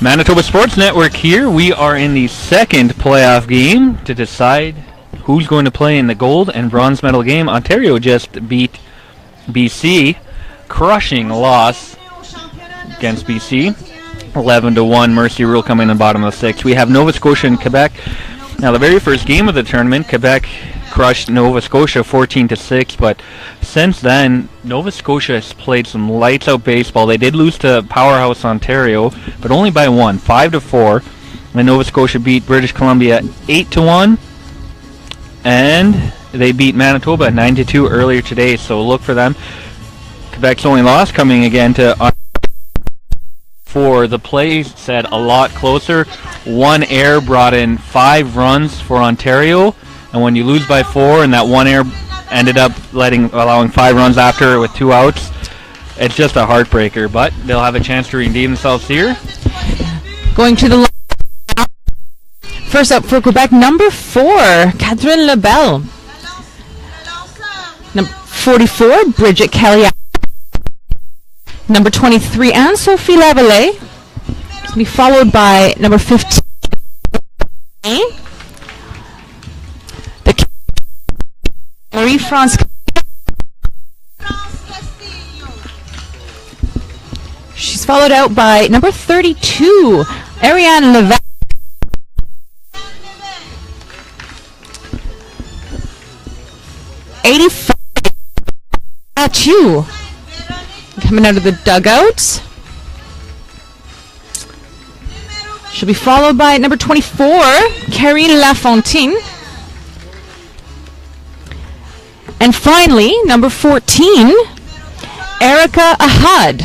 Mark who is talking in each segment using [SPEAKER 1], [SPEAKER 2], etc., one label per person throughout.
[SPEAKER 1] Manitoba Sports Network here. We are in the second playoff game to decide who's going to play in the gold and bronze medal game. Ontario just beat BC, crushing loss against BC, 11-1. Mercy Rule coming in the bottom of the sixth. We have Nova Scotia and Quebec. Now, the very first game of the tournament, Quebec crushed Nova Scotia 14-6, but since then, Nova Scotia has played some lights-out baseball. They did lose to powerhouse Ontario, but only by one, 5-4. And Nova Scotia beat British Columbia 8-1, and they beat Manitoba 9-2 earlier today. So look for them. Quebec's only loss coming again to for the play said a lot closer. One error brought in 5 runs for Ontario. And when you lose by 4 and that one error ended up allowing 5 runs after with 2 outs, it's just a heartbreaker. But they'll have a chance to redeem themselves here.
[SPEAKER 2] Going to the first up for Quebec, number 4, Catherine Lebel. Number 44, Bridget Kelly. Number 23, Anne-Sophie Lavallee. To be followed by number 15. Marie-France. She's followed out by number 32, Ariane Levesque. 85. At you. Coming out of the dugout. She'll be followed by number 24, Carrie Lafontaine. And finally, number 14, Erica Ahad.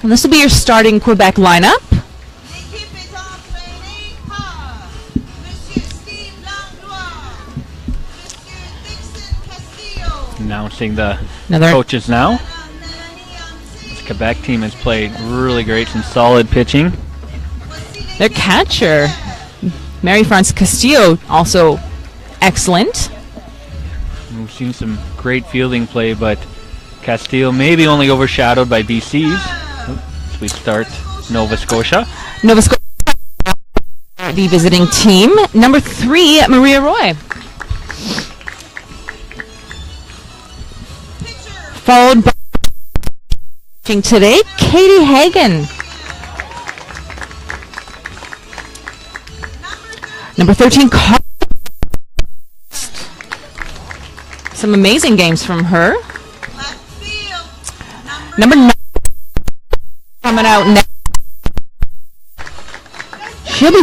[SPEAKER 2] And this will be your starting Quebec lineup.
[SPEAKER 1] Announcing the coaches now. This Quebec team has played really great, some solid pitching.
[SPEAKER 2] Their catcher, Marie-France Castillo, also excellent.
[SPEAKER 1] We've seen some great fielding play, but Castillo maybe only overshadowed by BC's. As we start Nova Scotia.
[SPEAKER 2] Nova Scotia, the visiting team. Number 3, Maria Roy. Followed by today, Katie Hagen. Number 13, some amazing games from her. Number 9 coming out next. She'll be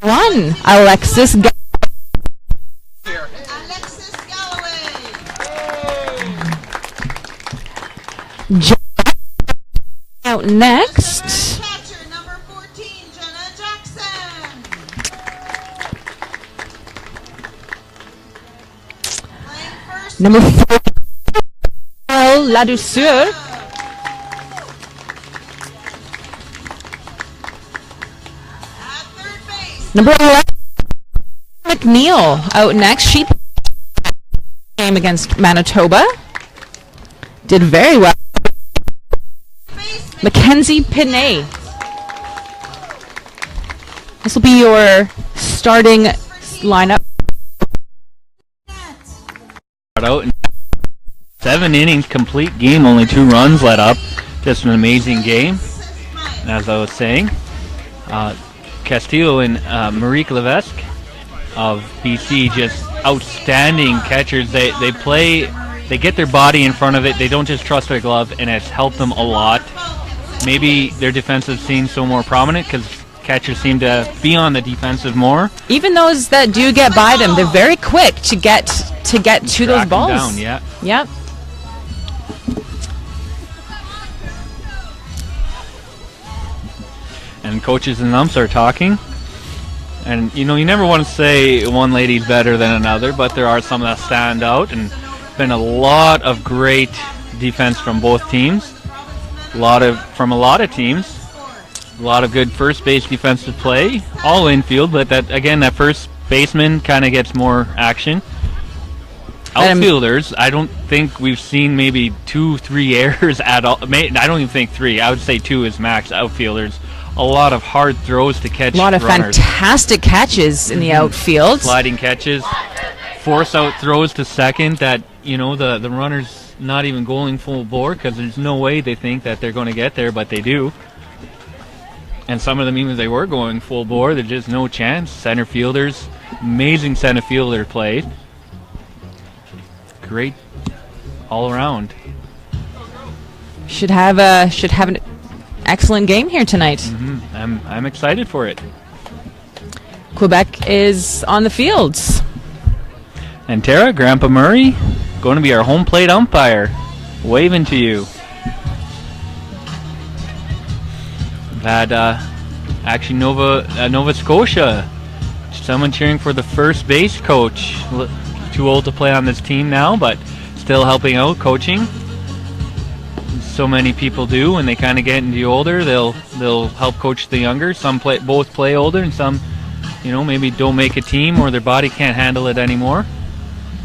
[SPEAKER 2] 1, Alexis Galloway. Out next.
[SPEAKER 3] Number 14, Jenna Jackson.
[SPEAKER 2] Number 4, La Douceur. Number 11, McNeil out next. She game against Manitoba. Did very well. Mackenzie Pinay. This will be your starting lineup.
[SPEAKER 1] Out in 7 innings, complete game, only 2 runs let up. Just an amazing game. And as I was saying, Castillo and Marie Levesque of BC, just outstanding catchers. They get their body in front of it. They don't just trust their glove, and it's helped them a lot. Maybe their defensive seems so more prominent because catchers seem to be on the defensive more.
[SPEAKER 2] Even those that do get by them, they're very quick to get to those balls.
[SPEAKER 1] Down, yeah.
[SPEAKER 2] Yep.
[SPEAKER 1] And coaches and umps are talking. And you never want to say one lady's better than another, but there are some that stand out, and been a lot of great defense from both teams. From a lot of teams. A lot of good first base defensive play, all infield, but that first baseman kind of gets more action. Outfielders, I don't think we've seen maybe 2-3 errors at all. I don't even think 3. I would say 2 is max. Outfielders, a lot of hard throws to catch
[SPEAKER 2] A lot of
[SPEAKER 1] runners.
[SPEAKER 2] fantastic catches in the outfield.
[SPEAKER 1] Sliding catches, force out throws to second that, the runner's not even going full bore because there's no way they think that they're going to get there, but they do. And some of them, even if they were going full bore, there's just no chance. Center fielders, amazing center fielder play. Great all around.
[SPEAKER 2] Should have an excellent game here tonight.
[SPEAKER 1] I'm excited for it.
[SPEAKER 2] Quebec is on the fields.
[SPEAKER 1] And Tara, Grandpa Murray, going to be our home plate umpire, waving to you. Had actually Nova Scotia, someone cheering for the first base coach. Too old to play on this team now, but still helping out, coaching. So many people do when they kind of get into older. They'll help coach the younger. Some both play older, and some, maybe don't make a team or their body can't handle it anymore.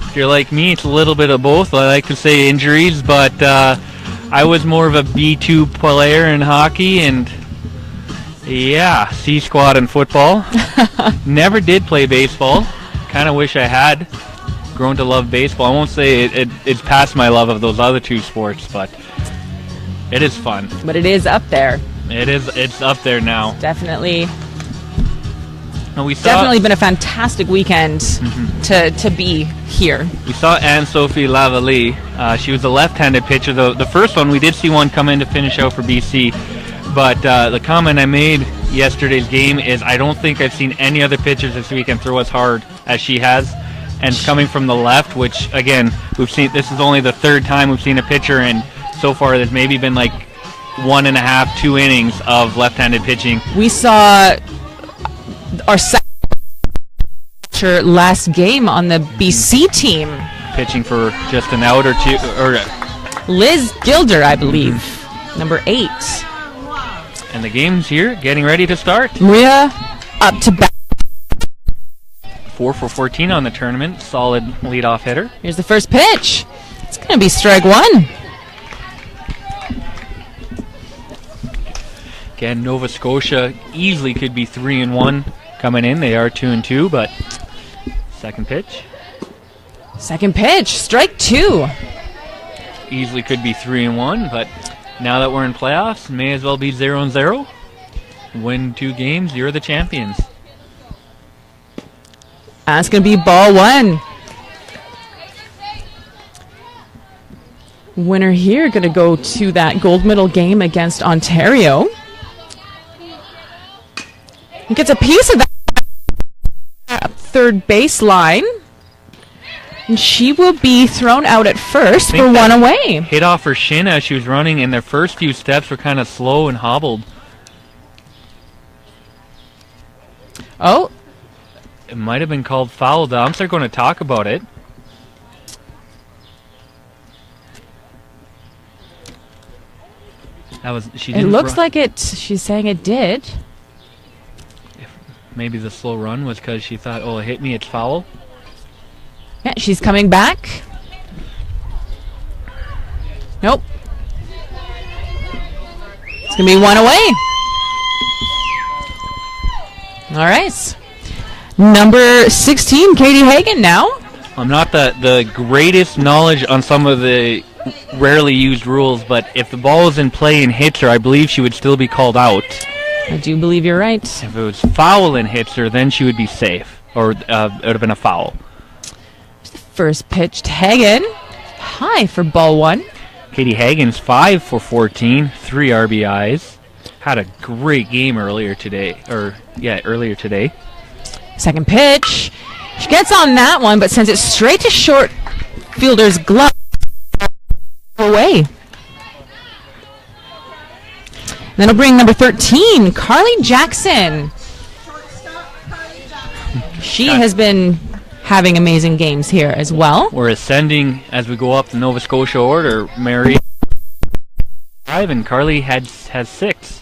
[SPEAKER 1] If you're like me, it's a little bit of both. I like to say injuries, but I was more of a B2 player in hockey and C squad in football. Never did play baseball. Kind of wish I had grown to love baseball. I won't say it's past my love of those other 2 sports, but it is fun.
[SPEAKER 2] But it is up there.
[SPEAKER 1] It's up there now.
[SPEAKER 2] Definitely.
[SPEAKER 1] And we saw
[SPEAKER 2] Definitely been a fantastic weekend to be here.
[SPEAKER 1] We saw Anne-Sophie Lavallée. She was a left-handed pitcher. The first one, we did see one come in to finish out for BC. But the comment I made yesterday's game is I don't think I've seen any other pitchers this weekend throw as hard as she has. And coming from the left, which, again, this is only the 3rd time we've seen a pitcher, and so far there's maybe been like 1.5, 2 innings of left-handed pitching.
[SPEAKER 2] We saw our second pitcher last game on the BC team.
[SPEAKER 1] Pitching for just an out or 2.
[SPEAKER 2] Liz Gilder, I believe, number 8.
[SPEAKER 1] And the game's here, getting ready to start.
[SPEAKER 2] Maria up to bat.
[SPEAKER 1] 4 for 14 on the tournament. Solid leadoff hitter.
[SPEAKER 2] Here's the first pitch. It's going to be strike 1.
[SPEAKER 1] Again, Nova Scotia easily could be 3-1 coming in. They are 2-2, but second pitch.
[SPEAKER 2] Second pitch, strike 2.
[SPEAKER 1] Easily could be 3-1, but now that we're in playoffs, may as well be 0-0. Win 2 games, you're the champions.
[SPEAKER 2] That's going to be ball 1. Winner here going to go to that gold medal game against Ontario. He gets a piece of that third baseline. And she will be thrown out at first for 1 away.
[SPEAKER 1] Hit off her shin as she was running, and their first few steps were kind of slow and hobbled.
[SPEAKER 2] Oh.
[SPEAKER 1] It might have been called foul. The umps are going to talk about it.
[SPEAKER 2] It looks like it. She's saying it did.
[SPEAKER 1] Maybe the slow run was because she thought, oh, it hit me, it's foul.
[SPEAKER 2] Yeah, she's coming back. Nope. It's going to be 1 away. All right. Number 16, Katie Hagan now.
[SPEAKER 1] I'm not the greatest knowledge on some of the rarely used rules, but if the ball is in play and hits her, I believe she would still be called out.
[SPEAKER 2] I do believe you're right.
[SPEAKER 1] If it was foul and hits her, then she would be safe, or it would have been a foul.
[SPEAKER 2] First pitch to Hagan. High for ball 1.
[SPEAKER 1] Katie Hagan's 5 for 14, 3 RBIs. Had a great game earlier today.
[SPEAKER 2] Second pitch. She gets on that one, but sends it straight to short fielder's glove. Away. Then it'll bring number 13, Carly Jackson. She has been having amazing games here as well.
[SPEAKER 1] We're ascending as we go up the Nova Scotia order. Mary 5 and Carly has 6.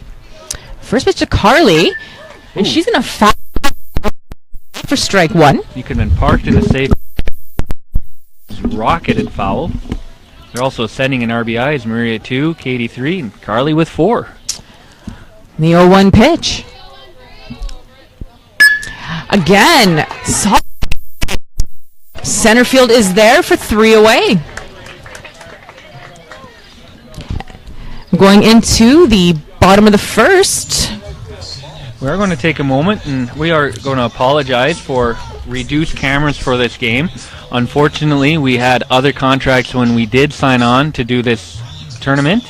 [SPEAKER 2] First pitch to Carly, and she's going to foul for strike 1.
[SPEAKER 1] You could have been parked in a safe. rocketed foul. They're also sending in RBIs. Maria 2, Katie 3, and Carly with 4.
[SPEAKER 2] The 0-1 pitch. Again, center field is there for 3 away. Going into the bottom of the first.
[SPEAKER 1] We're going to take a moment and we are going to apologize for reduced cameras for this game. Unfortunately, we had other contracts when we did sign on to do this tournament,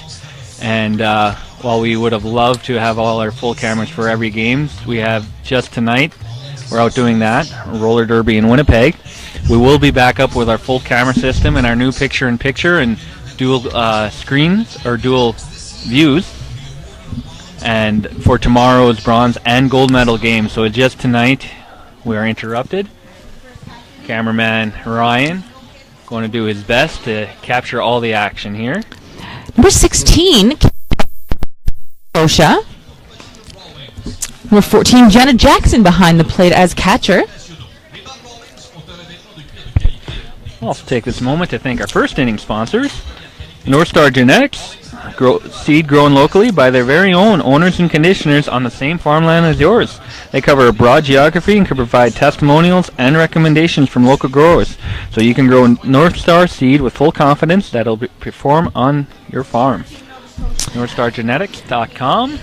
[SPEAKER 1] and while we would have loved to have all our full cameras for every game, we have just tonight. We're out doing that, roller derby in Winnipeg. We will be back up with our full camera system and our new picture-in-picture and dual screens or dual views, and for tomorrow's bronze and gold medal game. So just tonight we are interrupted. Cameraman Ryan going to do his best to capture all the action here.
[SPEAKER 2] Number 16, Scotia. Number 14, Jenna Jackson behind the plate as catcher.
[SPEAKER 1] I'll also take this moment to thank our first inning sponsors, North Star Genetics, seed grown locally by their very own owners and conditioners on the same farmland as yours. They cover a broad geography and can provide testimonials and recommendations from local growers, so you can grow North Star seed with full confidence that it'll perform on your farm. NorthStarGenetics.com.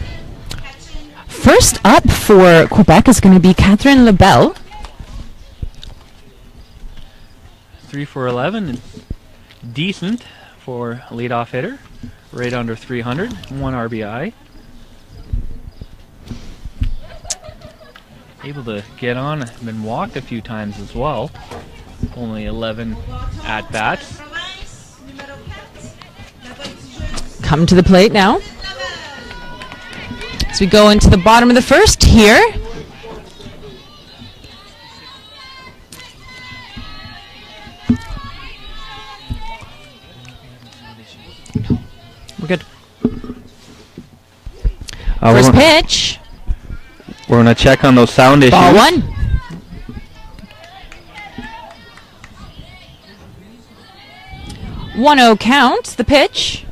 [SPEAKER 2] First up for Quebec is going to be Catherine LaBelle.
[SPEAKER 1] 3 for 11. It's decent for a leadoff hitter. Right under 300. 1 RBI. Able to get on. Been walked a few times as well. Only 11 at-bats.
[SPEAKER 2] Come to the plate now. As we go into the bottom of the first here. We're good. First pitch.
[SPEAKER 1] We're going to check on those sound issues.
[SPEAKER 2] Ball 1. One-0 count. The pitch.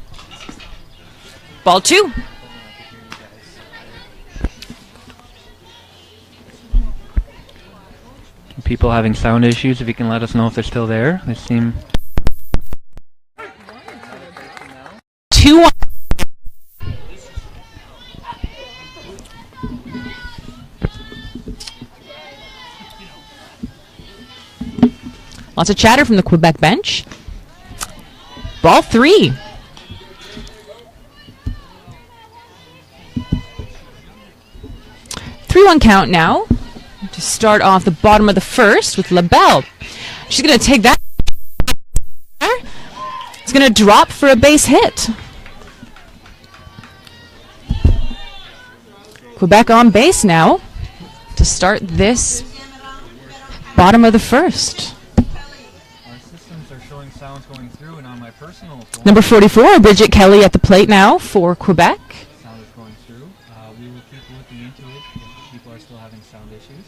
[SPEAKER 2] Ball 2.
[SPEAKER 1] People having sound issues, if you can let us know if they're still there. They seem...
[SPEAKER 2] 2-1. Lots of chatter from the Quebec bench. Ball 3. Three-one count now to start off the bottom of the first with LaBelle. She's going to take that. It's going to drop for a base hit. Quebec on base now to start this bottom of the first.
[SPEAKER 1] Our systems are showing sounds going through, and on my personal phone,
[SPEAKER 2] Number 44, Bridget Kelly at the plate now for Quebec.
[SPEAKER 1] sound is going through. We will keep looking into it if people are still having sound issues.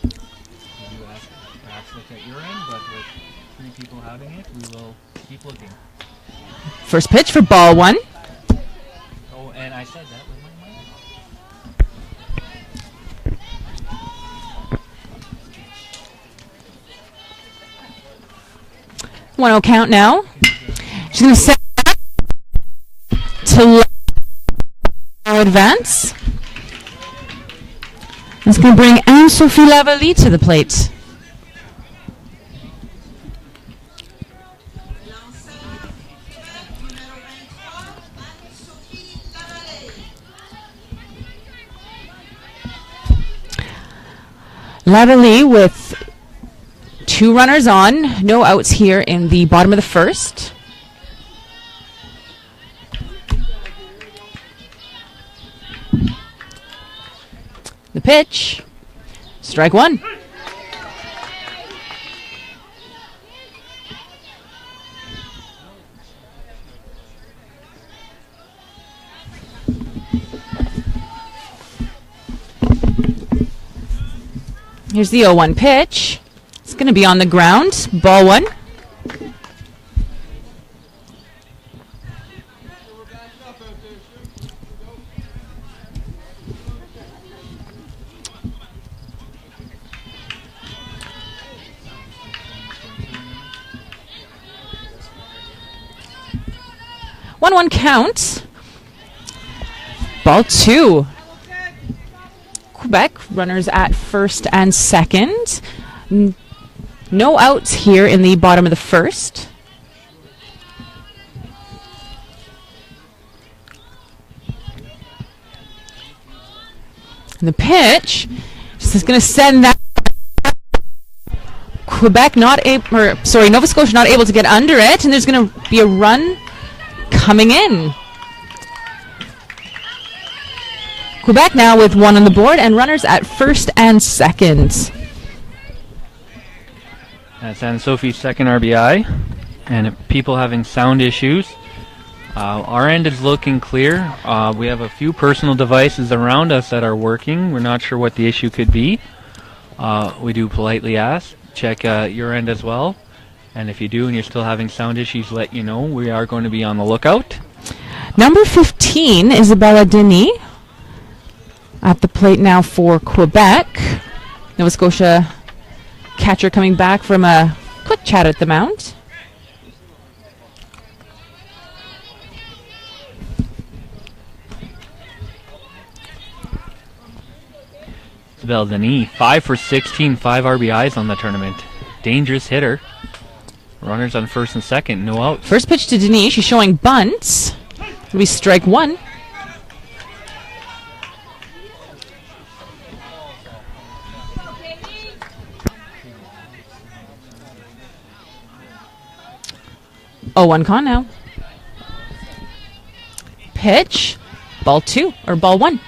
[SPEAKER 1] We do ask, perhaps look at your end, but with 3 people having it, we will keep looking.
[SPEAKER 2] First pitch for ball 1.
[SPEAKER 1] Oh, and I said that with my mic.
[SPEAKER 2] 1-0 count now. She's going to set to advance. It's going to bring Anne-Sophie Lavallée to the plate. Lavallée with 2 runners on, no outs here in the bottom of the first. The pitch, strike 1. Here's the 0-1 pitch. It's going to be on the ground. Ball 1. 1-1 count. Ball 2. Quebec runners at first and second. No outs here in the bottom of the first. And the pitch is going to send that. Quebec not able, Nova Scotia not able to get under it, and there's going to be a run coming in. Quebec now with 1 on the board and runners at first and second.
[SPEAKER 1] That's Anne Sophie's second RBI, and people having sound issues. Our end is looking clear. We have a few personal devices around us that are working. We're not sure what the issue could be. We do politely ask, check your end as well. And if you do and you're still having sound issues, let you know. We are going to be on the lookout.
[SPEAKER 2] Number 15, Isabella Denis, at the plate now for Quebec. Nova Scotia catcher coming back from a quick chat at the mound.
[SPEAKER 1] Isabelle Denis, 5 for 16, 5 RBIs on the tournament. Dangerous hitter. Runners on first and second, no out.
[SPEAKER 2] First pitch to Denis, she's showing bunts. It'll be strike 1. Oh, 1 con now. Pitch, ball 2 or ball 1.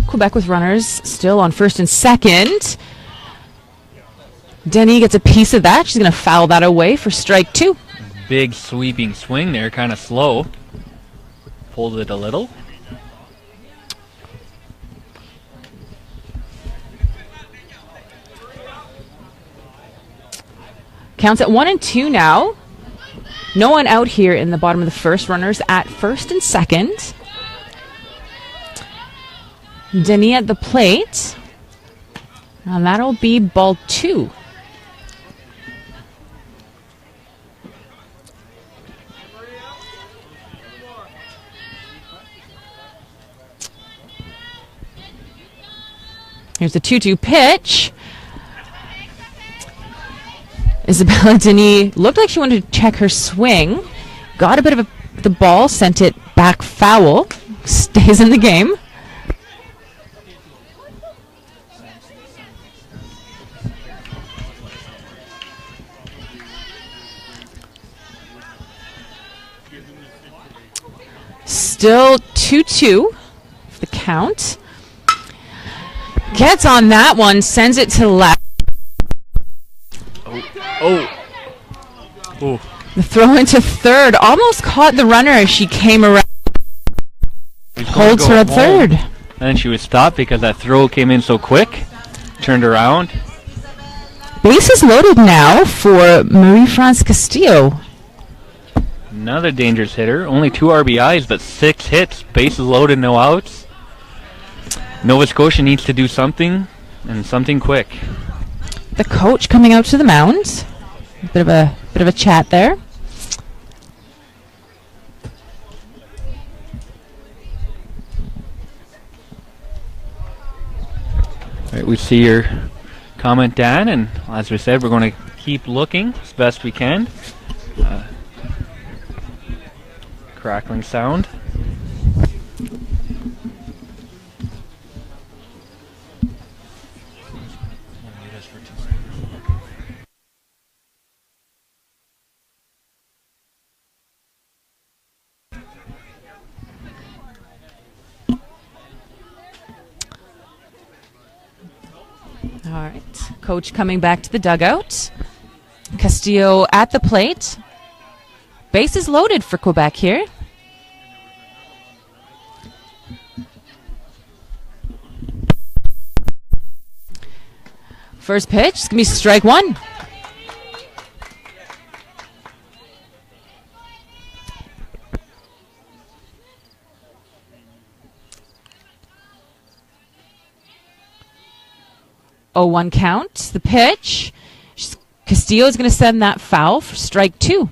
[SPEAKER 2] Quebec with runners still on first and second. Denis gets a piece of that. She's going to foul that away for strike 2.
[SPEAKER 1] Big sweeping swing there, kind of slow. Pulled it a little.
[SPEAKER 2] Counts at 1 and 2 now. No one out here in the bottom of the first. Runners at first and second. Denis at the plate. And that'll be ball 2. Here's the 2-2 pitch. Isabella Denis looked like she wanted to check her swing. Got a bit of the ball, sent it back foul. Stays in the game. Still 2-2 for the count. Gets on that one, sends it to left.
[SPEAKER 1] Oh.
[SPEAKER 2] The throw into third almost caught the runner as she came around. Holds her at third.
[SPEAKER 1] And then she was stopped because that throw came in so quick. Turned around.
[SPEAKER 2] Bases loaded now for Marie-France Castillo.
[SPEAKER 1] Another dangerous hitter. Only 2 RBIs, but 6 hits. Bases loaded, no outs. Nova Scotia needs to do something, and something quick.
[SPEAKER 2] The coach coming out to the mound. Bit of a chat there.
[SPEAKER 1] All right, we see your comment, Dan, and as we said, we're going to keep looking as best we can. Crackling sound.
[SPEAKER 2] All right, coach coming back to the dugout. Castillo at the plate. Bases loaded for Quebec here. First pitch, it's going to be strike 1. 0-1 count. The pitch. Castillo is going to send that foul for strike 2.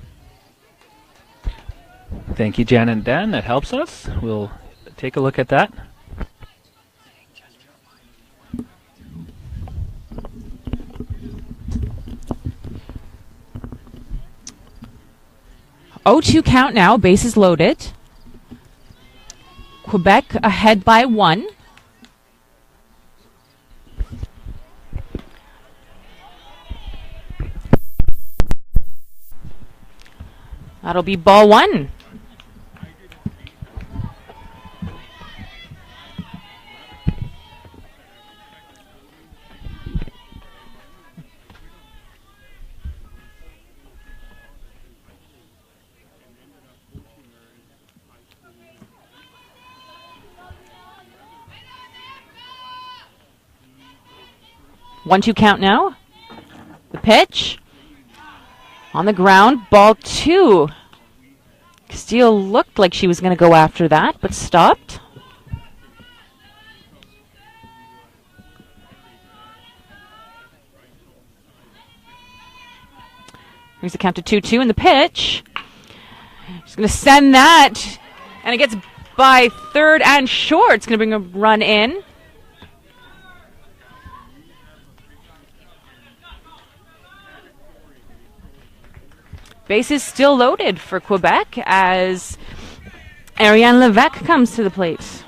[SPEAKER 1] Thank you, Jan and Dan. That helps us. We'll take a look at that.
[SPEAKER 2] Oh, 2 count now. Bases loaded. Quebec ahead by 1. That'll be ball 1. One, 2 count now. The pitch. On the ground, ball 2. Castillo looked like she was going to go after that, but stopped. Here's the count to 2-2 in the pitch. She's going to send that, and it gets by third and short. It's going to bring a run in. Bases still loaded for Quebec as Ariane Levesque comes to the plate.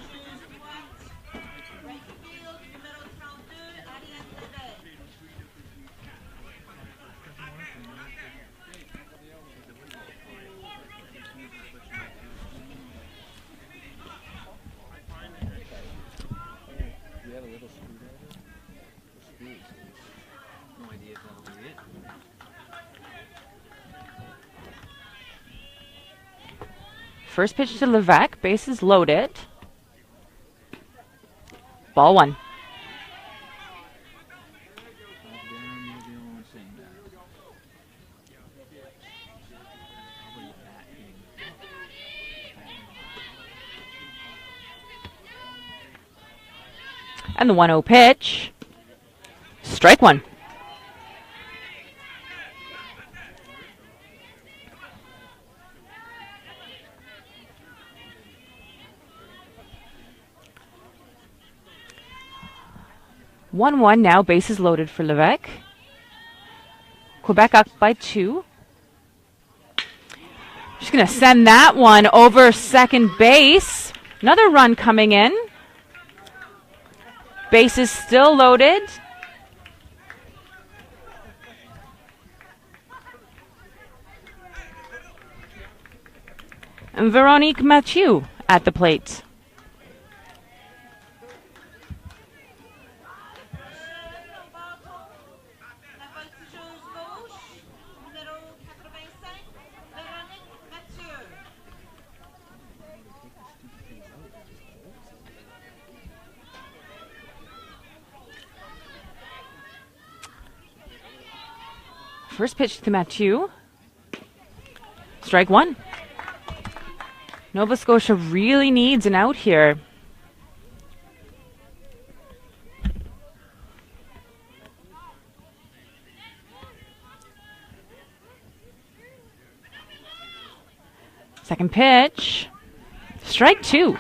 [SPEAKER 2] First pitch to Levesque, bases loaded. Ball 1. And the 1-0 pitch. Strike 1. One now, bases loaded for Levesque. Quebec up by 2. She's going to send that one over second base. Another run coming in. Bases still loaded. And Veronique Mathieu at the plate. First pitch to Mathieu. Strike 1. Nova Scotia really needs an out here. Second pitch. Strike 2.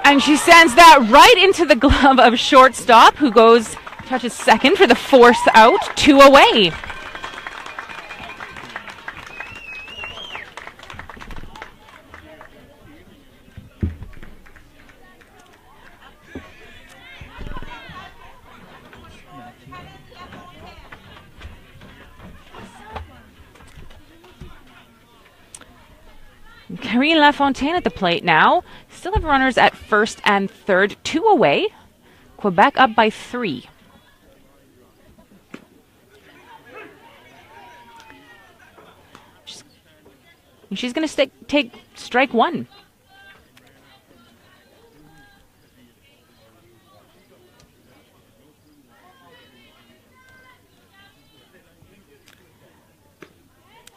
[SPEAKER 2] And she sends that right into the glove of shortstop, who touches second for the force out, 2 away. Karine Lafontaine at the plate now. Still have runners at first and third, 2 away. Quebec up by 3. She's going to take strike 1.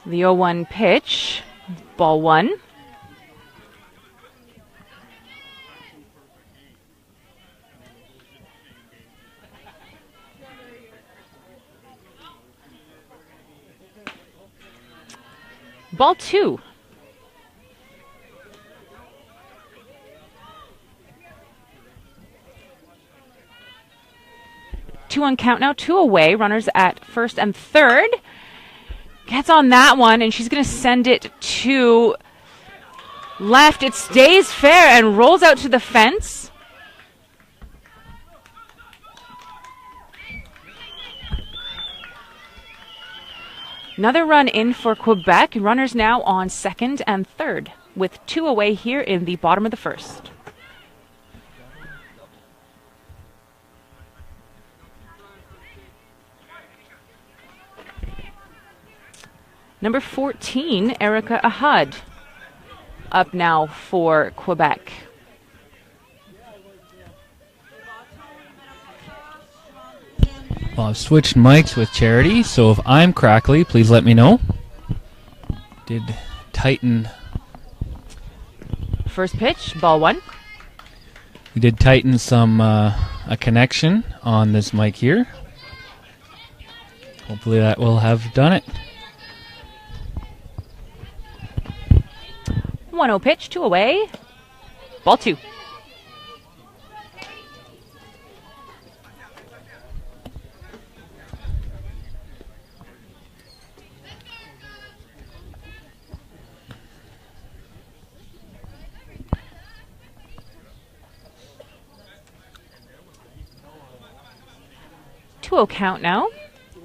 [SPEAKER 2] The 0-1 pitch. Ball 1. Ball 2. Two on count now, 2 away. Runners at first and third. Gets on that one, and she's going to send it to left. It stays fair and rolls out to the fence. Another run in for Quebec. Runners now on second and third with 2 away here in the bottom of the first. Number 14, Erica Ahad, up now for Quebec.
[SPEAKER 1] Well, I've switched mics with Charity, so if I'm crackly, please let me know. Did tighten.
[SPEAKER 2] First pitch, ball 1.
[SPEAKER 1] We did tighten some a connection on this mic here. Hopefully that will have done it.
[SPEAKER 2] 1-0 pitch, 2 away. Ball 2. Count now.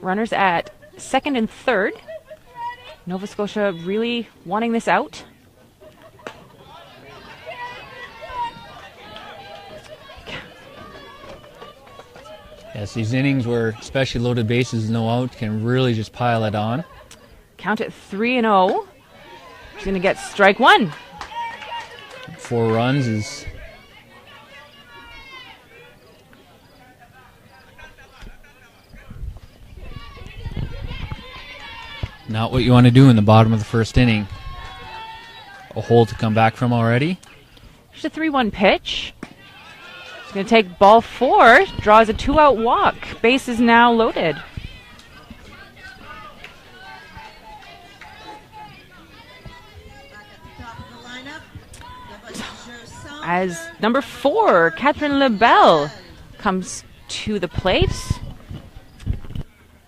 [SPEAKER 2] Runners at second and third. Nova Scotia really wanting this out.
[SPEAKER 1] Yes, these innings where especially loaded bases, no out, can really just pile it on.
[SPEAKER 2] Count it 3-0. She's going to get strike 1.
[SPEAKER 1] 4 runs is... not what you want to do in the bottom of the first inning. A hole to come back from already.
[SPEAKER 2] Here's a 3-1 pitch. She's going to take ball 4, draws a 2-out walk. Base is now loaded. As number 4, Catherine LaBelle, comes to the plate.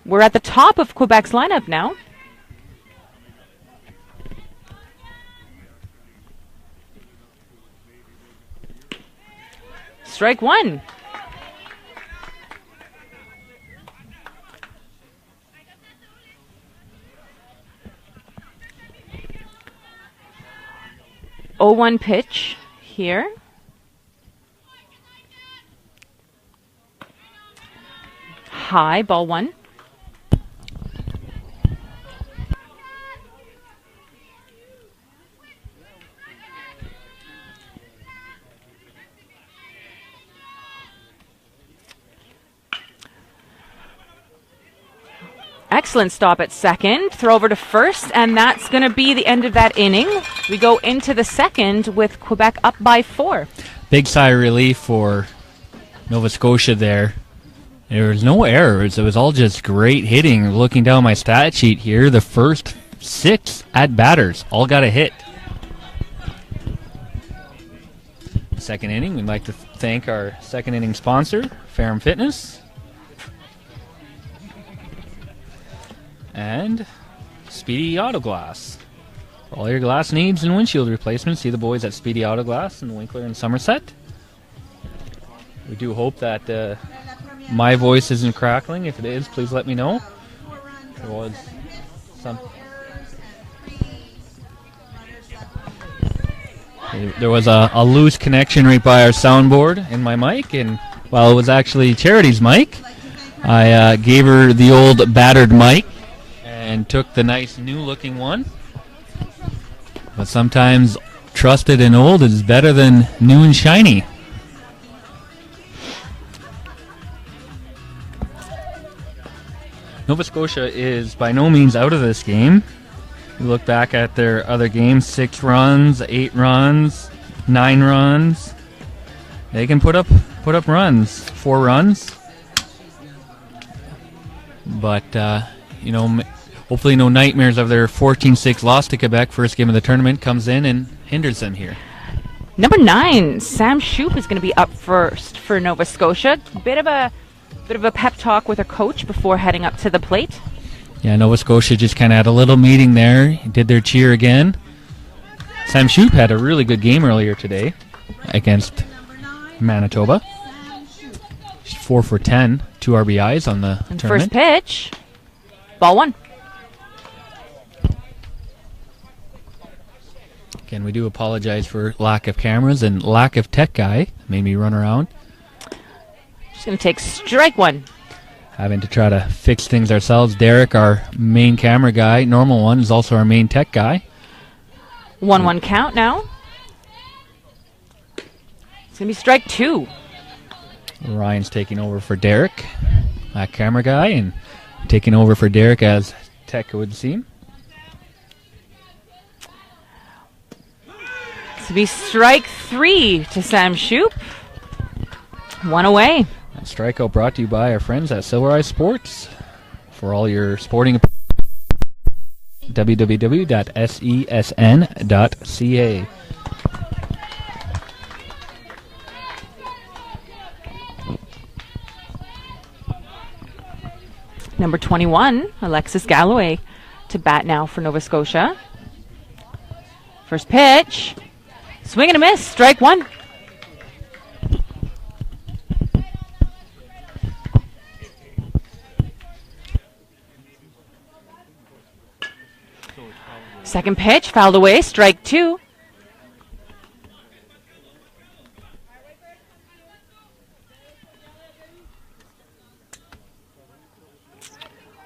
[SPEAKER 2] We're at the top of Quebec's lineup now. Strike 1. Oh, 1 pitch here. High, ball 1. Excellent stop at second. Throw over to first, and that's going to be the end of that inning. We go into the second with Quebec up by 4.
[SPEAKER 1] Big sigh of relief for Nova Scotia there. There was no errors. It was all just great hitting. Looking down my stat sheet here, the first 6 at-batters all got a hit. Second inning, we'd like to thank our second inning sponsor, Ferrum Fitness. And Speedy Auto Glass. For all your glass needs and windshield replacements, see the boys at Speedy Auto Glass in Winkler and Somerset. We do hope that my voice isn't crackling. If it is, please let me know. There was a loose connection right by our soundboard in my mic, and while it was actually Charity's mic, I gave her the old battered mic and took the nice new-looking one. But sometimes trusted and old is better than new and shiny. Nova Scotia is by no means out of this game. You look back at their other games, 6 runs, 8 runs, 9 runs. They can put up runs, 4 runs. But, hopefully no nightmares of their 14-6 loss to Quebec. First game of the tournament comes in and hinders them here.
[SPEAKER 2] Number 9, Sam Shoop is going to be up first for Nova Scotia. Bit of a pep talk with her coach before heading up to the plate.
[SPEAKER 1] Yeah, Nova Scotia just kind of had a little meeting there. Did their cheer again. Sam Shoop had a really good game earlier today against Manitoba. She's 4 for 10, 2 RBIs on the tournament.
[SPEAKER 2] First pitch, ball 1.
[SPEAKER 1] Again, we do apologize for lack of cameras and lack of tech guy. Made me run around.
[SPEAKER 2] She's going to take strike 1.
[SPEAKER 1] Having to try to fix things ourselves. Derek, our main camera guy, normal one, is also our main tech guy.
[SPEAKER 2] 1-1 count now. It's going to be strike 2.
[SPEAKER 1] Ryan's taking over for Derek, that camera guy, and taking over for Derek as tech would seem.
[SPEAKER 2] It's going to be strike 3 to Sam Shoop. 1 away.
[SPEAKER 1] That strikeout brought to you by our friends at Silver Eye Sports. For all your sporting, www.sesn.ca.
[SPEAKER 2] Number 21, Alexis Galloway, to bat now for Nova Scotia. First pitch, swing and a miss, strike 1. Second pitch, fouled away, strike 2.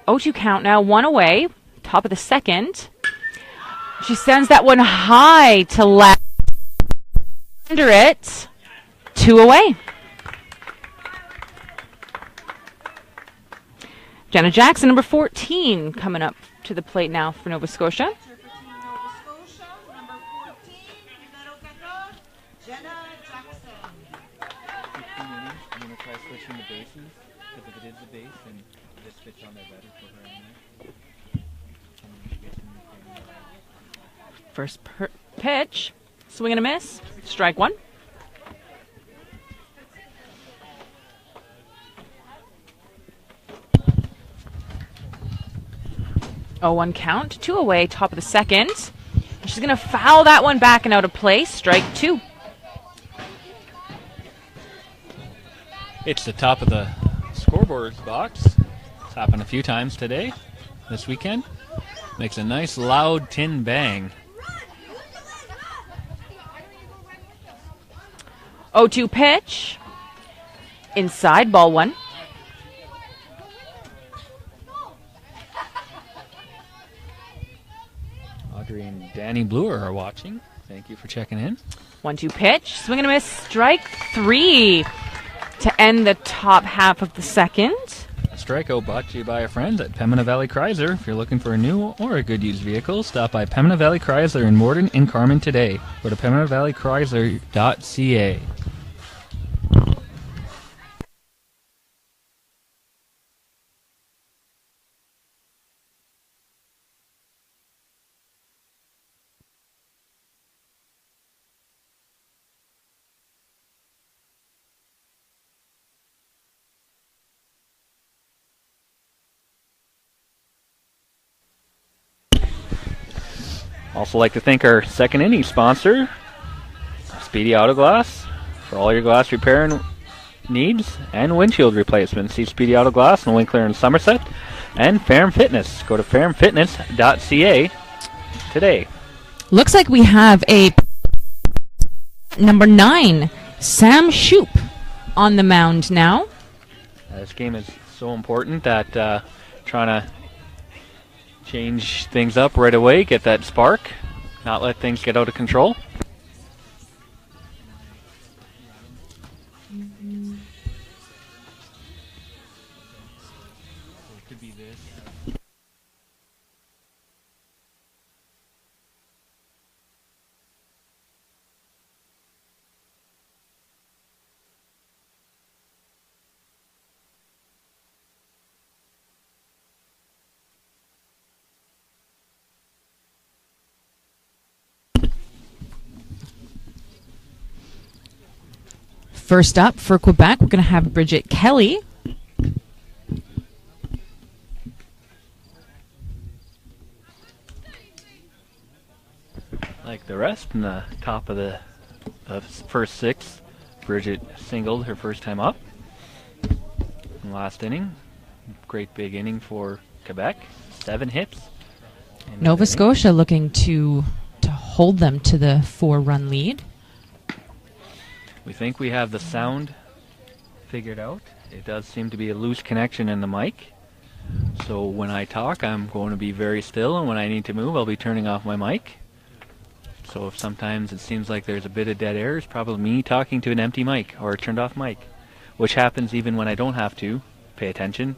[SPEAKER 2] Oh, 2 count now, 1 away, top of the second. She sends that one high to left. Under it, 2 away. Jenna Jackson, number 14, coming up to the plate now for Nova Scotia. First pitch, swing and a miss, strike 1. Oh, 1 count, 2 away, top of the second. She's going to foul that one back and out of play, strike 2.
[SPEAKER 1] It's the top of the scoreboard box. It's happened a few times today, this weekend. Makes a nice loud tin bang.
[SPEAKER 2] 0-2 pitch. Inside, ball 1.
[SPEAKER 1] Audrey and Danny Bluer are watching. Thank you for checking in.
[SPEAKER 2] 1-2 pitch. Swing and a miss, strike 3 to end the top half of the second.
[SPEAKER 1] A strikeout brought to you by our friends at Pembina Valley Chrysler. If you're looking for a new or a good used vehicle, stop by Pembina Valley Chrysler in Morden and Carmen today. Go to pembinavalleychrysler.ca. Also like to thank our second inning sponsor, Speedy Autoglass, for all your glass repair needs and windshield replacements. See Speedy Autoglass in Winkler and Somerset, and Ferrum Fitness. Go to ferrumfitness.ca today.
[SPEAKER 2] Looks like we have a number 9, Sam Shoop, on the mound now.
[SPEAKER 1] This game is so important that trying to change things up right away, get that spark, not let things get out of control.
[SPEAKER 2] First up for Quebec, we're going to have Bridget Kelly.
[SPEAKER 1] Like the rest in the top of the first 6, Bridget singled her first time up. In the last inning, great big inning for Quebec. 7 hits.
[SPEAKER 2] Nova Scotia looking to hold them to the 4-run lead.
[SPEAKER 1] We think we have the sound figured out. It does seem to be a loose connection in the mic. So when I talk, I'm going to be very still, and when I need to move, I'll be turning off my mic. So if sometimes it seems like there's a bit of dead air, it's probably me talking to an empty mic or a turned off mic, which happens even when I don't have to pay attention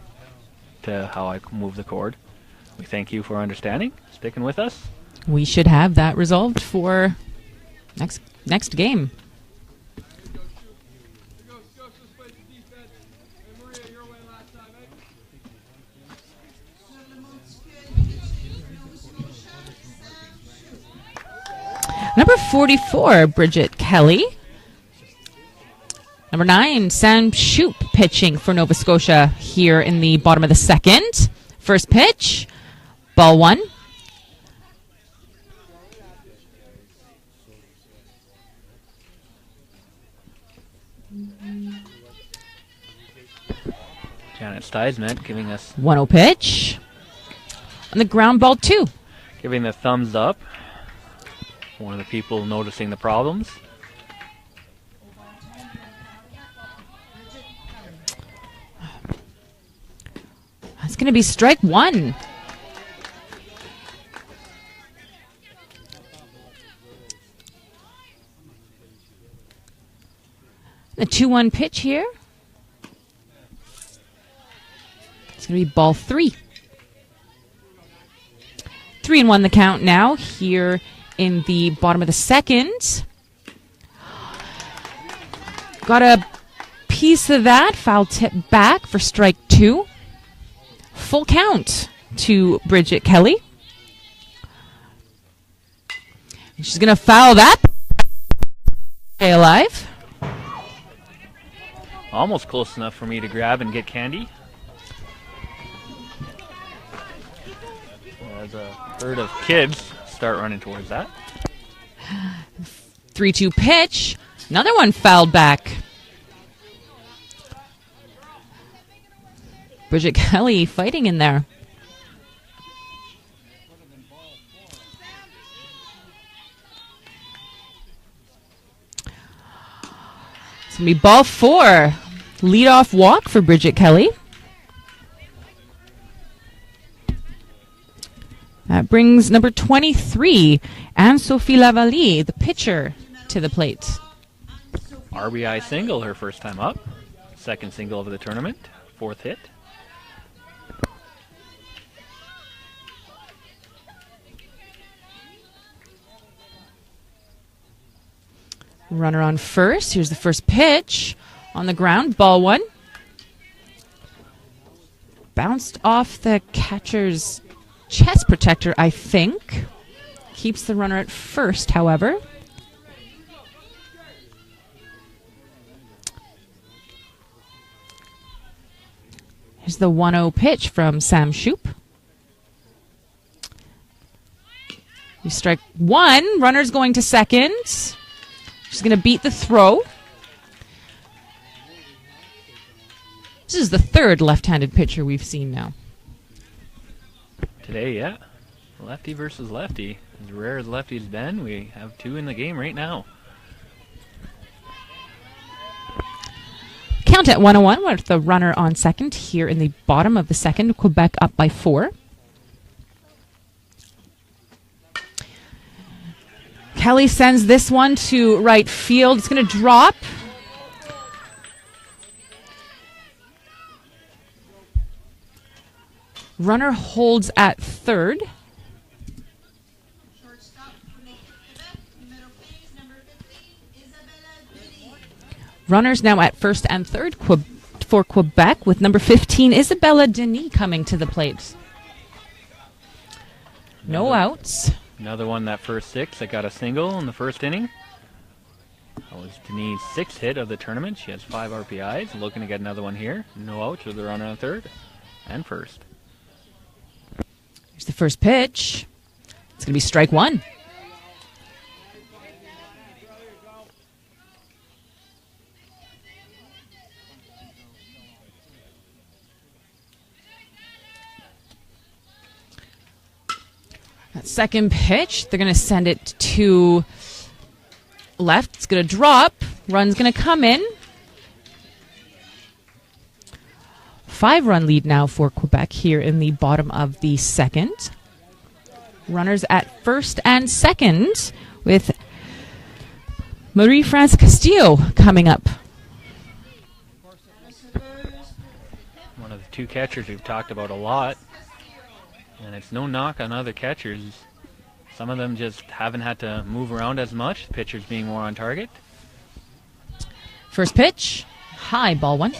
[SPEAKER 1] to how I move the cord. We thank you for understanding, sticking with us.
[SPEAKER 2] We should have that resolved for next game. Number 44, Bridget Kelly. Number 9, Sam Shoop pitching for Nova Scotia here in the bottom of the second. First pitch, ball 1.
[SPEAKER 1] Janet Steismet giving us
[SPEAKER 2] 1-0 pitch. On the ground, ball 2.
[SPEAKER 1] giving the thumbs up. One of the people noticing the problems.
[SPEAKER 2] It's going to be strike 1. The 2-1 pitch here. It's going to be ball 3. 3-1 the count now here in the bottom of the second. Got a piece of that. Foul tip back for strike 2. Full count to Bridget Kelly. And she's going to foul that. Stay alive.
[SPEAKER 1] Almost close enough for me to grab and get candy. As a herd of kids start running towards that.
[SPEAKER 2] 3-2 pitch. Another one fouled back. Bridget Kelly fighting in there. It's going to be ball 4. Leadoff walk for Bridget Kelly. That brings number 23, Anne-Sophie Lavallee, the pitcher, to the plate.
[SPEAKER 1] RBI single her first time up. Second single of the tournament. 4th hit.
[SPEAKER 2] Runner on first. Here's the first pitch. On the ground, ball 1. Bounced off the catcher's chest protector, I think. Keeps the runner at first, however. Here's the 1-0 pitch from Sam Shoop. You strike 1. Runner's going to second. She's going to beat the throw. This is the 3rd left-handed pitcher we've seen now.
[SPEAKER 1] Today, yeah. Lefty versus lefty. As rare as lefty's been, we have 2 in the game right now.
[SPEAKER 2] Count at 1-1 with the runner on second here in the bottom of the second. Quebec up by 4. Kelly sends this one to right field. It's going to drop. Runner holds at third. Runners now at first and third for Quebec with number 15, Isabella Denis, coming to the plate. No outs.
[SPEAKER 1] Another one, that first 6 that got a single in the first inning. That was Denise's 6th hit of the tournament. She has 5 RBIs. Looking to get another one here. No outs with the runner on third and first.
[SPEAKER 2] Here's the first pitch. It's going to be strike one. That second pitch, they're going to send it to left. It's going to drop. Run's going to come in. 5-run lead now for Quebec here in the bottom of the second. Runners at first and second with Marie-France Castillo coming up.
[SPEAKER 1] One of the 2 catchers we've talked about a lot. And it's no knock on other catchers. Some of them just haven't had to move around as much, pitchers being more on target.
[SPEAKER 2] First pitch, high, ball one.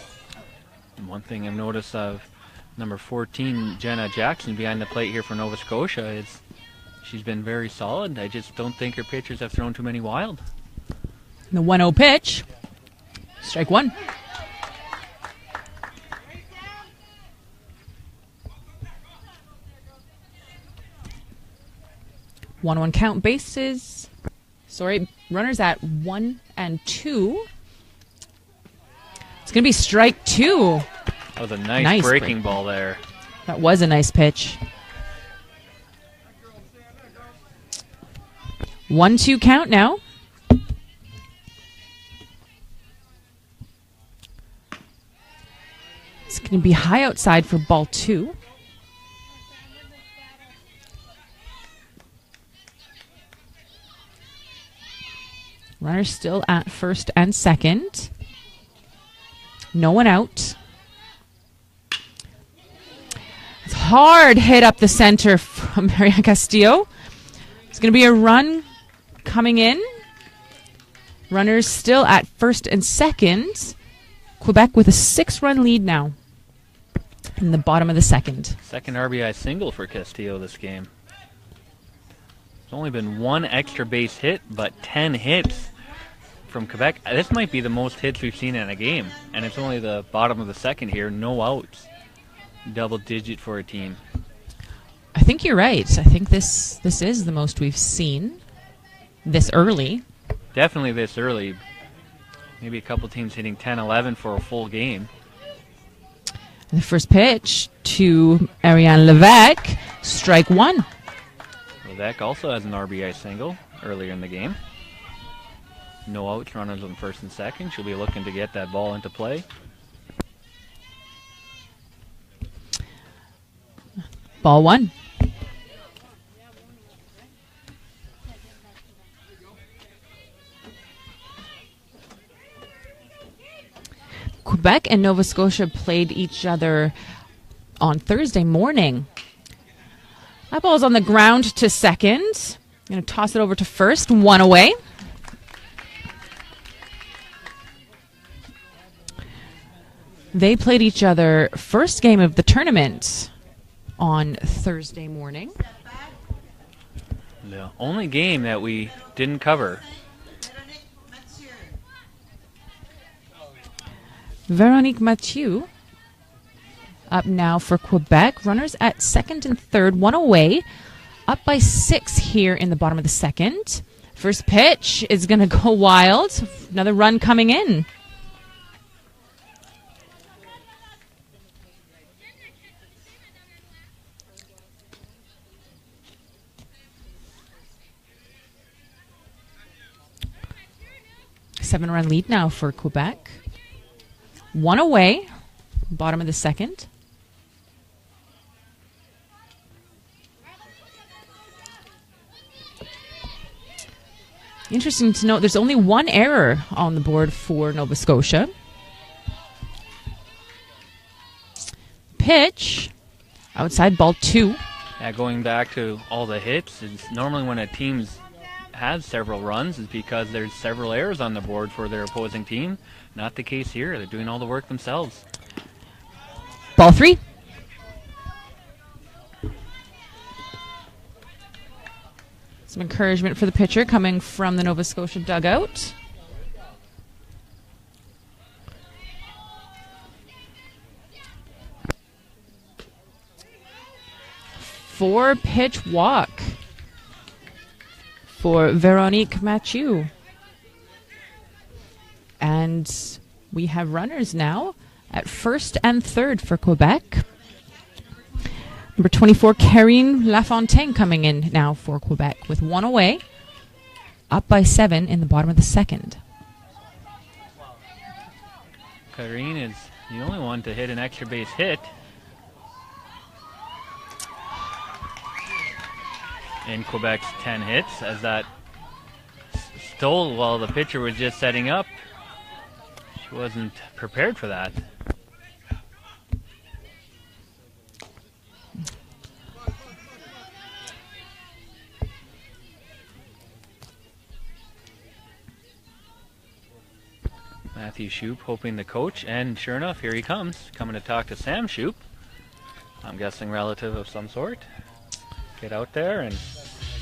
[SPEAKER 1] And one thing I've noticed of number 14, Jenna Jackson, behind the plate here for Nova Scotia is she's been very solid. I just don't think her pitchers have thrown too many wild.
[SPEAKER 2] The 1-0 pitch, strike one. 1-1 count, bases. Sorry, runners at 1 and 2. It's going to be strike 2.
[SPEAKER 1] That was a nice breaking ball there.
[SPEAKER 2] That was a nice pitch. 1-2 count now. It's going to be high outside for ball 2. Runners still at first and second. No one out. It's hard hit up the center from Mariana Castillo. It's going to be a run coming in. Runners still at first and second. Quebec with a 6-run lead now in the bottom of the second.
[SPEAKER 1] Second RBI single for Castillo this game. There's only been 1 extra base hit, but 10 hits from Quebec. This might be the most hits we've seen in a game, and it's only the bottom of the second here. No outs. Double digit for a team.
[SPEAKER 2] I think you're right. I think this is the most we've seen this early.
[SPEAKER 1] Definitely this early. Maybe a couple teams hitting 10, 11 for a full game.
[SPEAKER 2] The first pitch to Ariane Levesque, strike one.
[SPEAKER 1] Quebec also has an RBI single earlier in the game. No outs, runners on first and second. She'll be looking to get that ball into play.
[SPEAKER 2] Ball one. Quebec and Nova Scotia played each other on Thursday morning. That ball's on the ground to second. Going to toss it over to first. 1 away. They played each other first game of the tournament on Thursday morning.
[SPEAKER 1] The only game that we didn't cover.
[SPEAKER 2] Veronique Mathieu up now for Quebec. Runners at second and third, 1 away. Up by 6 here in the bottom of the second. First pitch is going to go wild. Another run coming in. Seven-run lead now for Quebec. 1 away, bottom of the second. Interesting to note, there's only 1 error on the board for Nova Scotia. Pitch, outside, ball 2.
[SPEAKER 1] Yeah, going back to all the hits, it's normally when a team's has several runs is because there's several errors on the board for their opposing team. Not the case here. They're doing all the work themselves.
[SPEAKER 2] Ball 3. Some encouragement for the pitcher coming from the Nova Scotia dugout. 4-pitch walk for Veronique Mathieu. And we have runners now at first and third for Quebec. Number 24, Karine Lafontaine coming in now for Quebec with 1 away. Up by 7 in the bottom of the second.
[SPEAKER 1] Karine is the only one to hit an extra base hit in Quebec's 10 hits, as that stole while the pitcher was just setting up. She wasn't prepared for that. Matthew Shoup hoping the coach, and sure enough, here he comes, coming to talk to Sam Shoup. I'm guessing relative of some sort. Get out there and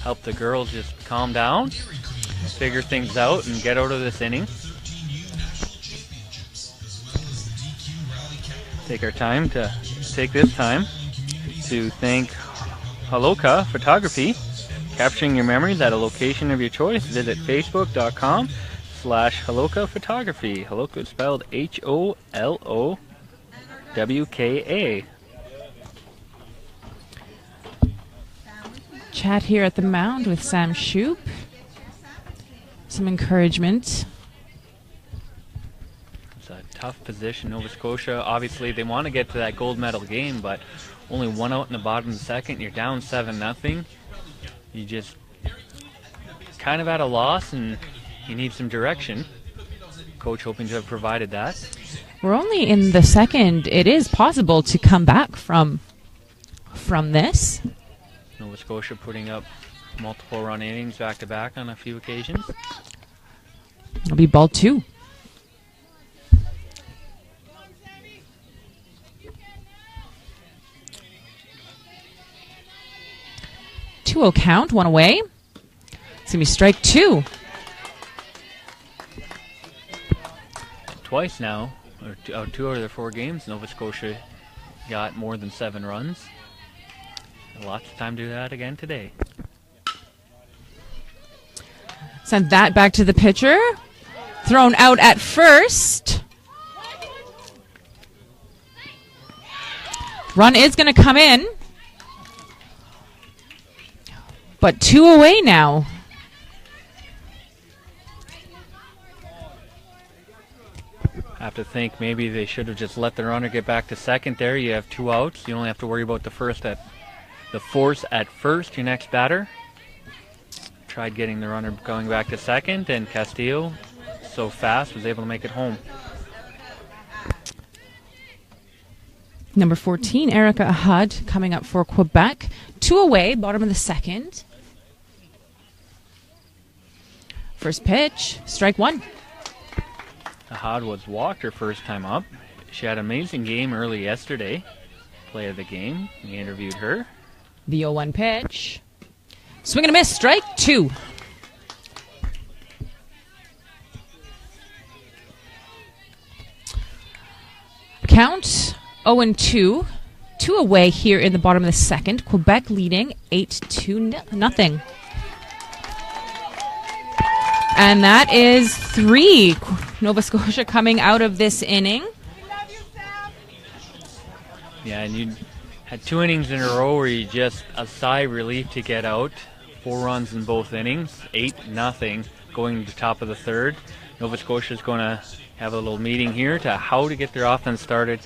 [SPEAKER 1] help the girls just calm down, figure things out, and get out of this inning. Take this time to thank Haloka Photography, capturing your memories at a location of your choice. Visit facebook.com/Haloka Photography. Haloka is spelled HOLOWKA.
[SPEAKER 2] Chat here at the mound with Sam Shoup. Some encouragement.
[SPEAKER 1] It's a tough position. Nova Scotia, obviously they want to get to that gold medal game, but only 1 out in the bottom of the second. You're down 7-0. You just kind of at a loss, and you need some direction. Coach hoping to have provided that.
[SPEAKER 2] We're only in the second. It is possible to come back from this.
[SPEAKER 1] Nova Scotia putting up multiple run innings back to back on a few occasions.
[SPEAKER 2] It'll be ball 2. Two-0 count, 1 away. It's gonna be strike 2.
[SPEAKER 1] Twice now, or 2 out of their 4 games, Nova Scotia got more than 7 runs. Lots of time to do that again today.
[SPEAKER 2] Send that back to the pitcher. Thrown out at first. Run is going to come in. But 2 away now.
[SPEAKER 1] Have to think maybe they should have just let the runner get back to second there. You have 2 outs. You only have to worry about the force at first, your next batter. Tried getting the runner going back to second, and Castillo, so fast, was able to make it home.
[SPEAKER 2] Number 14, Erica Ahad coming up for Quebec. 2 away, bottom of the second. First pitch, strike 1.
[SPEAKER 1] Ahad was walked her first time up. She had an amazing game early yesterday. Play of the game. We interviewed her.
[SPEAKER 2] The 0-1 pitch. Swing and a miss, strike 2. Count 0-2. 2 away here in the bottom of the second. Quebec leading 8-0. And that is 3. Nova Scotia coming out of this inning.
[SPEAKER 1] Yeah, and you had 2 innings in a row where you just a sigh of relief to get out. 4 runs in both innings, 8-0 going to the top of the third. Nova Scotia is going to have a little meeting here to how to get their offense started.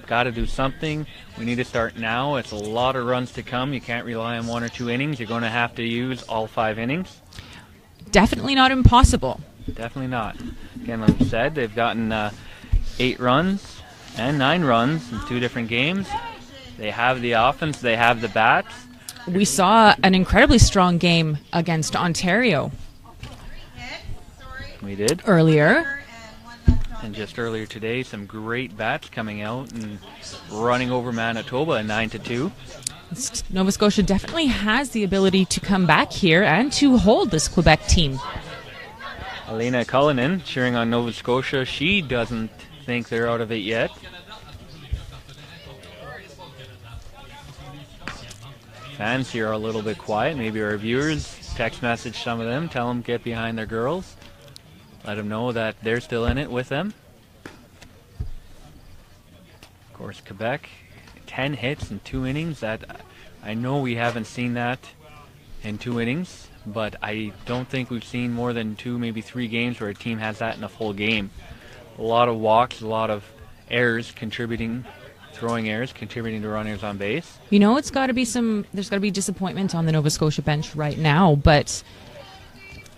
[SPEAKER 1] Got to do something. We need to start now. It's a lot of runs to come. You can't rely on 1 or 2 innings. You're going to have to use all 5 innings.
[SPEAKER 2] Definitely not impossible.
[SPEAKER 1] Definitely not. Again, like I said, they've gotten 8 runs and 9 runs in 2 different games. They have the offense. They have the bats.
[SPEAKER 2] We saw an incredibly strong game against Ontario.
[SPEAKER 1] We did.
[SPEAKER 2] Earlier.
[SPEAKER 1] And just earlier today, some great bats coming out and running over Manitoba at 9-2.
[SPEAKER 2] Nova Scotia definitely has the ability to come back here and to hold this Quebec team.
[SPEAKER 1] Elena Cullinan cheering on Nova Scotia. She doesn't think they're out of it yet. Fans here are a little bit quiet. Maybe our viewers text message some of them, tell them get behind their girls. Let them know that they're still in it with them. Of course, Quebec, 10 hits in 2 innings. That I know we haven't seen that in 2 innings, but I don't think we've seen more than 2, maybe 3 games where a team has that in a full game. A lot of walks, a lot of errors contributing, throwing errors contributing to runners on base.
[SPEAKER 2] You know, there's got to be disappointment on the Nova Scotia bench right now, but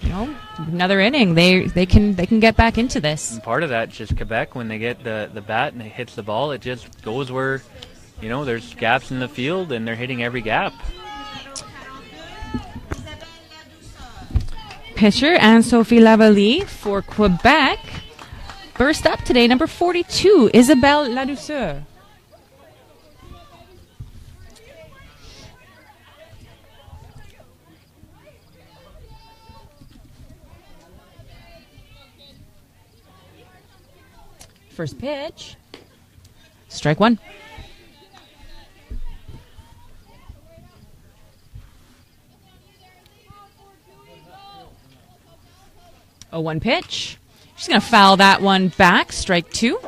[SPEAKER 2] you know, another inning, they can get back into this.
[SPEAKER 1] And part of that, just Quebec, when they get the bat and it hits the ball, it just goes where, you know, there's gaps in the field and they're hitting every gap.
[SPEAKER 2] Pitcher Anne-Sophie Lavallée for Quebec. First up today, number 42, Isabelle Ladouceur. First pitch. Strike one. Oh, 1 pitch. She's going to foul that one back. Strike two.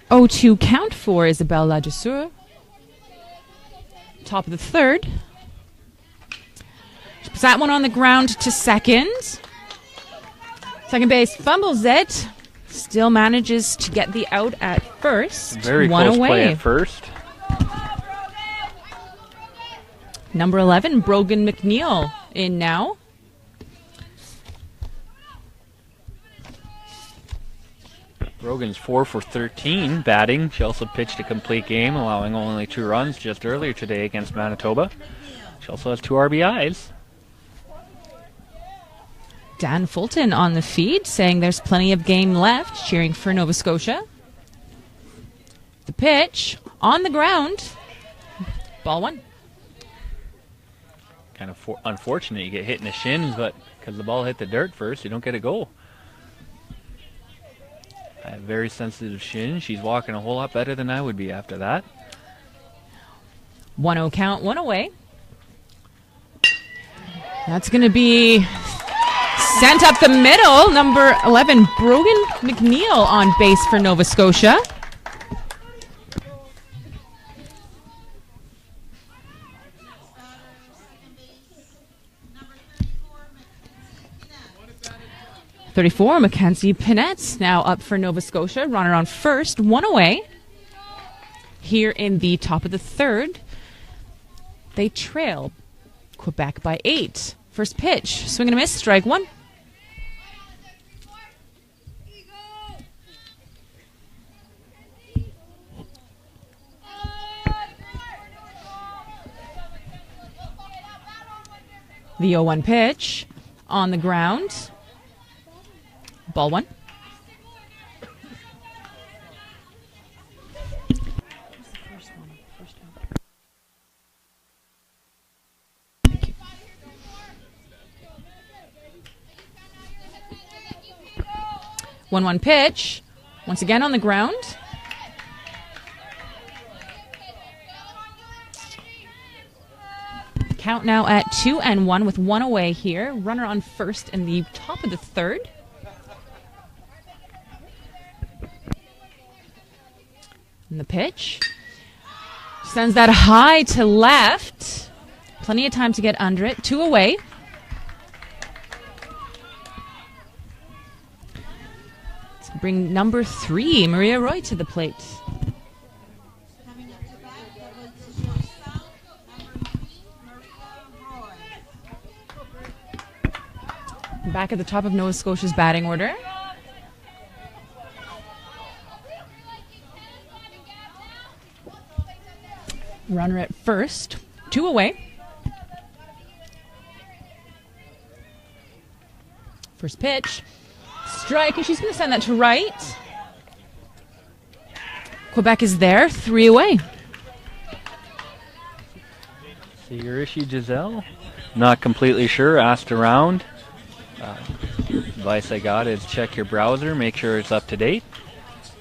[SPEAKER 2] Oh, 2 count for Isabelle Ladouceur. Top of the third. She puts that one on the ground to second. Second base fumbles it. Still manages to get the out at first.
[SPEAKER 1] Very
[SPEAKER 2] one
[SPEAKER 1] close
[SPEAKER 2] away.
[SPEAKER 1] play at first.
[SPEAKER 2] Number 11, Brogan McNeil in now.
[SPEAKER 1] Brogan's 4 for 13 batting. She also pitched a complete game, allowing only 2 runs just earlier today against Manitoba. She also has 2 RBIs.
[SPEAKER 2] Dan Fulton on the feed, saying there's plenty of game left, cheering for Nova Scotia. The pitch on the ground. Ball one.
[SPEAKER 1] Kind of unfortunate you get hit in the shins, but because the ball hit the dirt first, you don't get a goal. I have very sensitive shins. She's walking a whole lot better than I would be after that.
[SPEAKER 2] 1-0 count, 1 away. That's going to be sent up the middle. Number 11, Brogan McNeil on base for Nova Scotia. .34, Mackenzie Pinette now up for Nova Scotia. Runner on first, 1 away. Here in the top of the third, they trail Quebec by 8. First pitch, swing and a miss, strike one. The 0-1 pitch on the ground. Ball one. Thank you. 1-1 pitch. Once again on the ground. Count now at 2-1 with 1 away here. Runner on first in the top of the third. And the pitch sends that high to left. Plenty of time to get under it. 2 away. Let's bring number 3, Maria Roy, to the plate.
[SPEAKER 3] Coming up to bat, double digit south, number 3, Maria Roy.
[SPEAKER 2] Back at the top of Nova Scotia's batting order. Runner at first. 2 away. First pitch. Strike, and she's going to send that to right. Quebec is there. 3 away.
[SPEAKER 1] See your issue, Giselle? Not completely sure. Asked around. Advice I got is check your browser, make sure it's up to date.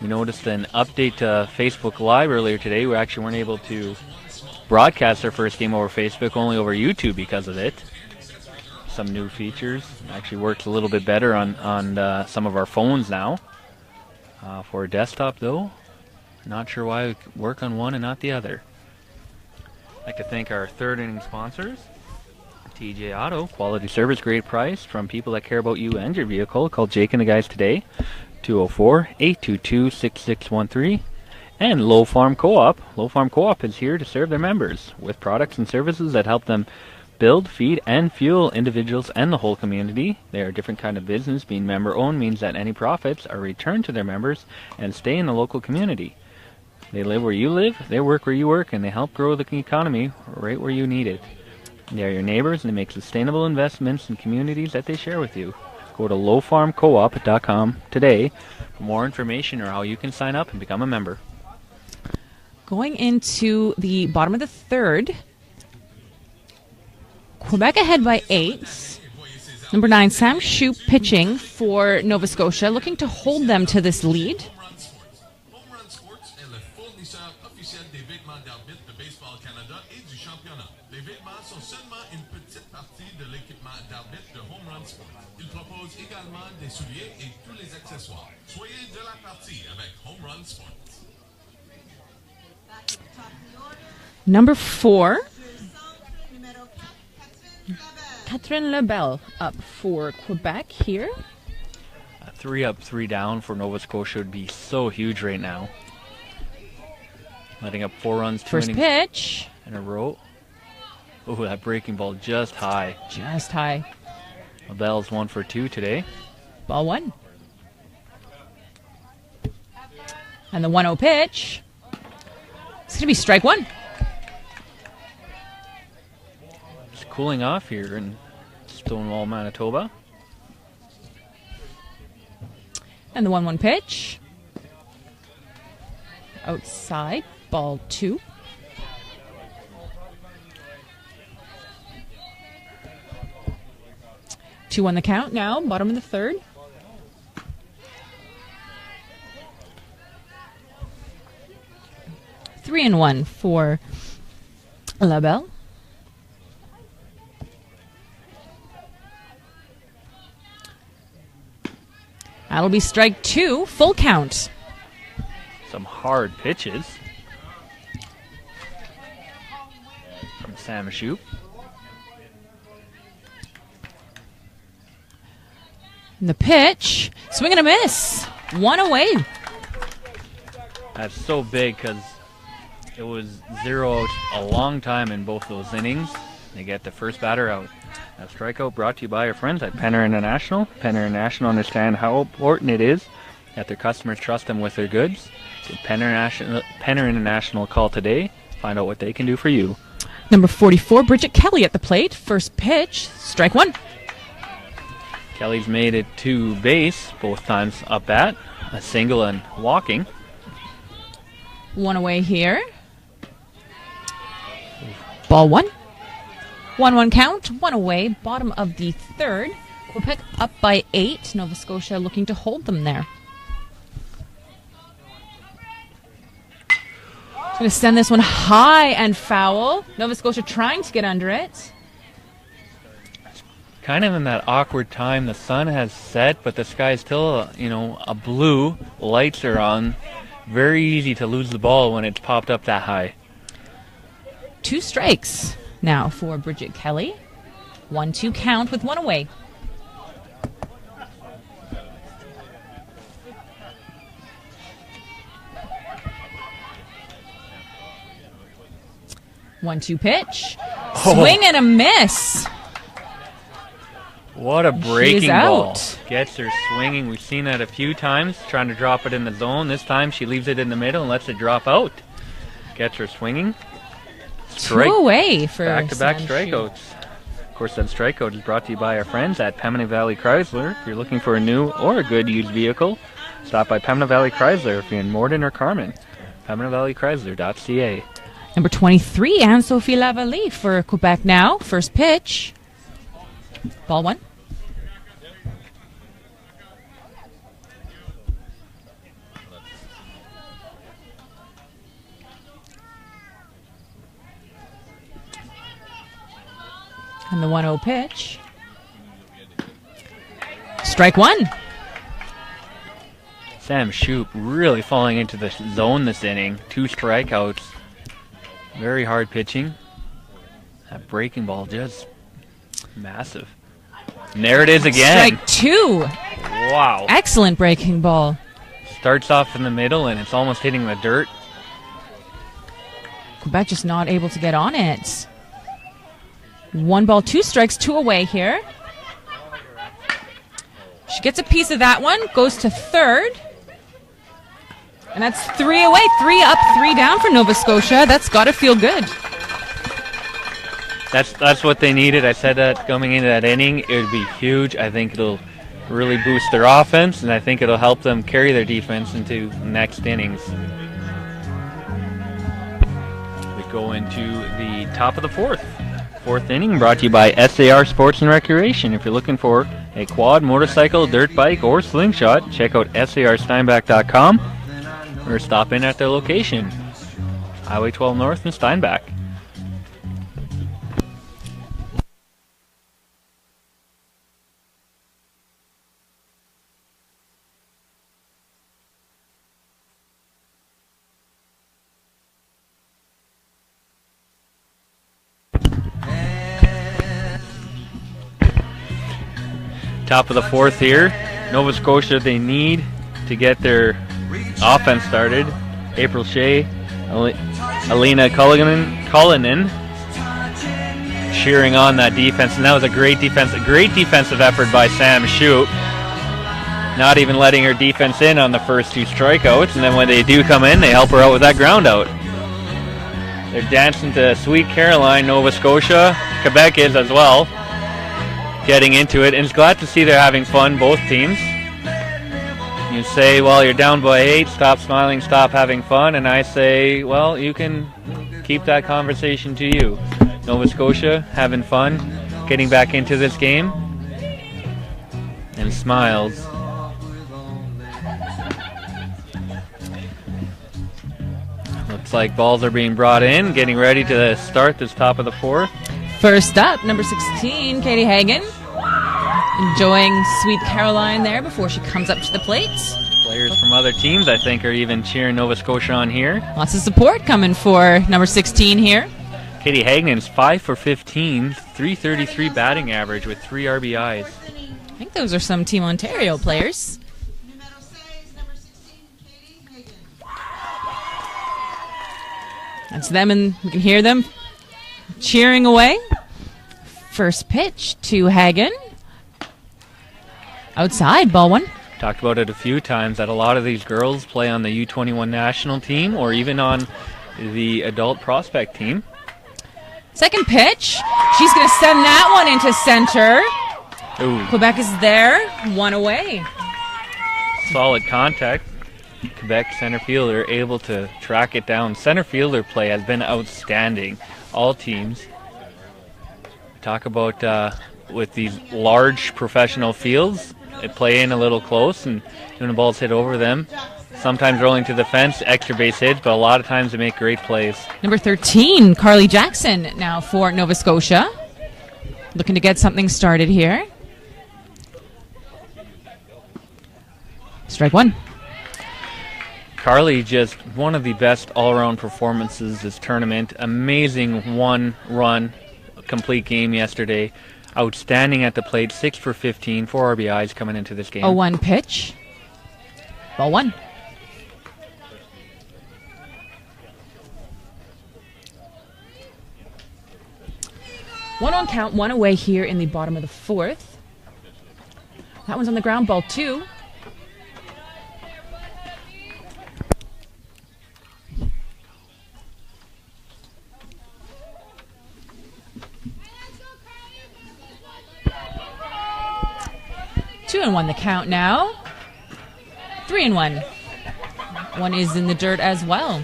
[SPEAKER 1] We noticed an update to Facebook Live earlier today. We actually weren't able to broadcast our first game over Facebook, only over YouTube because of it. Some new features. Actually works a little bit better on some of our phones now. For a desktop, though, not sure why we work on one and not the other. I'd like to thank our third inning sponsors. TJ Auto, quality service, great price from people that care about you and your vehicle. Call Jake and the guys today, 204-822-6613. And Low Farm Co-op. Low Farm Co-op is here to serve their members with products and services that help them build, feed, and fuel individuals and the whole community. They are a different kind of business. Being member-owned means that any profits are returned to their members and stay in the local community. They live where you live, they work where you work, and they help grow the economy right where you need it. They are your neighbors, and they make sustainable investments in communities that they share with you. Go to lowfarmcoop.com today for more information or how you can sign up and become a member.
[SPEAKER 2] Going into the bottom of the third. Quebec ahead by 8. Number 9, Sam Shoup pitching for Nova Scotia, looking to hold them to this lead. Number 4, Catherine Lebel up for Quebec here.
[SPEAKER 1] A 3 up, 3 down for Nova Scotia would be so huge right now. Letting up 4 runs, 2
[SPEAKER 2] First
[SPEAKER 1] innings
[SPEAKER 2] pitch.
[SPEAKER 1] in a row. Oh, that breaking ball just high.
[SPEAKER 2] Just high.
[SPEAKER 1] Lebel's 1 for 2 today.
[SPEAKER 2] Ball 1. And the 1-0 pitch. It's going to be strike 1.
[SPEAKER 1] It's cooling off here in Stonewall, Manitoba.
[SPEAKER 2] And the 1-1 pitch. Outside. Ball 2. Two on the count now, bottom of the third. Three and 1 for Labelle. That'll be strike 2, full count.
[SPEAKER 1] Some hard pitches from Sam Shoup.
[SPEAKER 2] And the pitch, swing and a miss. 1 away.
[SPEAKER 1] That's so big because it was 0 out a long time in both those innings. They get the first batter out. A strikeout brought to you by our friends at Penner International. Penner International understand how important it is that their customers trust them with their goods. Give Penner International a call today. Find out what they can do for you.
[SPEAKER 2] Number 44, Bridget Kelly at the plate. First pitch, strike 1.
[SPEAKER 1] Kelly's made it to base both times up bat, a single and walking.
[SPEAKER 2] 1 away here. Ball 1. 1-1 count, 1 away, bottom of the third. Quebec up by 8. Nova Scotia looking to hold them there. Going to send this one high and foul. Nova Scotia trying to get under it.
[SPEAKER 1] Kind of in that awkward time. The sun has set, but the sky is still, a blue. Lights are on. Very easy to lose the ball when it's popped up that high.
[SPEAKER 2] 2 strikes now for Bridget Kelly. 1-2 count with 1 away. One-two pitch. Swing and a miss.
[SPEAKER 1] What a breaking
[SPEAKER 2] She is
[SPEAKER 1] ball.
[SPEAKER 2] out.
[SPEAKER 1] Gets her swinging. We've seen that a few times, trying to drop it in the zone. This time she leaves it in the middle and lets it drop out. Gets her swinging.
[SPEAKER 2] 2 away for
[SPEAKER 1] back-to-back
[SPEAKER 2] Sam
[SPEAKER 1] strikeouts. Of course, that strikeout is brought to you by our friends at Pembina Valley Chrysler. If you're looking for a new or a good used vehicle, stop by Pembina Valley Chrysler if you're in Morden or Carman. PembinaValleyChrysler.ca.
[SPEAKER 2] Number 23, Anne-Sophie Lavallée for Quebec now. First pitch. Ball 1. And the 1-0 pitch. Strike one.
[SPEAKER 1] Sam Shoop really falling into the zone this inning. 2 strikeouts. Very hard pitching. That breaking ball just massive. And there it is again.
[SPEAKER 2] Strike two.
[SPEAKER 1] Wow.
[SPEAKER 2] Excellent breaking ball.
[SPEAKER 1] Starts off in the middle and it's almost hitting the dirt.
[SPEAKER 2] Quebec just not able to get on it. 1 ball, 2 strikes, 2 away here. She gets a piece of that one, goes to third. And that's 3 away, 3 up, 3 down for Nova Scotia. That's got to feel good.
[SPEAKER 1] That's what they needed. I said that coming into that inning, it would be huge. I think it'll really boost their offense, and I think it'll help them carry their defense into next innings. We go into the top of the fourth inning, brought to you by SAR Sports and Recreation. If you're looking for a quad, motorcycle, dirt bike, or slingshot, check out sarsteinbach.com or stop in at their location, Highway 12 North in Steinbach. Top of the fourth here. Nova Scotia, they need to get their offense started. April Shea, Alina Cullinan cheering on that defense. And that was a great defensive effort by Sam Shoop. Not even letting her defense in on the first 2 strikeouts. And then when they do come in, they help her out with that ground out. They're dancing to Sweet Caroline, Nova Scotia. Quebec is as well. Getting into it, and it's glad to see they're having fun, both teams. You say, well, you're down by 8, stop smiling, stop having fun, and I say, well, you can keep that conversation to you. Nova Scotia having fun, getting back into this game, and smiles. Looks like balls are being brought in, getting ready to start this top of the fourth.
[SPEAKER 2] First up, number 16, Katie Hagen. Enjoying Sweet Caroline there before she comes up to the plate.
[SPEAKER 1] Players from other teams, I think, are even cheering Nova Scotia on here.
[SPEAKER 2] Lots of support coming for number 16 here.
[SPEAKER 1] Katie Hagen's 5 for 15, 333 batting average with 3 RBIs.
[SPEAKER 2] I think those are some Team Ontario players.
[SPEAKER 3] Numero 6, number 16, Katie Hagen.
[SPEAKER 2] That's them, and we can hear them cheering away. First pitch to Hagen. Outside, ball one.
[SPEAKER 1] Talked about it a few times that a lot of these girls play on the U21 national team or even on the adult prospect team.
[SPEAKER 2] Second pitch. She's going to send that one into center.
[SPEAKER 1] Ooh.
[SPEAKER 2] Quebec is there, 1 away.
[SPEAKER 1] Solid contact. Quebec center fielder able to track it down. Center fielder play has been outstanding. All teams. Talk about with these large professional fields, they play in a little close, and when the ball's hit over them, sometimes rolling to the fence, extra base hits, but a lot of times they make great plays.
[SPEAKER 2] Number 13, Carly Jackson now for Nova Scotia. Looking to get something started here. Strike one.
[SPEAKER 1] Carly, just one of the best all-around performances this tournament. Amazing 1-run complete game yesterday. Outstanding at the plate, 6 for 15, 4 RBIs coming into this game.
[SPEAKER 2] 0-1 pitch. Ball one. One on count, 1 away here in the bottom of the fourth. That one's on the ground, ball 2. Two and 1 the count now. 3-1. One is in the dirt as well.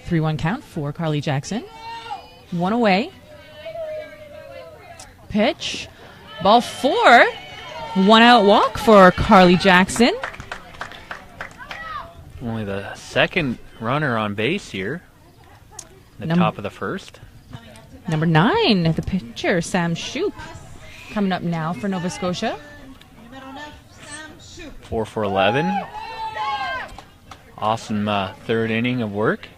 [SPEAKER 2] Three one count for Carly Jackson. 1 away. Pitch. Ball 4. One out walk for Carly Jackson.
[SPEAKER 1] Only the second runner on base here. The top of the first.
[SPEAKER 2] Number 9, the pitcher, Sam Shoop, coming up now for Nova Scotia.
[SPEAKER 1] 4 for 11. Awesome third inning of work.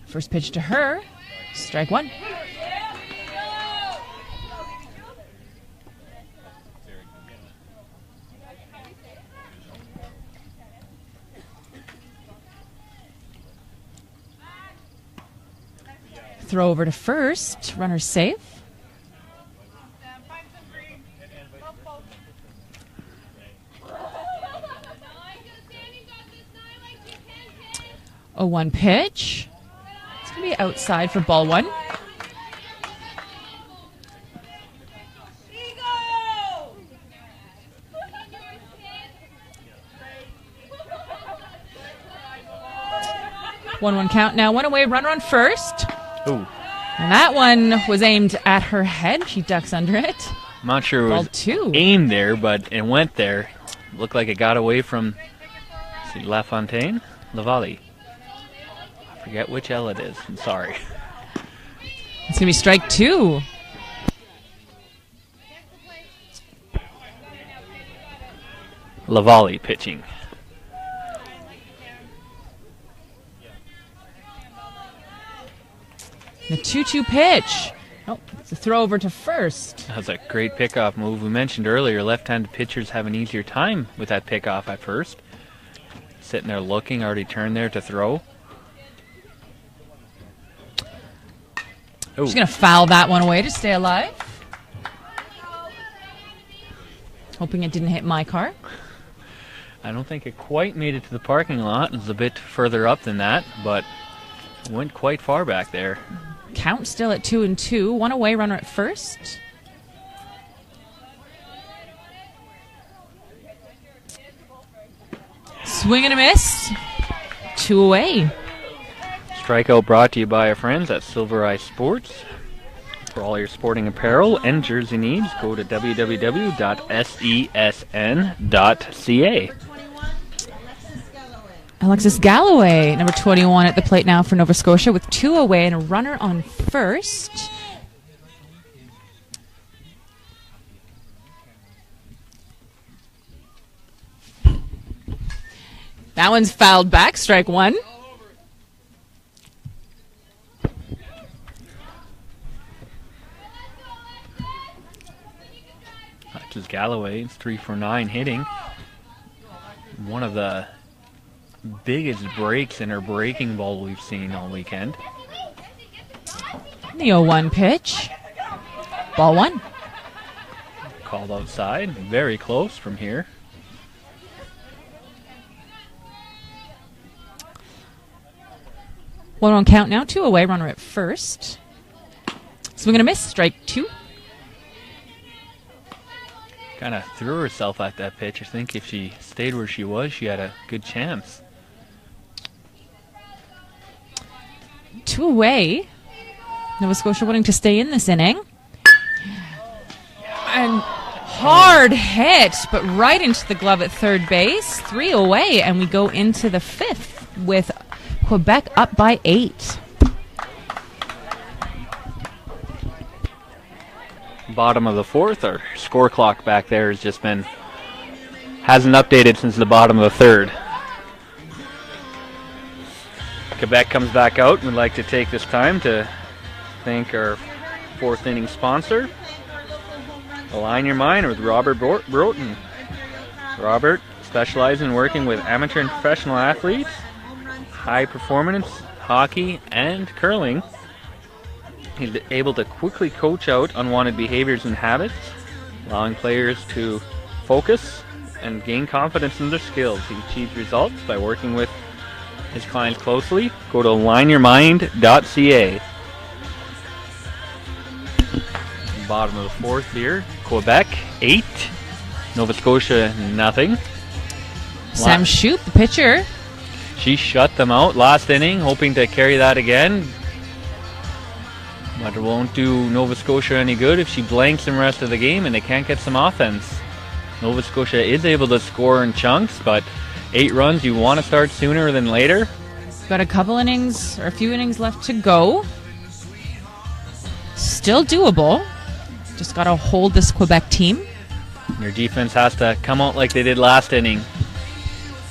[SPEAKER 2] First pitch to her, strike 1. Throw over to first, runner safe. A 1 pitch. It's going to be outside for ball 1. One count now. 1 away, runner on first.
[SPEAKER 1] Ooh.
[SPEAKER 2] And that one was aimed at her head. She ducks under it.
[SPEAKER 1] I'm not sure it
[SPEAKER 2] Ball
[SPEAKER 1] was
[SPEAKER 2] 2.
[SPEAKER 1] aimed there, but it went there. Looked like it got away from LaFontaine? Lavallee. I forget which L it is. I'm sorry.
[SPEAKER 2] It's going to be strike 2.
[SPEAKER 1] Lavallee pitching.
[SPEAKER 2] The 2-2 pitch. Oh, it's a throw over to first.
[SPEAKER 1] That was a great pickoff move. We mentioned earlier left-handed pitchers have an easier time with that pickoff at first. Sitting there looking, already turned there to throw.
[SPEAKER 2] She's going to foul that one away to stay alive. Hoping it didn't hit my car.
[SPEAKER 1] I don't think it quite made it to the parking lot. It was a bit further up than that, but it went quite far back there.
[SPEAKER 2] Count still at 2-2. 1 away, runner at first. Swing and a miss. 2 away.
[SPEAKER 1] Strikeout brought to you by our friends at Silver Eye Sports. For all your sporting apparel and jersey needs, go to www.sesn.ca.
[SPEAKER 2] Alexis Galloway, number 21 at the plate now for Nova Scotia with 2 away and a runner on first. That one's fouled back, strike 1.
[SPEAKER 1] Alexis Galloway, it's 3 for 9 hitting. One of the biggest breaks in her breaking ball we've seen all weekend.
[SPEAKER 2] The 0-1 pitch. Ball 1.
[SPEAKER 1] Called outside, very close from here.
[SPEAKER 2] One on count now, 2 away, runner at first. Swing and a miss, strike 2.
[SPEAKER 1] Kind of threw herself at that pitch. I think if she stayed where she was, she had a good chance.
[SPEAKER 2] 2 away. Nova Scotia wanting to stay in this inning. And hard hit, but right into the glove at third base. 3 away, and we go into the 5th with Quebec up by 8.
[SPEAKER 1] Bottom of the 4th, our score clock back there has just been, hasn't updated since the bottom of the 3rd. Quebec comes back out. We'd like to take this time to thank our 4th inning sponsor, Align Your Mind with Robert Broughton. Robert specializes in working with amateur and professional athletes, high performance, hockey, and curling. He's able to quickly coach out unwanted behaviors and habits, allowing players to focus and gain confidence in their skills. He achieves results by working with his clients closely. Go to alignyourmind.ca. Bottom of the 4th here. Quebec 8, Nova Scotia nothing.
[SPEAKER 2] Sam Shoop, the pitcher.
[SPEAKER 1] She shut them out last inning, hoping to carry that again. But it won't do Nova Scotia any good if she blanks them the rest of the game and they can't get some offense. Nova Scotia is able to score in chunks, but 8 runs, you want to start sooner than later.
[SPEAKER 2] Got a couple innings, or a few innings left to go. Still doable. Just got to hold this Quebec team.
[SPEAKER 1] Your defense has to come out like they did last inning,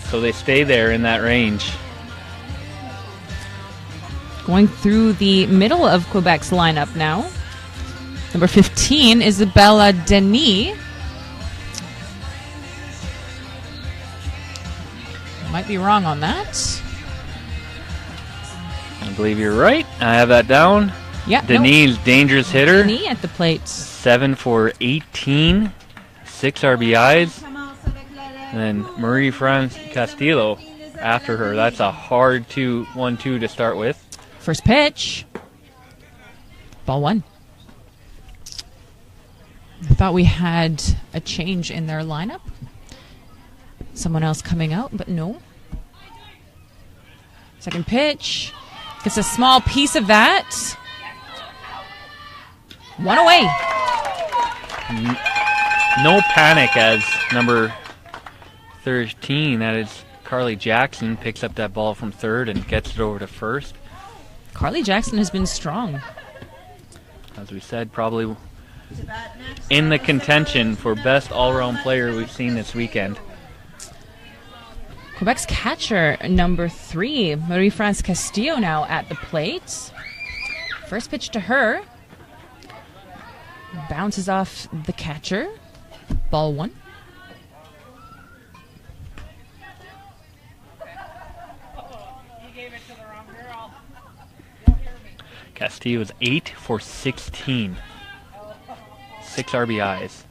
[SPEAKER 1] so they stay there in that range.
[SPEAKER 2] Going through the middle of Quebec's lineup now. Number 15, Isabella Denis. Might be wrong on that.
[SPEAKER 1] I believe you're right. I have that down.
[SPEAKER 2] Yeah,
[SPEAKER 1] Denis, dangerous hitter.
[SPEAKER 2] Denis at the plate.
[SPEAKER 1] 7 for 18, 6 RBIs. And then Marie-France Castillo after her. That's a hard 1-2 to start with.
[SPEAKER 2] First pitch. Ball 1. I thought we had a change in their lineup. Someone else coming out, but no. Second pitch. Gets a small piece of that. 1 away.
[SPEAKER 1] No panic as number 13, that is Carly Jackson, picks up that ball from third and gets it over to first.
[SPEAKER 2] Carly Jackson has been strong.
[SPEAKER 1] As we said, probably in the contention for best all-around player we've seen this weekend.
[SPEAKER 2] Quebec's catcher, number 3, Marie-France Castillo, now at the plate. First pitch to her. Bounces off the catcher. Ball 1.
[SPEAKER 1] Castillo is 8 for 16. 6 RBIs.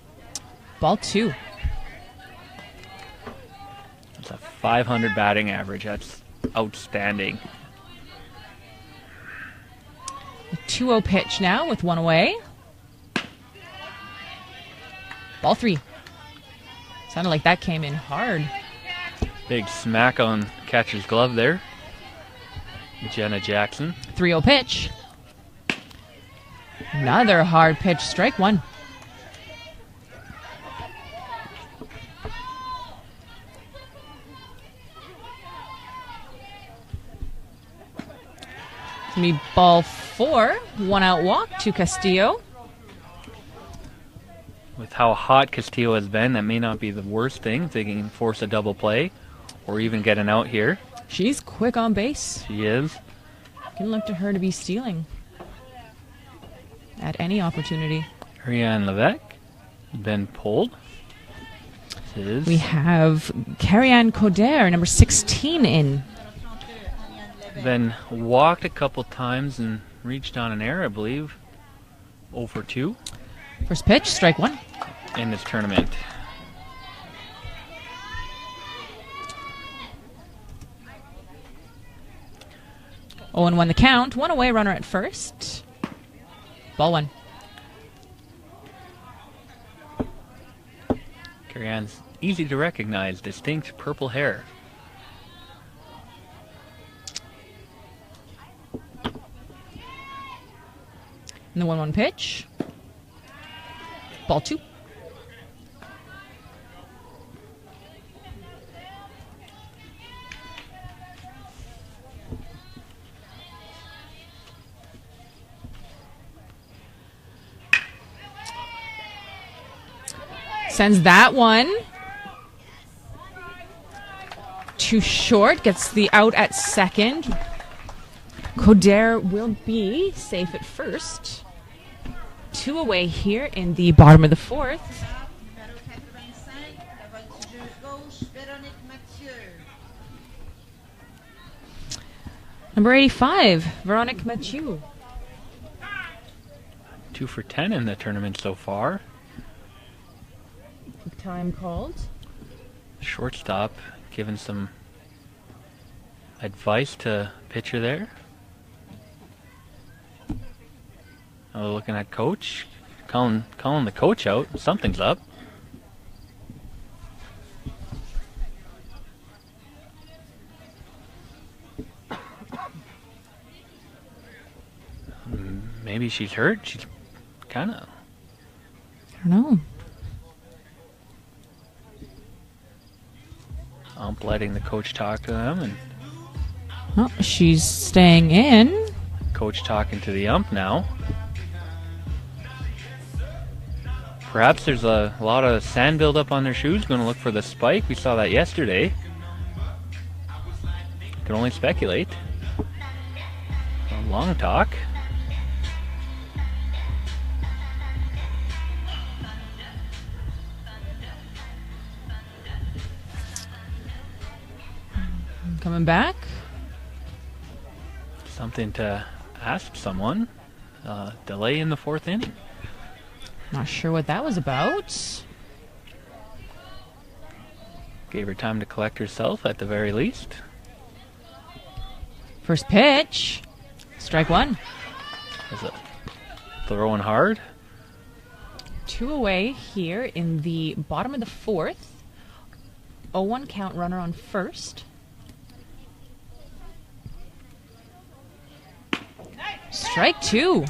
[SPEAKER 2] Ball 2.
[SPEAKER 1] That's a 500 batting average. That's outstanding.
[SPEAKER 2] A 2-0 pitch now with 1 away. Ball 3. Sounded like that came in hard.
[SPEAKER 1] Big smack on catcher's glove there. Jenna Jackson.
[SPEAKER 2] 3-0 pitch. Another hard pitch. Strike 1. It's going to be ball 4. 1 out walk to Castillo.
[SPEAKER 1] With how hot Castillo has been, that may not be the worst thing if they can force a double play or even get an out here.
[SPEAKER 2] She's quick on base.
[SPEAKER 1] She is.
[SPEAKER 2] Can look to her to be stealing at any opportunity.
[SPEAKER 1] Ariane Levesque been pulled.
[SPEAKER 2] We have Carrie-Anne Coder, number 16, in.
[SPEAKER 1] Been walked a couple times and reached on an error, I believe. 0 for 2
[SPEAKER 2] First pitch, strike 1.
[SPEAKER 1] in this tournament.
[SPEAKER 2] Oh, and 1 the count. 1 away, runner at first. Ball 1.
[SPEAKER 1] Carrie-Anne's easy to recognize, distinct purple hair.
[SPEAKER 2] And the 1-1 pitch. Ball 2. Sends that one too short. Gets the out at second. Coder will be safe at first. 2 away here in the bottom of the 4th. Number 85, Veronique Mathieu.
[SPEAKER 1] 2 for 10 in the tournament so far.
[SPEAKER 2] Time called.
[SPEAKER 1] Shortstop giving some advice to pitcher there. Oh, looking at coach, calling the coach out. Something's up. Maybe she's hurt. She's kind of.
[SPEAKER 2] I don't know.
[SPEAKER 1] Ump letting the coach talk to them, and
[SPEAKER 2] Oh, she's staying in.
[SPEAKER 1] coach talking to the ump now. Perhaps there's a lot of sand buildup on their shoes. Going to look for the spike. We saw that yesterday. Can only speculate. A long talk.
[SPEAKER 2] Coming back.
[SPEAKER 1] Something to ask someone. Delay in the 4th inning.
[SPEAKER 2] Not sure what that was about.
[SPEAKER 1] Gave her time to collect herself at the very least.
[SPEAKER 2] First pitch. Strike one.
[SPEAKER 1] Was it throwing hard?
[SPEAKER 2] 2 away here in the bottom of the 4th. 0-1 count, runner on first. Strike two.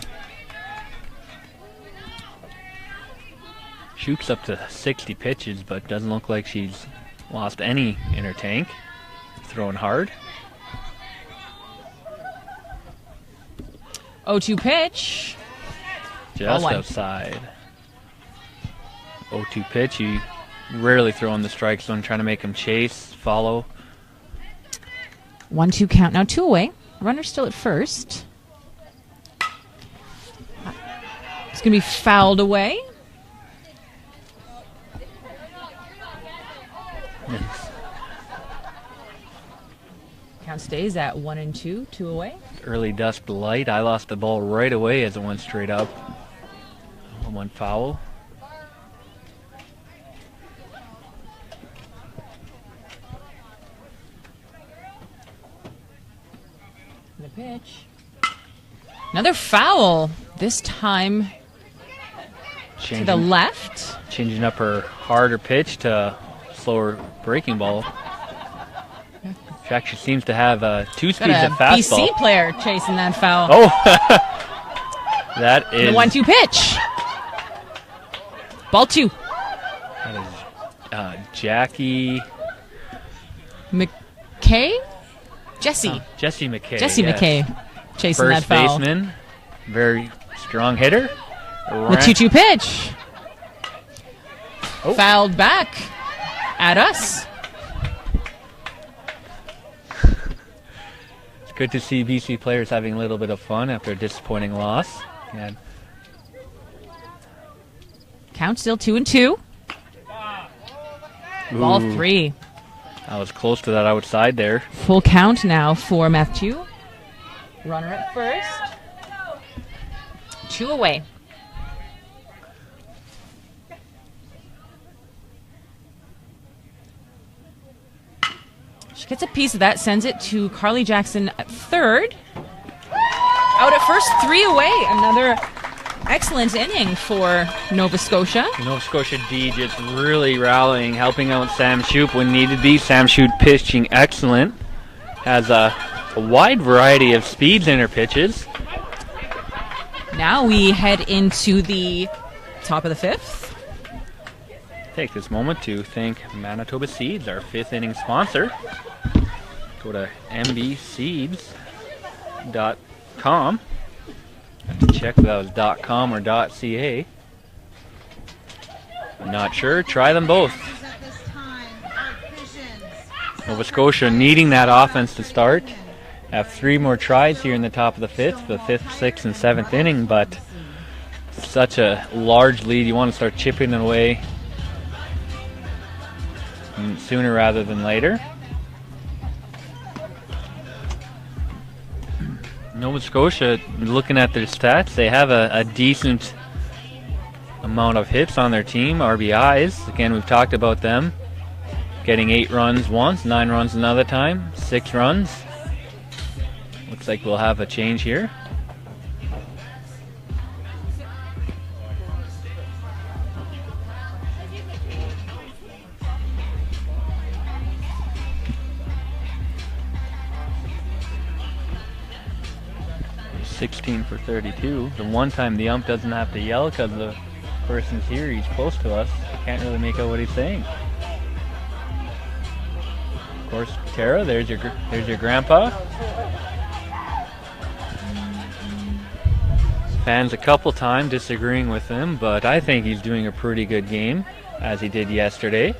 [SPEAKER 1] Shoots up to 60 pitches, but doesn't look like she's lost any in her tank. Throwing hard.
[SPEAKER 2] 0-2 pitch.
[SPEAKER 1] Just
[SPEAKER 2] 0-1.
[SPEAKER 1] outside. 0-2 pitch. You rarely throw in the strike zone, trying to make him chase, follow.
[SPEAKER 2] 1-2 count. Now 2 away. Runner still at first. It's going to be fouled away. Count stays at 1-2, 2 away.
[SPEAKER 1] Early dusk light. I lost the ball right away as it went straight up. One foul.
[SPEAKER 2] The pitch. Another foul. This time to the left.
[SPEAKER 1] Changing up her harder pitch to slower breaking ball. In fact, she seems to have 2 speeds
[SPEAKER 2] Got
[SPEAKER 1] of
[SPEAKER 2] a
[SPEAKER 1] fastball.
[SPEAKER 2] BC player chasing that foul.
[SPEAKER 1] Oh, that
[SPEAKER 2] The
[SPEAKER 1] is
[SPEAKER 2] 1-2 pitch. Ball 2.
[SPEAKER 1] that is Jackie
[SPEAKER 2] McKay? Jesse.
[SPEAKER 1] Jessie McKay.
[SPEAKER 2] Jesse
[SPEAKER 1] yes.
[SPEAKER 2] McKay chasing
[SPEAKER 1] First
[SPEAKER 2] that foul.
[SPEAKER 1] baseman, very strong hitter.
[SPEAKER 2] The 2-2 pitch.
[SPEAKER 1] Oh.
[SPEAKER 2] Fouled back at us.
[SPEAKER 1] It's good to see BC players having a little bit of fun after a disappointing loss. And
[SPEAKER 2] Count still 2-2. Ball
[SPEAKER 1] ooh,
[SPEAKER 2] 3.
[SPEAKER 1] I was close to that outside there.
[SPEAKER 2] Full count now for Matthew. Runner at first. 2 away. She gets a piece of that, sends it to Carly Jackson at third. Out at first, 3 away. Another excellent inning for Nova Scotia.
[SPEAKER 1] Nova Scotia D just really rallying, helping out Sam Shoup when needed be. Sam Shoup pitching excellent. Has a wide variety of speeds in her pitches.
[SPEAKER 2] Now we head into the top of the 5th.
[SPEAKER 1] Take this moment to thank Manitoba Seeds, our 5th inning sponsor. Go to mbseeds.com. Have to check if that was .com or .ca. I'm not sure. Try them both.
[SPEAKER 3] At this time, our Visions.
[SPEAKER 1] Nova Scotia needing that offense to start. Have 3 more tries here in the top of the 5th, the 5th, 6th, and 7th inning, but such a large lead. You want to start chipping it away sooner rather than later. Nova Scotia, looking at their stats, they have a decent amount of hits on their team, RBIs. Again, we've talked about them getting 8 runs once, 9 runs another time, 6 runs. Looks like we'll have a change here. 16 for 32. The one time the ump doesn't have to yell because the person's here, he's close to us. Can't really make out what he's saying. Of course, Tara, there's your grandpa. Fans a couple times disagreeing with him, but I think he's doing a pretty good game, as he did yesterday.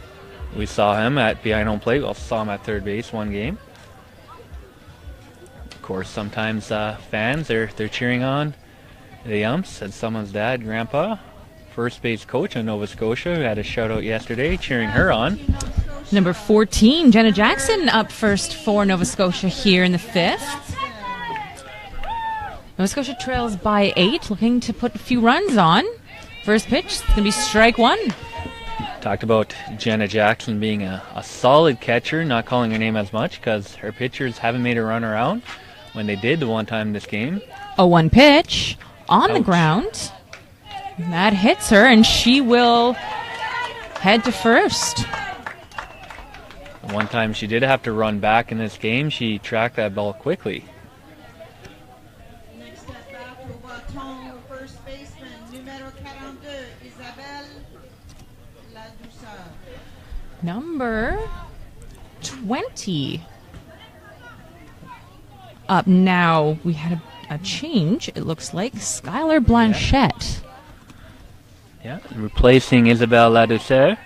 [SPEAKER 1] We saw him at behind home plate. We also saw him at third base one game. Of course, sometimes fans, they're cheering on the umps, and someone's dad, grandpa, first base coach in Nova Scotia, who had a shutout yesterday, cheering her on.
[SPEAKER 2] Number 14, Jenna Jackson up first for Nova Scotia here in the 5th. Nova Scotia trails by 8, looking to put a few runs on. First pitch, it's going to be strike 1.
[SPEAKER 1] Talked about Jenna Jackson being a solid catcher, not calling her name as much because her pitchers haven't made her run around when they did the one time this game.
[SPEAKER 2] 0-1 pitch on the
[SPEAKER 1] Ouch.
[SPEAKER 2] ground. That hits her, and she will head to first.
[SPEAKER 1] The one time she did have to run back in this game, she tracked that ball quickly.
[SPEAKER 3] Next at bat for Waton, first baseman, numéro 42, Isabelle Ladouceur.
[SPEAKER 2] Number 20. Up now, we had a change, it looks like. Skylar Blanchette.
[SPEAKER 1] Yeah, replacing Isabelle Ladouceur.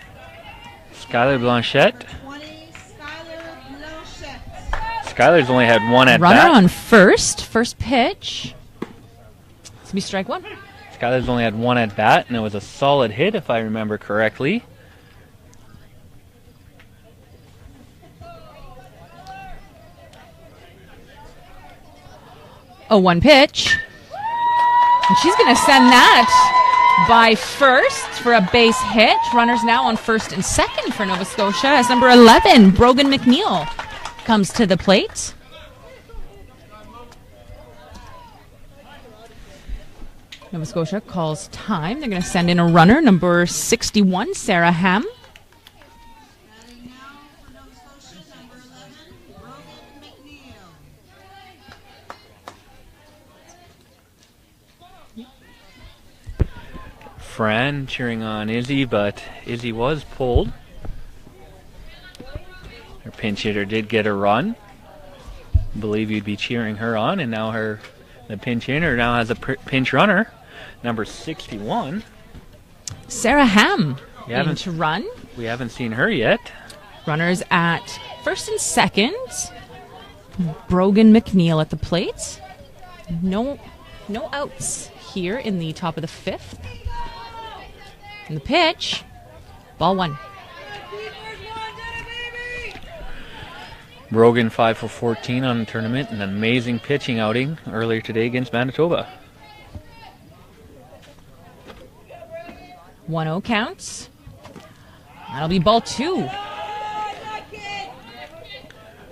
[SPEAKER 1] Skylar Blanchette.
[SPEAKER 3] 20, Skylar Blanchette.
[SPEAKER 1] Skylar's only had one at
[SPEAKER 2] Runner
[SPEAKER 1] bat.
[SPEAKER 2] on first. First pitch. It's going to be strike 1.
[SPEAKER 1] Skylar's only had one at bat, and it was a solid hit, if I remember correctly.
[SPEAKER 2] Oh, 1 pitch. And she's going to send that by first for a base hit. Runners now on first and second for Nova Scotia as number 11, Brogan McNeil, comes to the plate. Nova Scotia calls time. They're going to send in a runner, number 61, Sarah Ham.
[SPEAKER 3] Batting now for Nova Scotia, number 11, Brogan McNeil.
[SPEAKER 1] Fran cheering on Izzy, but Izzy was pulled. Her pinch hitter did get a run. I believe you'd be cheering her on, and now the pinch hitter now has a pinch runner, number 61.
[SPEAKER 2] Sarah Ham
[SPEAKER 1] You haven't-
[SPEAKER 2] in to run.
[SPEAKER 1] We haven't seen her yet.
[SPEAKER 2] Runners at first and second. Brogan McNeil at the plate. No outs here in the top of the 5th. And the pitch, ball 1.
[SPEAKER 1] Brogan 5 for 14 on the tournament, an amazing pitching outing earlier today against Manitoba.
[SPEAKER 2] 1-0 counts. That'll be ball 2.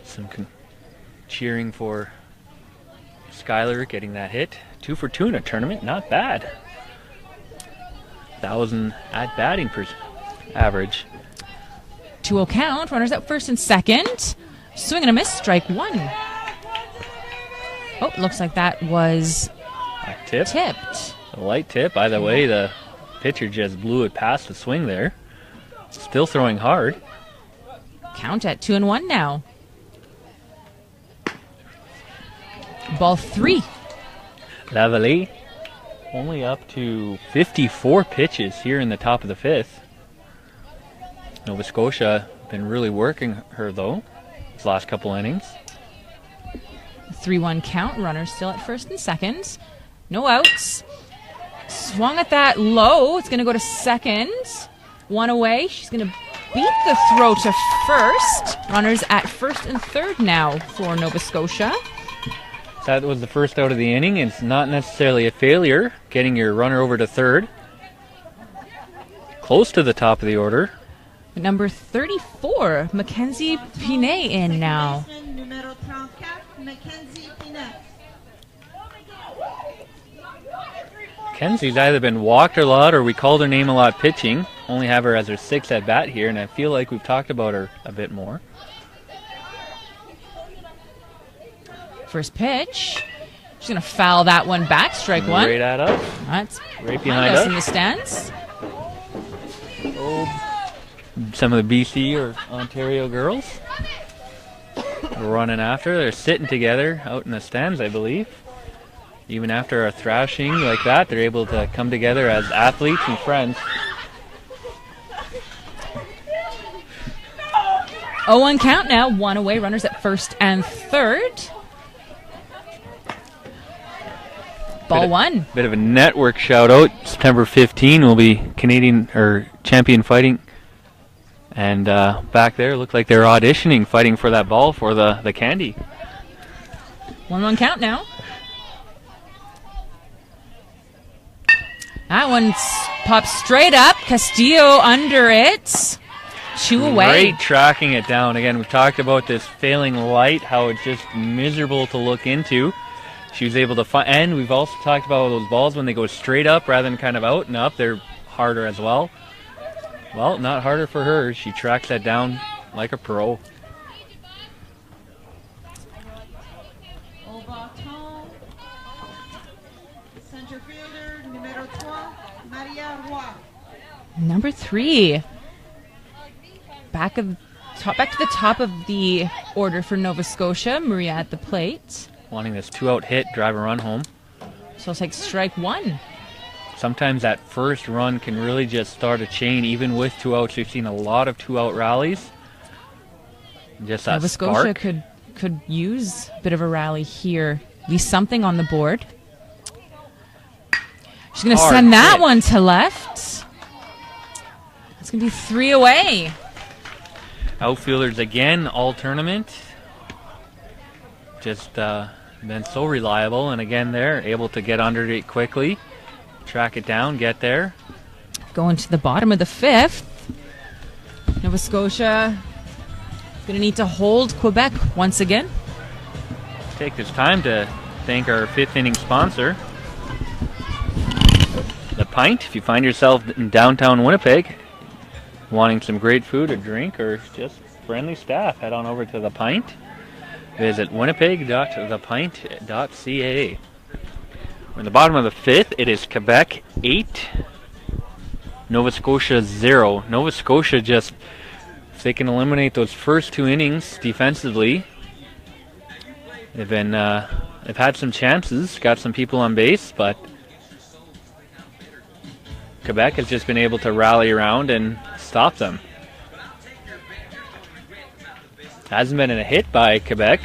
[SPEAKER 1] Some cheering for Skylar getting that hit. 2 for 2 in a tournament, not bad. 1,000 at batting per average.
[SPEAKER 2] 2-0 count. Runners at first and second. Swing and a miss. Strike 1. Oh, looks like that was
[SPEAKER 1] A tip,
[SPEAKER 2] tipped.
[SPEAKER 1] a light tip. Either way, the pitcher just blew it past the swing there. Still throwing hard.
[SPEAKER 2] Count at 2-1 now. Ball 3.
[SPEAKER 1] Lavallée only up to 54 pitches here in the top of the 5th. Nova Scotia been really working her though these last couple innings.
[SPEAKER 2] 3-1 count. Runners still at first and second. No outs. Swung at that low. It's going to go to second. 1 away. She's going to beat the throw to first. Runners at first and third now for Nova Scotia.
[SPEAKER 1] That was the first out of the inning. It's not necessarily a failure getting your runner over to third. Close to the top of the order.
[SPEAKER 2] Number 34, Mackenzie Pinet in now.
[SPEAKER 3] Baseman, numéro 34, Mackenzie Pinet.
[SPEAKER 1] Kenzie's either been walked a lot or we called her name a lot pitching. Only have her as her 6th at bat here, and I feel like we've talked about her a bit more.
[SPEAKER 2] First pitch. She's going to foul that one back. Strike one.
[SPEAKER 1] Right at us.
[SPEAKER 2] That's
[SPEAKER 1] Right behind us.
[SPEAKER 2] in the stands.
[SPEAKER 1] Oh, some of the BC or Ontario girls are running after. They're sitting together out in the stands, I believe. Even after a thrashing like that, they're able to come together as athletes and friends.
[SPEAKER 2] 0-1 count now. One away. Runners at first and third. Ball one.
[SPEAKER 1] Bit of a network shout out. September 15 will be Canadian or champion fighting. And back there, looked like they're auditioning, fighting for that ball for the candy.
[SPEAKER 2] 1-1 count now. That one pops straight up. Castillo under it. 2 away.
[SPEAKER 1] Great tracking it down. Again, we've talked about this failing light, how it's just miserable to look into. She was able to find, and we've also talked about those balls when they go straight up rather than kind of out and up, they're harder as well. Well, not harder for her. She tracks that down like a pro.
[SPEAKER 3] Au bâton, center fielder, numéro 3, Maria Roy.
[SPEAKER 2] Number 3. Back to the top of the order for Nova Scotia. Maria at the plate.
[SPEAKER 1] Wanting this 2-out hit, drive a run home.
[SPEAKER 2] So it's like strike one.
[SPEAKER 1] Sometimes that first run can really just start a chain, even with 2 outs. We've seen a lot of 2-out rallies. Just that
[SPEAKER 2] Nova
[SPEAKER 1] spark.
[SPEAKER 2] Scotia could use a bit of a rally here. At least something on the board. She's going to
[SPEAKER 1] Hard
[SPEAKER 2] send that
[SPEAKER 1] hit.
[SPEAKER 2] one to left. That's going to be 3 away.
[SPEAKER 1] Outfielders again, all tournament. Just been so reliable, and again they're able to get under it quickly, track it down, get there.
[SPEAKER 2] Going to the bottom of the 5th. Nova Scotia going to need to hold Quebec once again.
[SPEAKER 1] Take this time to thank our 5th inning sponsor, The Pint. If you find yourself in downtown Winnipeg wanting some great food or drink or just friendly staff, head on over to The Pint. Visit winnipeg.thepint.ca. We're in the bottom of the 5th. It is Quebec 8, Nova Scotia 0. Nova Scotia just, if they can eliminate those first 2 innings defensively, they've had some chances, got some people on base, but Quebec has just been able to rally around and stop them. Hasn't been a hit by Quebec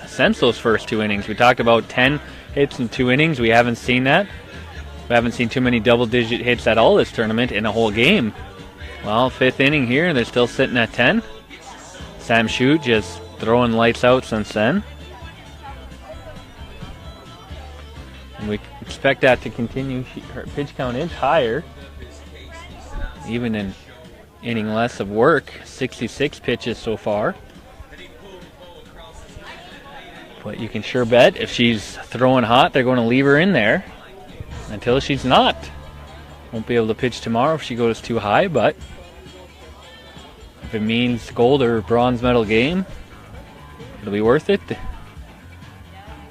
[SPEAKER 1] since those first 2 innings. We talked about 10 hits in 2 innings. We haven't seen that. We haven't seen too many double-digit hits at all this tournament in a whole game. Well, 5th inning here, and they're still sitting at 10. Sam Shute just throwing lights out since then. And we expect that to continue. Her pitch count is higher, even in inning less of work. 66 pitches so far. But you can sure bet if she's throwing hot, they're going to leave her in there until she's not. Won't be able to pitch tomorrow if she goes too high, but if it means gold or bronze medal game, it'll be worth it.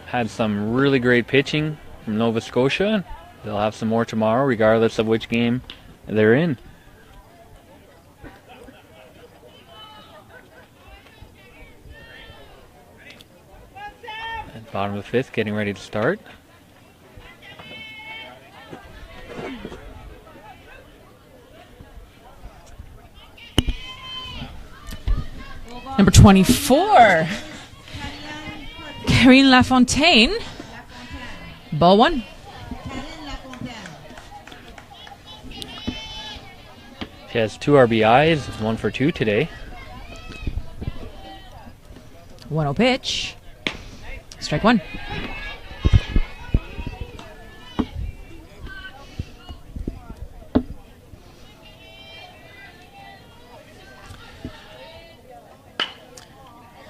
[SPEAKER 1] Had some really great pitching from Nova Scotia. They'll have some more tomorrow, regardless of which game they're in. Bottom of the 5th, getting ready to start.
[SPEAKER 2] Number 24. Karine Lafontaine. Ball one.
[SPEAKER 1] She has 2 RBIs, 1 for 2 today.
[SPEAKER 2] 1-0 pitch. Strike one.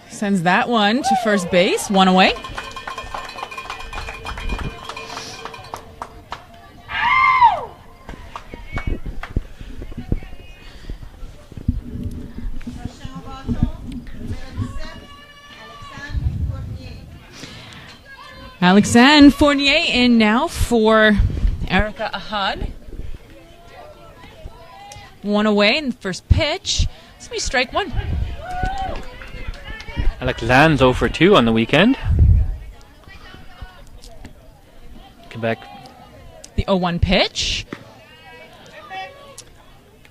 [SPEAKER 2] Sends that one to first base. 1 away. Alexandre Fournier in now for Erica Ahad. 1 away in the first pitch. It's going to be strike 1.
[SPEAKER 1] Alexandre 0 for 2 on the weekend. Quebec.
[SPEAKER 2] The 0-1 pitch.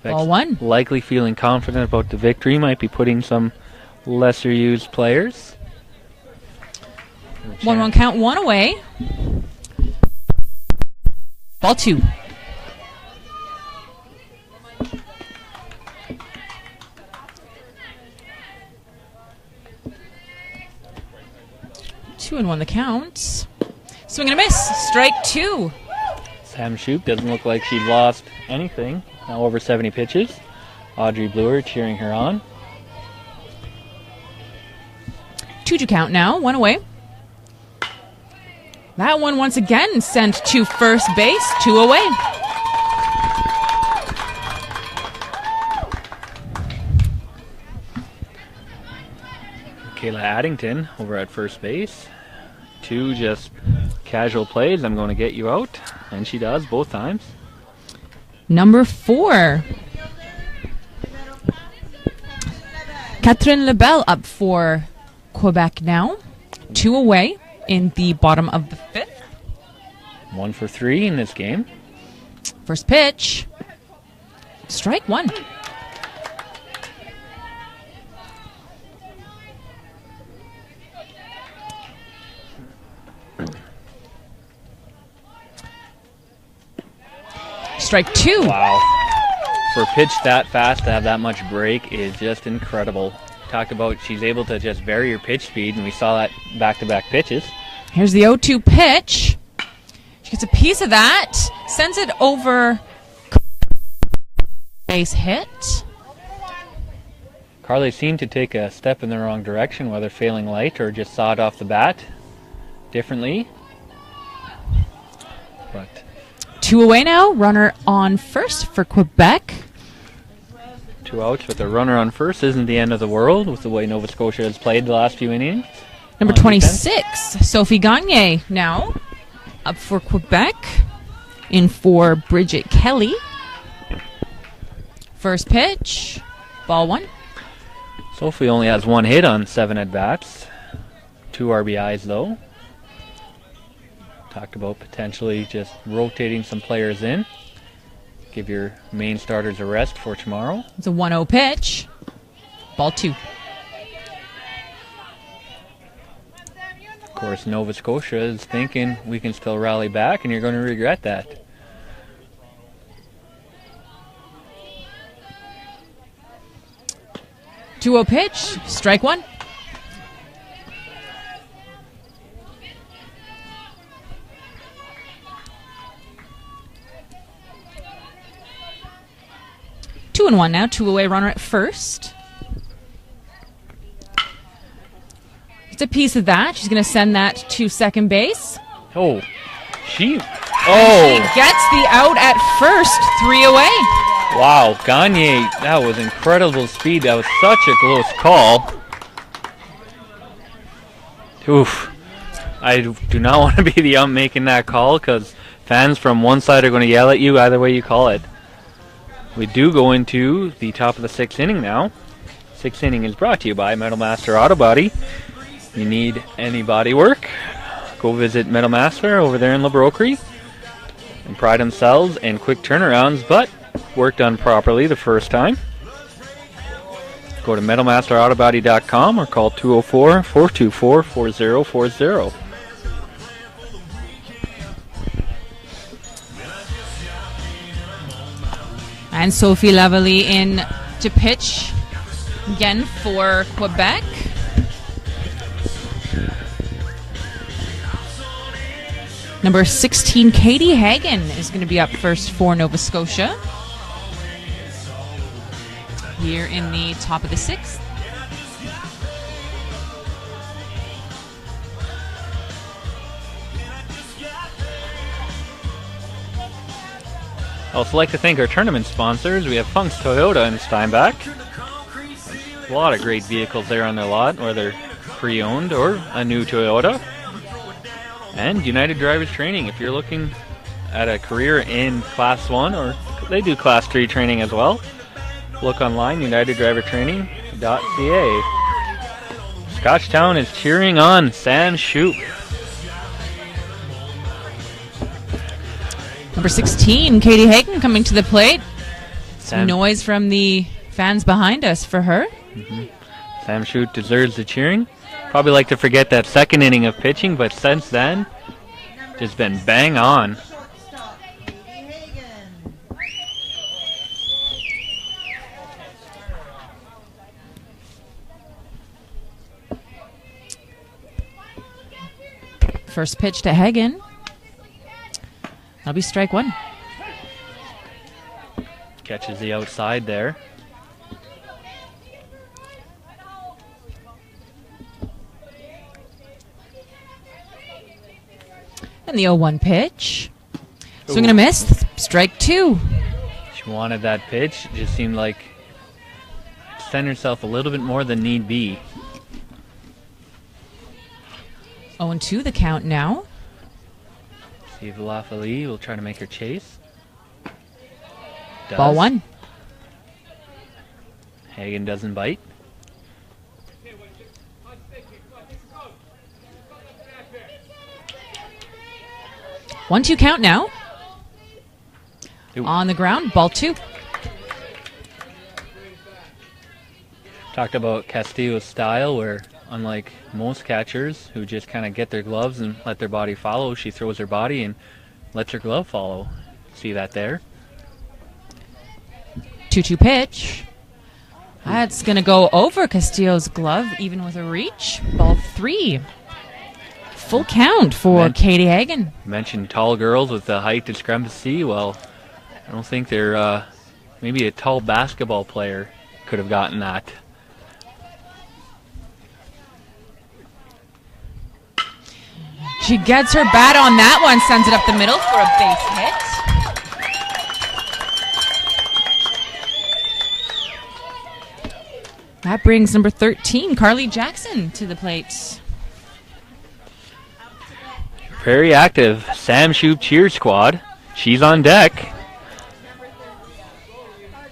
[SPEAKER 1] Quebec's
[SPEAKER 2] Ball 1.
[SPEAKER 1] likely feeling confident about the victory. Might be putting some lesser used players.
[SPEAKER 2] 1-1 count, 1 away. Ball 2. Two and 1 the count. Swing and a miss. Strike 2.
[SPEAKER 1] Sam Shoup doesn't look like she lost anything. Now over 70 pitches. Audrey Bluer cheering her on.
[SPEAKER 2] 2-2 count now. 1 away. That one once again sent to first base. 2 away.
[SPEAKER 1] Kayla Addington over at first base. 2 just casual plays. I'm going to get you out. And she does both times.
[SPEAKER 2] Number 4. Catherine Lebel up for Quebec now. 2 away in the bottom of the 5th.
[SPEAKER 1] 1 for 3 in this game.
[SPEAKER 2] First pitch. Strike 1. Strike 2.
[SPEAKER 1] Wow. For a pitch that fast to have that much break is just incredible. Talked about she's able to just vary her pitch speed, and we saw that back-to-back pitches.
[SPEAKER 2] Here's the 0-2 pitch. She gets a piece of that, sends it over. Base hit.
[SPEAKER 1] Carly seemed to take a step in the wrong direction, whether failing light or just saw it off the bat differently. But
[SPEAKER 2] 2 away now. Runner on first for Quebec.
[SPEAKER 1] 2 outs with a runner on first isn't the end of the world with the way Nova Scotia has played the last few innings.
[SPEAKER 2] Number
[SPEAKER 1] on
[SPEAKER 2] 26, Sophie Gagne now up for Quebec. In for Bridget Kelly. First pitch. Ball 1.
[SPEAKER 1] Sophie only has 1 hit on 7 at-bats. 2 RBIs, though. Talked about potentially just rotating some players in. Give your main starters a rest for tomorrow.
[SPEAKER 2] It's a 1-0 pitch. Ball 2.
[SPEAKER 1] Of course, Nova Scotia is thinking we can still rally back, and you're going to regret that.
[SPEAKER 2] Two-0 pitch. Strike 1. Two and 1 now. 2 away runner at first. It's a piece of that. She's going to send that to second base.
[SPEAKER 1] Oh, she
[SPEAKER 2] She gets the out at first. 3 away.
[SPEAKER 1] Wow, Gagne, that was incredible speed. That was such a close call. Oof. I do not want to be the ump making that call because fans from one side are going to yell at you either way you call it. We do go into the top of the 6th inning now. 6th inning is brought to you by Metal Master Auto Body. You need any body work, go visit Metal Master over there in La Broquerie and pride themselves in quick turnarounds, but work done properly the first time. Go to metalmasterautobody.com or call 204-424-4040.
[SPEAKER 2] And Sophie Lavalley in to pitch again for Quebec. Number 16, Katie Hagen, is going to be up first for Nova Scotia. Here in the top of the 6th.
[SPEAKER 1] I'd also like to thank our tournament sponsors. We have Funk's Toyota in Steinbach. A lot of great vehicles there on their lot, whether pre-owned or a new Toyota. And United Drivers Training, if you're looking at a career in Class 1, or they do Class 3 training as well, look online, uniteddrivertraining.ca. Scotchtown is cheering on Sam Shoup.
[SPEAKER 2] Number 16, Katie Hagen coming to the plate.
[SPEAKER 1] Sam,
[SPEAKER 2] Some noise from the fans behind us for her.
[SPEAKER 1] Sam Shoup deserves the cheering. Probably like to forget that second inning of pitching, but since then, just been bang on.
[SPEAKER 3] Shortstop, Katie Hagen.
[SPEAKER 2] First pitch to Hagen. That'll be strike one.
[SPEAKER 1] Catches the outside there.
[SPEAKER 2] And the 0-1 pitch. Swing and a miss. Strike two.
[SPEAKER 1] She wanted that pitch. It just seemed like extend herself a little bit more than need be.
[SPEAKER 2] 0-2 the count now.
[SPEAKER 1] See if Lafali will try to make her chase. Does.
[SPEAKER 2] Ball one.
[SPEAKER 1] Hagen doesn't bite.
[SPEAKER 2] One, two count now.
[SPEAKER 1] Ooh.
[SPEAKER 2] On the ground, ball two.
[SPEAKER 1] Talked about Castillo's style, where unlike most catchers who just kind of get their gloves and let their body follow, she throws her body and lets her glove follow. See that there?
[SPEAKER 2] 2-2 pitch. That's going to go over Castillo's glove, even with a reach. Ball three. Full count for Katie Hagen.
[SPEAKER 1] Mentioned tall girls with the height discrepancy. Well, I don't think they're maybe a tall basketball player could have gotten that.
[SPEAKER 2] She gets her bat on that one, sends it up the middle for a base hit. That brings number 13, Carly Jackson, to the plate.
[SPEAKER 1] Very active Sam Shoup cheer squad. She's on deck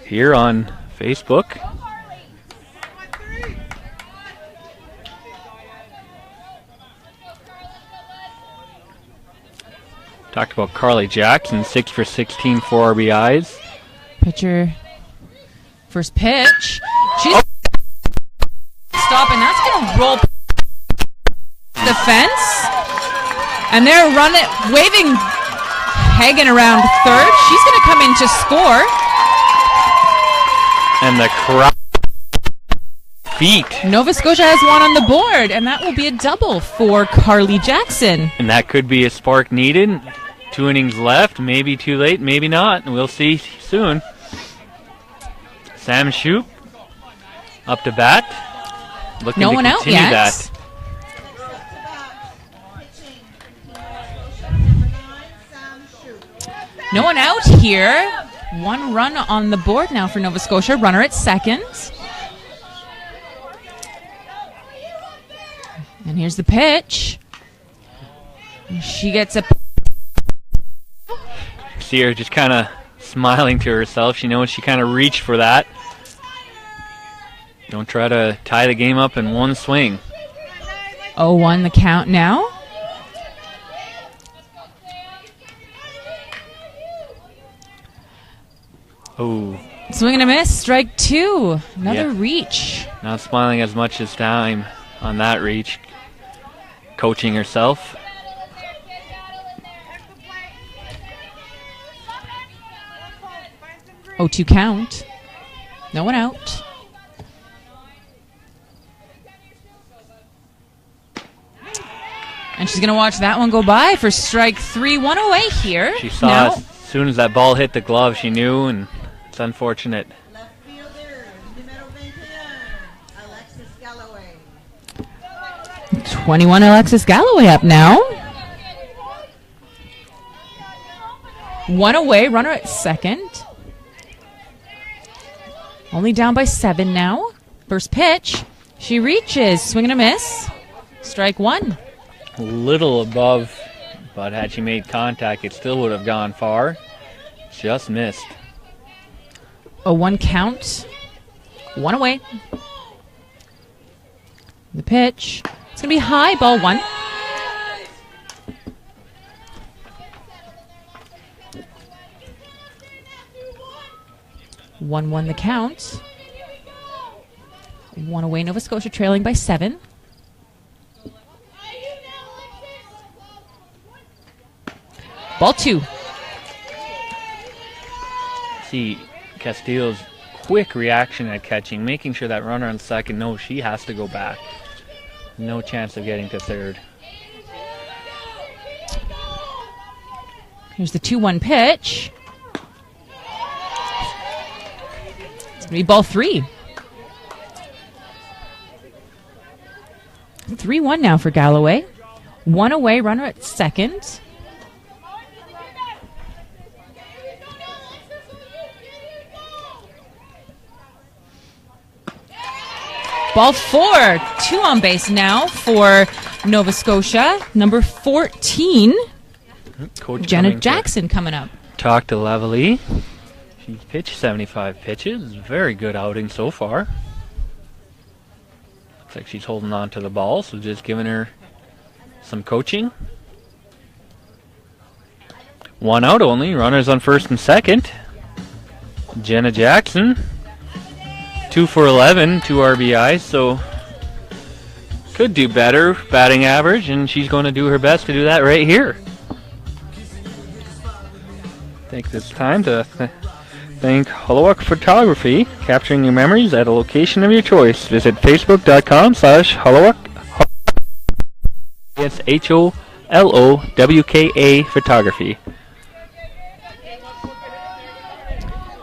[SPEAKER 1] here on Facebook. Talked about Carly Jackson, 6 for 16, 4 RBIs.
[SPEAKER 2] Pitcher, first pitch. She's stopping. That's going to roll the fence. And they're waving Hagen around third. She's going to come in to score.
[SPEAKER 1] And the crowd feet.
[SPEAKER 2] Nova Scotia has one on the board, and that will be a double for Carly Jackson.
[SPEAKER 1] And that could be a spark needed. 2 innings left, maybe too late, maybe not. We'll see soon. Sam Shoup up to bat. Looking
[SPEAKER 2] No
[SPEAKER 1] to
[SPEAKER 2] one out
[SPEAKER 1] continue
[SPEAKER 2] yet.
[SPEAKER 1] that.
[SPEAKER 2] No one out here. 1 run on the board now for Nova Scotia. Runner at second. And here's the pitch. She gets a...
[SPEAKER 1] See her just kind of smiling to herself. She knows she kind of reached for that. Don't try to tie the game up in one swing.
[SPEAKER 2] 0-1 the count now.
[SPEAKER 1] Oh,
[SPEAKER 2] Swing and a miss. Strike two. Another reach.
[SPEAKER 1] not smiling as much this time on that reach. Coaching herself.
[SPEAKER 2] 0-2 count. No one out. And she's going to watch that one go by for strike three. 1 away here.
[SPEAKER 1] She saw
[SPEAKER 2] Now,
[SPEAKER 1] as soon as that ball hit the glove, she knew, and it's unfortunate.
[SPEAKER 3] Left fielder, numero 21, Alexis Galloway.
[SPEAKER 2] 21 Alexis Galloway up now. 1 away. Runner at second. Only down by 7 now. First pitch. She reaches. Swing and a miss. Strike one.
[SPEAKER 1] A little above but had she made contact, it still would have gone far. Just missed.
[SPEAKER 2] A 1 count. 1 away. The pitch. It's going to be high, ball 1. One the count. 1 away, Nova Scotia trailing by 7. Ball 2.
[SPEAKER 1] See Castillo's quick reaction at catching, making sure that runner on second knows she has to go back. No chance of getting to third.
[SPEAKER 2] Here's the 2-1 pitch. It's going to be ball 3. 3-1 now for Galloway. 1 away, runner at second. Ball 4. 2 on base now for Nova Scotia. Number 14,
[SPEAKER 1] Coach
[SPEAKER 2] Jenna Jackson coming up.
[SPEAKER 1] Talk to Lavalley. She's pitched 75 pitches. Very good outing so far. Looks like she's holding on to the ball, so just giving her some coaching. 1 out only. Runners on first and second. Jenna Jackson. 2 for 11, 2 RBIs, so could do better batting average, and she's going to do her best to do that right here. Take this time to thank Holowuk Photography, capturing your memories at a location of your choice. Visit facebook.com/Holowuk. It's HOLOWKA Photography.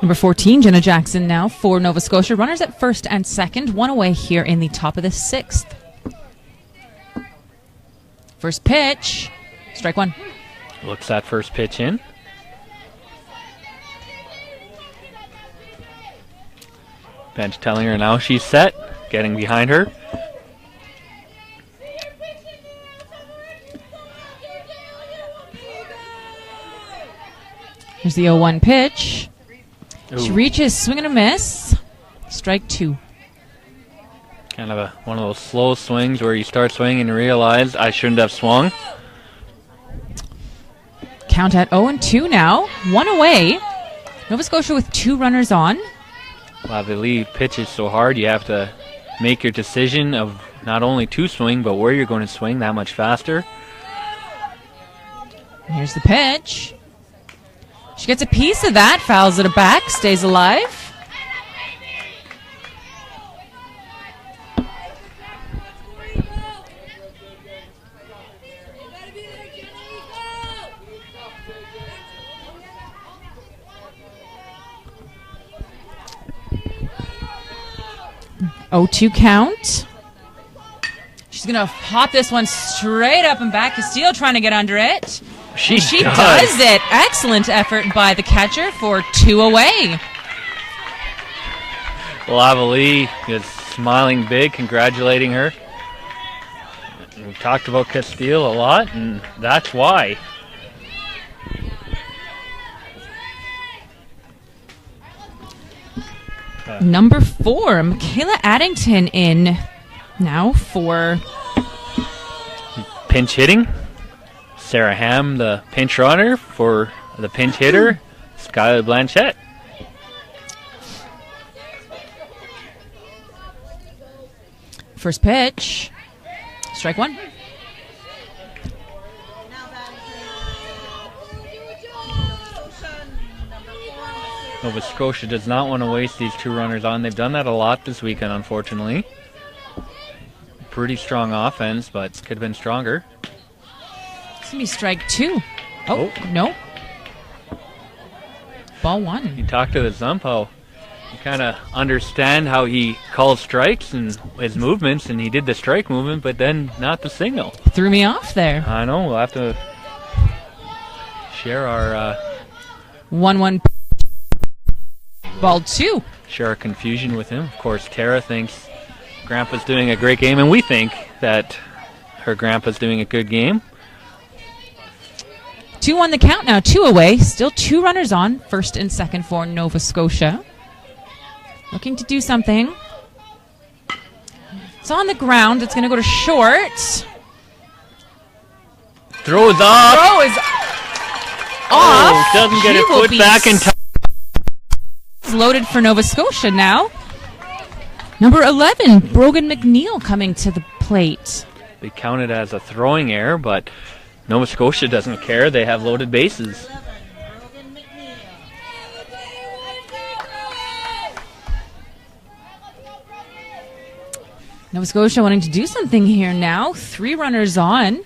[SPEAKER 2] Number 14, Jenna Jackson now for Nova Scotia. Runners at first and second. 1 away here in the top of the 6th. First pitch. Strike 1.
[SPEAKER 1] Looks that first pitch in. Bench telling her now she's set. Getting behind her.
[SPEAKER 2] Here's the 0-1 pitch. She
[SPEAKER 1] Ooh.
[SPEAKER 2] reaches, swing and a miss. Strike 2.
[SPEAKER 1] Kind of one of those slow swings where you start swinging and realize I shouldn't have swung.
[SPEAKER 2] Count at 0-2 now. 1 away. Nova Scotia with 2 runners on.
[SPEAKER 1] Lavalley pitches so hard you have to make your decision of not only to swing, but where you're going to swing that much faster.
[SPEAKER 2] Here's the pitch. She gets a piece of that, fouls it back, stays alive. Oh, 2 count. She's going to hop this one straight up and back. Castillo trying to get under it. She does it. Excellent effort by the catcher for 2 away.
[SPEAKER 1] Lavalley is smiling big, congratulating her. We talked about Castillo a lot, and that's why.
[SPEAKER 2] Number 4, Michaela Addington in now for
[SPEAKER 1] Pinch hitting. Sarah Ham, the pinch runner, for the pinch hitter, Skylar Blanchette.
[SPEAKER 2] first pitch. Strike 1.
[SPEAKER 1] Nova Scotia does not want to waste these 2 runners on. They've done that a lot this weekend, unfortunately. Pretty strong offense, but could have been stronger.
[SPEAKER 2] It's going to be strike 2. Oh, no. Ball 1.
[SPEAKER 1] You talk to the Zumpo. You kind of understand how he calls strikes and his movements, and he did the strike movement, but then not the signal.
[SPEAKER 2] Threw me off there.
[SPEAKER 1] I know. We'll have to share our
[SPEAKER 2] 1-1. Ball 2.
[SPEAKER 1] share our confusion with him. Of course, Tara thinks Grandpa's doing a great game, and we think that her Grandpa's doing a good game.
[SPEAKER 2] 2-1 the count now, 2 away. Still 2 runners on, first and second for Nova Scotia. Looking to do something. It's on the ground. It's going to go to short.
[SPEAKER 1] Throws off.
[SPEAKER 2] Throw is off.
[SPEAKER 1] Doesn't get his foot back in time.
[SPEAKER 2] Loaded for Nova Scotia now. Number 11, Brogan McNeil coming to the plate.
[SPEAKER 1] They count it as a throwing error, but Nova Scotia doesn't care. They have loaded bases.
[SPEAKER 3] Brogan McNeil.
[SPEAKER 2] Nova Scotia wanting to do something here now. 3 runners on,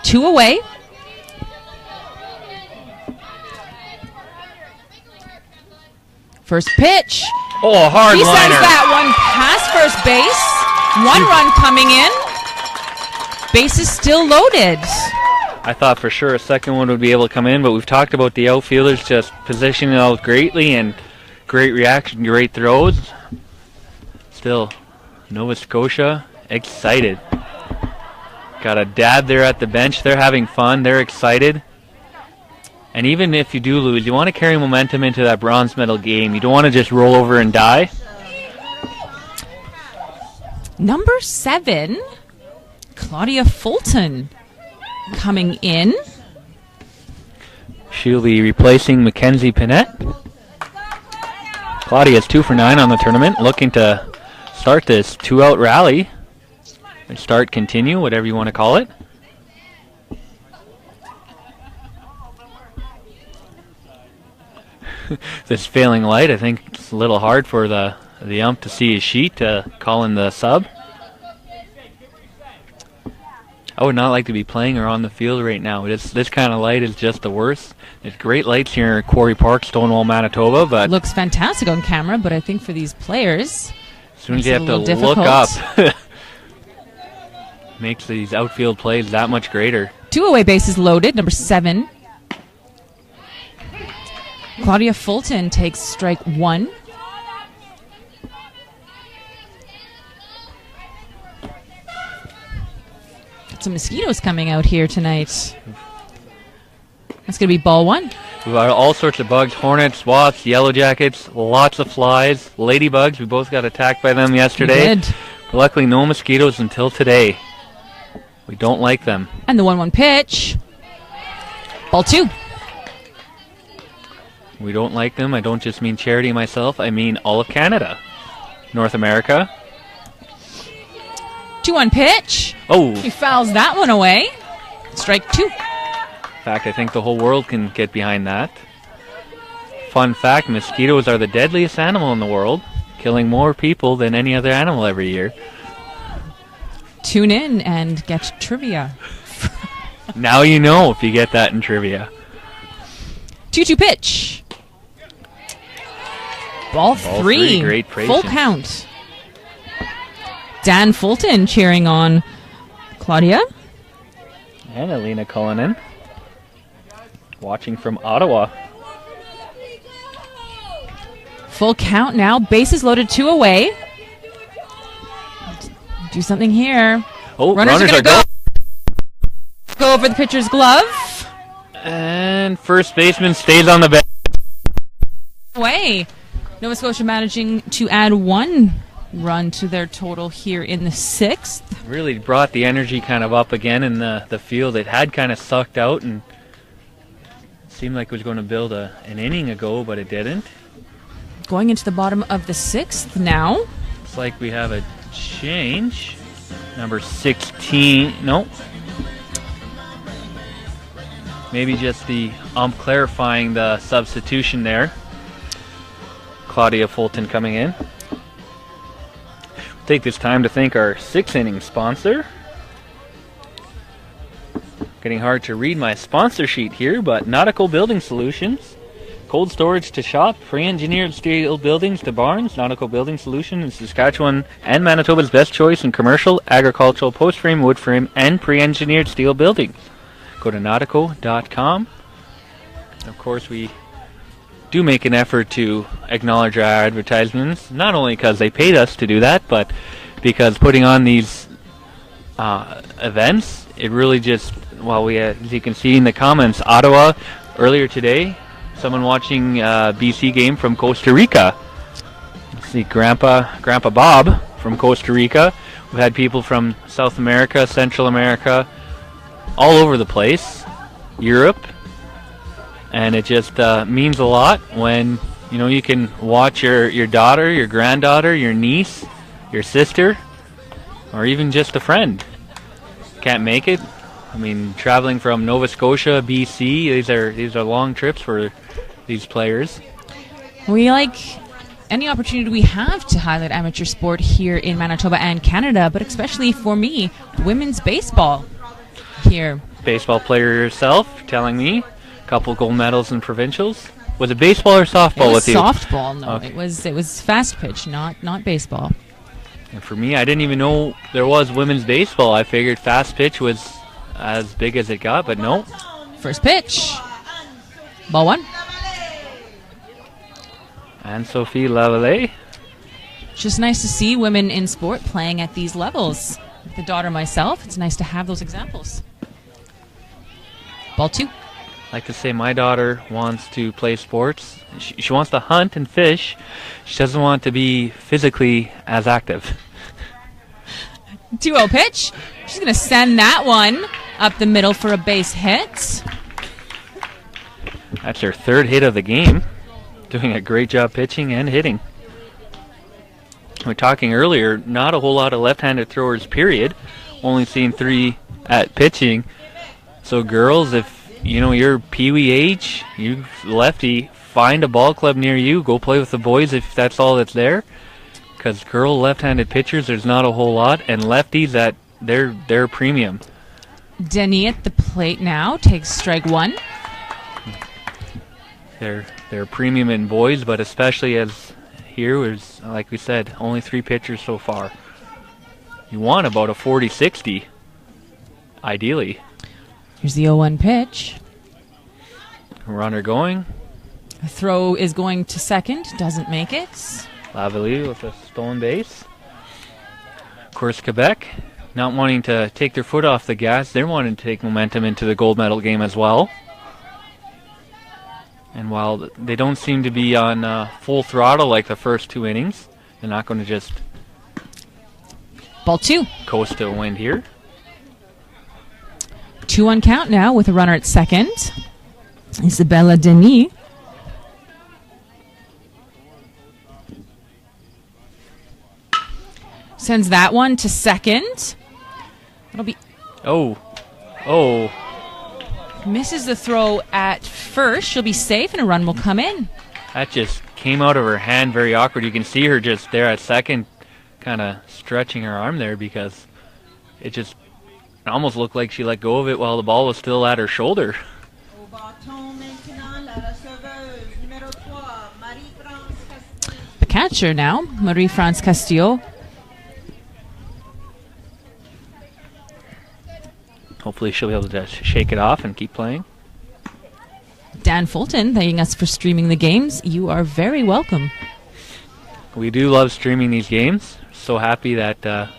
[SPEAKER 2] 2 away. First pitch.
[SPEAKER 1] Oh, hard
[SPEAKER 2] He
[SPEAKER 1] liner.
[SPEAKER 2] sends that one past first base. 1 run coming in. Base is still loaded.
[SPEAKER 1] I thought for sure a second one would be able to come in, but we've talked about the outfielders just positioning out greatly and great reaction, great throws. Still, Nova Scotia excited. Got a dad there at the bench. They're having fun. They're excited. And even if you do lose, you want to carry momentum into that bronze medal game. You don't want to just roll over and die.
[SPEAKER 2] Number 7, Claudia Fulton coming in.
[SPEAKER 1] She'll be replacing Mackenzie Pinette. Claudia's 2 for 9 on the tournament, looking to start this 2-out rally. Or start, continue, whatever you want to call it. This failing light, I think it's a little hard for the ump to see his sheet to call in the sub. I would not like to be playing or on the field right now. This kind of light is just the worst. There's great lights here in Quarry Park, Stonewall, Manitoba, but
[SPEAKER 2] Looks fantastic on camera, but I think for these players,
[SPEAKER 1] as soon as
[SPEAKER 2] makes
[SPEAKER 1] you
[SPEAKER 2] it
[SPEAKER 1] have
[SPEAKER 2] a
[SPEAKER 1] to
[SPEAKER 2] little
[SPEAKER 1] look up,
[SPEAKER 2] difficult.
[SPEAKER 1] makes these outfield plays that much greater.
[SPEAKER 2] 2 away bases loaded. Number 7, Claudia Fulton takes strike 1. Got some mosquitoes coming out here tonight. That's going to be ball 1.
[SPEAKER 1] We've got all sorts of bugs, hornets, wasps, yellow jackets, lots of flies, ladybugs. We both got attacked by them yesterday.
[SPEAKER 2] We did.
[SPEAKER 1] But luckily no mosquitoes until today. We don't like them.
[SPEAKER 2] And the 1-1 pitch. Ball 2.
[SPEAKER 1] We don't like them. I don't just mean charity myself. I mean all of Canada. North America.
[SPEAKER 2] 2-1 pitch.
[SPEAKER 1] Oh,
[SPEAKER 2] He fouls that one away. Strike 2.
[SPEAKER 1] in fact, I think the whole world can get behind that. Fun fact, mosquitoes are the deadliest animal in the world, killing more people than any other animal every year.
[SPEAKER 2] Tune in and get trivia.
[SPEAKER 1] Now you know if you get that in trivia.
[SPEAKER 2] 2-2 pitch. Ball 3.
[SPEAKER 1] Great
[SPEAKER 2] Full
[SPEAKER 1] patience.
[SPEAKER 2] count. Dan Fulton cheering on Claudia.
[SPEAKER 1] And Alina Cullinan. Watching from Ottawa.
[SPEAKER 2] Full count now. Bases loaded, 2 away. Do something here.
[SPEAKER 1] Oh,
[SPEAKER 2] Runners are
[SPEAKER 1] runners
[SPEAKER 2] gonna
[SPEAKER 1] are
[SPEAKER 2] go. Go over the pitcher's glove.
[SPEAKER 1] And first baseman stays on the bench.
[SPEAKER 2] Away. Nova Scotia managing to add 1 run to their total here in the 6th.
[SPEAKER 1] Really brought the energy kind of up again in the field. It had kind of sucked out and seemed like it was going to build an inning ago, but it didn't.
[SPEAKER 2] Going into the bottom of the 6th now.
[SPEAKER 1] Looks like we have a change. Number 16. No. Maybe just the ump clarifying the substitution there. Claudia Fulton coming in. Take this time to thank our 6th-inning sponsor. Getting hard to read my sponsor sheet here, but Nautical Building Solutions. Cold storage to shop, pre-engineered steel buildings to barns. Nautical Building Solutions is Saskatchewan and Manitoba's best choice in commercial, agricultural, post-frame, wood frame, and pre-engineered steel buildings. Go to nautico.com. Of course, we do make an effort to acknowledge our advertisements, not only because they paid us to do that, but because putting on these events, it really just well, as you can see in the comments, Ottawa earlier today. Someone watching BC game from Costa Rica. Let's see, Grandpa Bob from Costa Rica. We've had people from South America, Central America, all over the place, Europe, and it just means a lot when you can watch your daughter, your granddaughter, your niece, your sister, or even just a friend can't make it. I mean, traveling from Nova Scotia, BC, these are long trips for these players.
[SPEAKER 2] We like any opportunity we have to highlight amateur sport here in Manitoba and Canada, but especially for me, women's baseball here.
[SPEAKER 1] Baseball player yourself, telling me, a couple gold medals in provincials. Was it baseball or softball with you?
[SPEAKER 2] Softball, no.
[SPEAKER 1] Okay.
[SPEAKER 2] It was fast pitch, not baseball.
[SPEAKER 1] And for me, I didn't even know there was women's baseball. I figured fast pitch was as big as it got, but no.
[SPEAKER 2] First pitch. Ball one.
[SPEAKER 1] Anne-Sophie Lavallee.
[SPEAKER 2] Just nice to see women in sport playing at these levels. With the daughter myself, it's nice to have those examples. Ball two.
[SPEAKER 1] I like to say my daughter wants to play sports. She wants to hunt and fish. She doesn't want to be physically as active.
[SPEAKER 2] 2-0 pitch. She's going to send that one up the middle for a base hit.
[SPEAKER 1] That's her third hit of the game. Doing a great job pitching and hitting. We were talking earlier, not a whole lot of left-handed throwers, period. Only seen 3 at pitching. So girls, if you're peewee age, you lefty, find a ball club near you. Go play with the boys if that's all that's there. Because girl left-handed pitchers, there's not a whole lot, and lefties, they're premium.
[SPEAKER 2] Denis at the plate now takes strike one.
[SPEAKER 1] They're premium in boys, but especially as here is, like we said, only 3 pitchers so far. You want about a 40-60, ideally.
[SPEAKER 2] Here's the 0-1 pitch.
[SPEAKER 1] Runner going.
[SPEAKER 2] A throw is going to second, doesn't make it.
[SPEAKER 1] Lavallee with a stolen base. Of course, Quebec, not wanting to take their foot off the gas, they're wanting to take momentum into the gold medal game as well. And while they don't seem to be on full throttle like the first 2 innings, they're not going to just
[SPEAKER 2] ball 2.
[SPEAKER 1] Coast to a win here.
[SPEAKER 2] 2-1 count now with a runner at second. Isabella Denis. Sends that one to second. It'll be...
[SPEAKER 1] Oh.
[SPEAKER 2] Misses the throw at first. She'll be safe and a run will come in.
[SPEAKER 1] That just came out of her hand very awkward. You can see her just there at second kind of stretching her arm there because it almost looked like she let go of it while the ball was still at her shoulder.
[SPEAKER 2] The catcher now, Marie-France Castillo.
[SPEAKER 1] Hopefully she'll be able to shake it off and keep playing.
[SPEAKER 2] Dan Fulton thanking us for streaming the games. You are very welcome.
[SPEAKER 1] We do love streaming these games. So happy that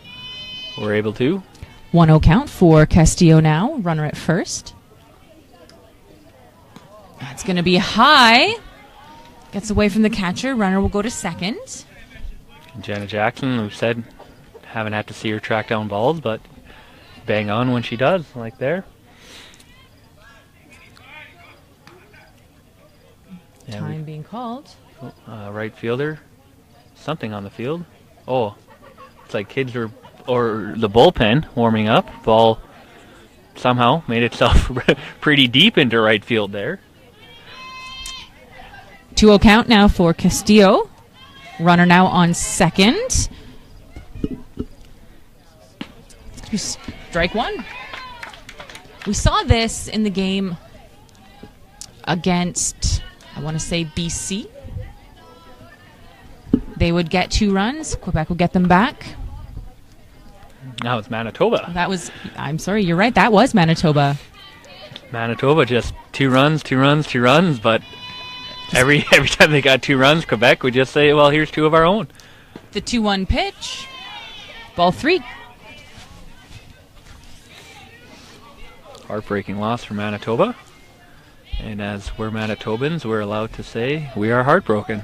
[SPEAKER 1] we're able to.
[SPEAKER 2] 1-0 count for Castillo now. Runner at first. That's going to be high. Gets away from the catcher. Runner will go to second.
[SPEAKER 1] Jenna Jackson, we've said, haven't had to see her track down balls, but bang on when she does, like there.
[SPEAKER 2] Time being called.
[SPEAKER 1] Right fielder. Something on the field. Oh, it's like kids or the bullpen warming up. Ball somehow made itself pretty deep into right field there.
[SPEAKER 2] 2-0 count now for Castillo. Runner now on second. Strike one. We saw this in the game against, I want to say, BC. They would get 2 runs. Quebec would get them back.
[SPEAKER 1] Now it's Manitoba.
[SPEAKER 2] I'm sorry, you're right. That was Manitoba.
[SPEAKER 1] Manitoba just 2 runs, but every time they got 2 runs, Quebec would just say, well, here's 2 of our own.
[SPEAKER 2] The 2-1 pitch. Ball 3.
[SPEAKER 1] Heartbreaking loss for Manitoba. And as we're Manitobans, we're allowed to say we are heartbroken.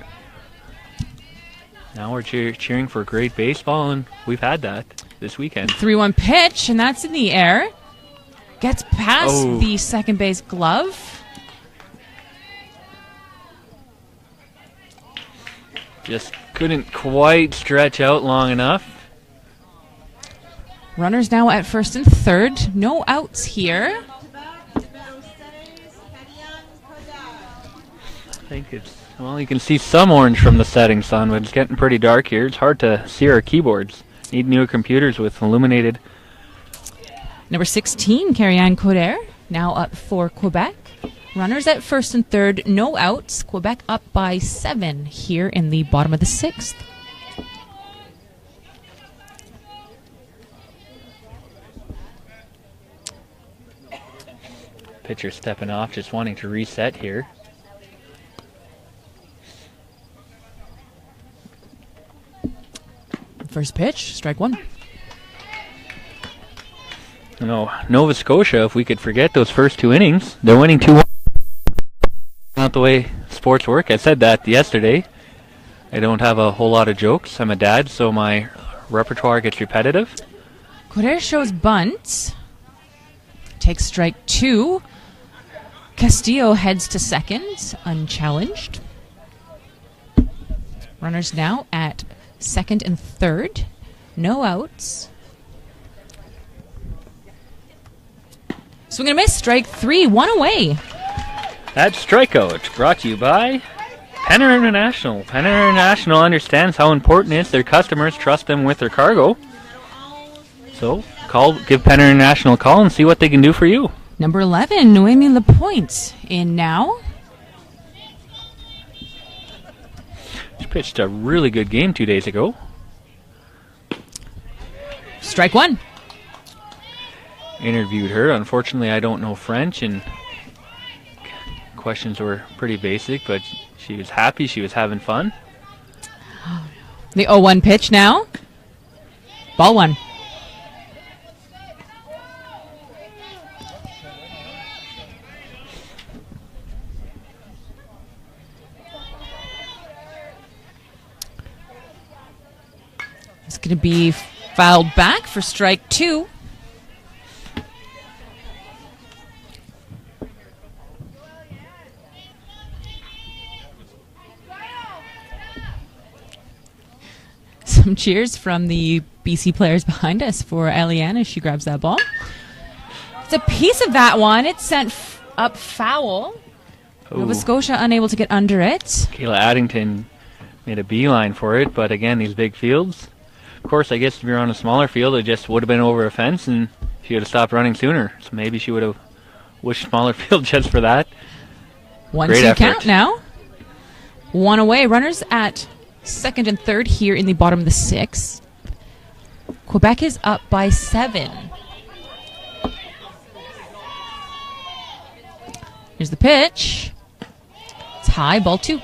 [SPEAKER 1] Now we're cheering for great baseball, and we've had that this weekend.
[SPEAKER 2] 3-1 pitch, and that's in the air. Gets past
[SPEAKER 1] Oh.
[SPEAKER 2] the second base glove.
[SPEAKER 1] Just couldn't quite stretch out long enough.
[SPEAKER 2] Runners now at first and third. No outs here.
[SPEAKER 1] I think it's, well, you can see some orange from the setting sun, but it's getting pretty dark here. It's hard to see our keyboards. Need newer computers with illuminated.
[SPEAKER 2] Number 16, Carrie-Anne Coder, now up for Quebec. Runners at first and third, no outs. Quebec up by 7 here in the bottom of the 6th.
[SPEAKER 1] Pitcher stepping off, just wanting to reset here.
[SPEAKER 2] First pitch, strike one.
[SPEAKER 1] You know, Nova Scotia, if we could forget those first 2 innings, they're winning 2-1. Not the way sports work. I said that yesterday. I don't have a whole lot of jokes. I'm a dad, so my repertoire gets repetitive.
[SPEAKER 2] Coder shows bunt. Takes strike 2. Castillo heads to second, unchallenged. Runners now at second and third. No outs. Swing and a miss, strike 3, 1 away.
[SPEAKER 1] That strikeout brought to you by Penner International. Penner International understands how important it is their customers trust them with their cargo. So give Penner International a call and see what they can do for you.
[SPEAKER 2] Number 11, Noemi Lapointe in now.
[SPEAKER 1] She pitched a really good game 2 days ago.
[SPEAKER 2] Strike 1.
[SPEAKER 1] Interviewed her. Unfortunately, I don't know French, and questions were pretty basic, but she was happy. She was having fun.
[SPEAKER 2] The 0-1 pitch now. Ball 1. It's going to be fouled back for strike 2. Some cheers from the BC players behind us for Eliane as she grabs that ball. It's a piece of that one. It's sent up foul. Nova Scotia unable to get under it.
[SPEAKER 1] Kayla Addington made a beeline for it, but again, these big fields. Of course, I guess if you're on a smaller field, it just would have been over a fence, and she would have stopped running sooner. So maybe she would have wished smaller field just for that.
[SPEAKER 2] 1-2 count now. 1 away. Runners at second and third here in the bottom of the 6th. Quebec is up by 7. Here's the pitch. It's high, ball 2.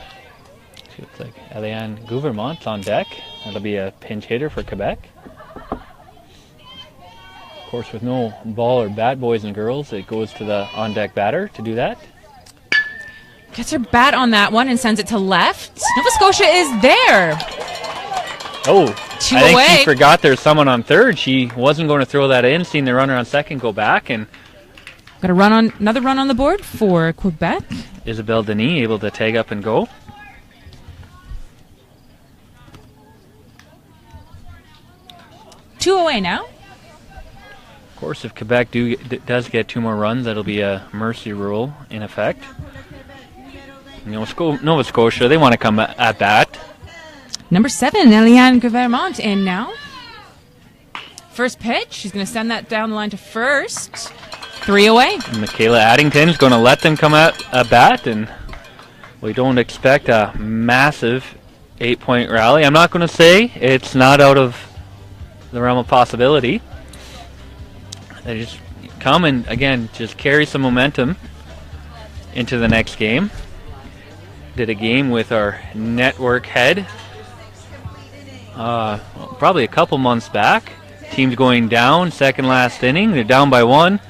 [SPEAKER 1] She looks like Eliane Gouvermont on deck. That'll be a pinch hitter for Quebec. Of course, with no ball or bat, boys and girls, it goes to the on-deck batter to do that.
[SPEAKER 2] Gets her bat on that one and sends it to left. Nova Scotia is there.
[SPEAKER 1] Oh,
[SPEAKER 2] 2
[SPEAKER 1] I think
[SPEAKER 2] away.
[SPEAKER 1] she forgot there's someone on third. She wasn't going to throw that in, seeing the runner on second go back, and
[SPEAKER 2] Got a run on another run on the board for Quebec.
[SPEAKER 1] Isabelle Denis able to tag up and go.
[SPEAKER 2] Two away now.
[SPEAKER 1] Of course, if Quebec does get 2 more runs, that'll be a mercy rule in effect. You know, Nova Scotia, they want to come at that.
[SPEAKER 2] Number 7, Eliane Gouvermont in now. First pitch, she's going to send that down the line to first. 3 away.
[SPEAKER 1] And Michaela Addington's going to let them come at bat, and we don't expect a massive 8-point rally. I'm not going to say it's not out of the realm of possibility. They just come and, again, just carry some momentum into the next game. Did a game with our network head probably a couple months back. Team's going down, second last inning. They're down by 1.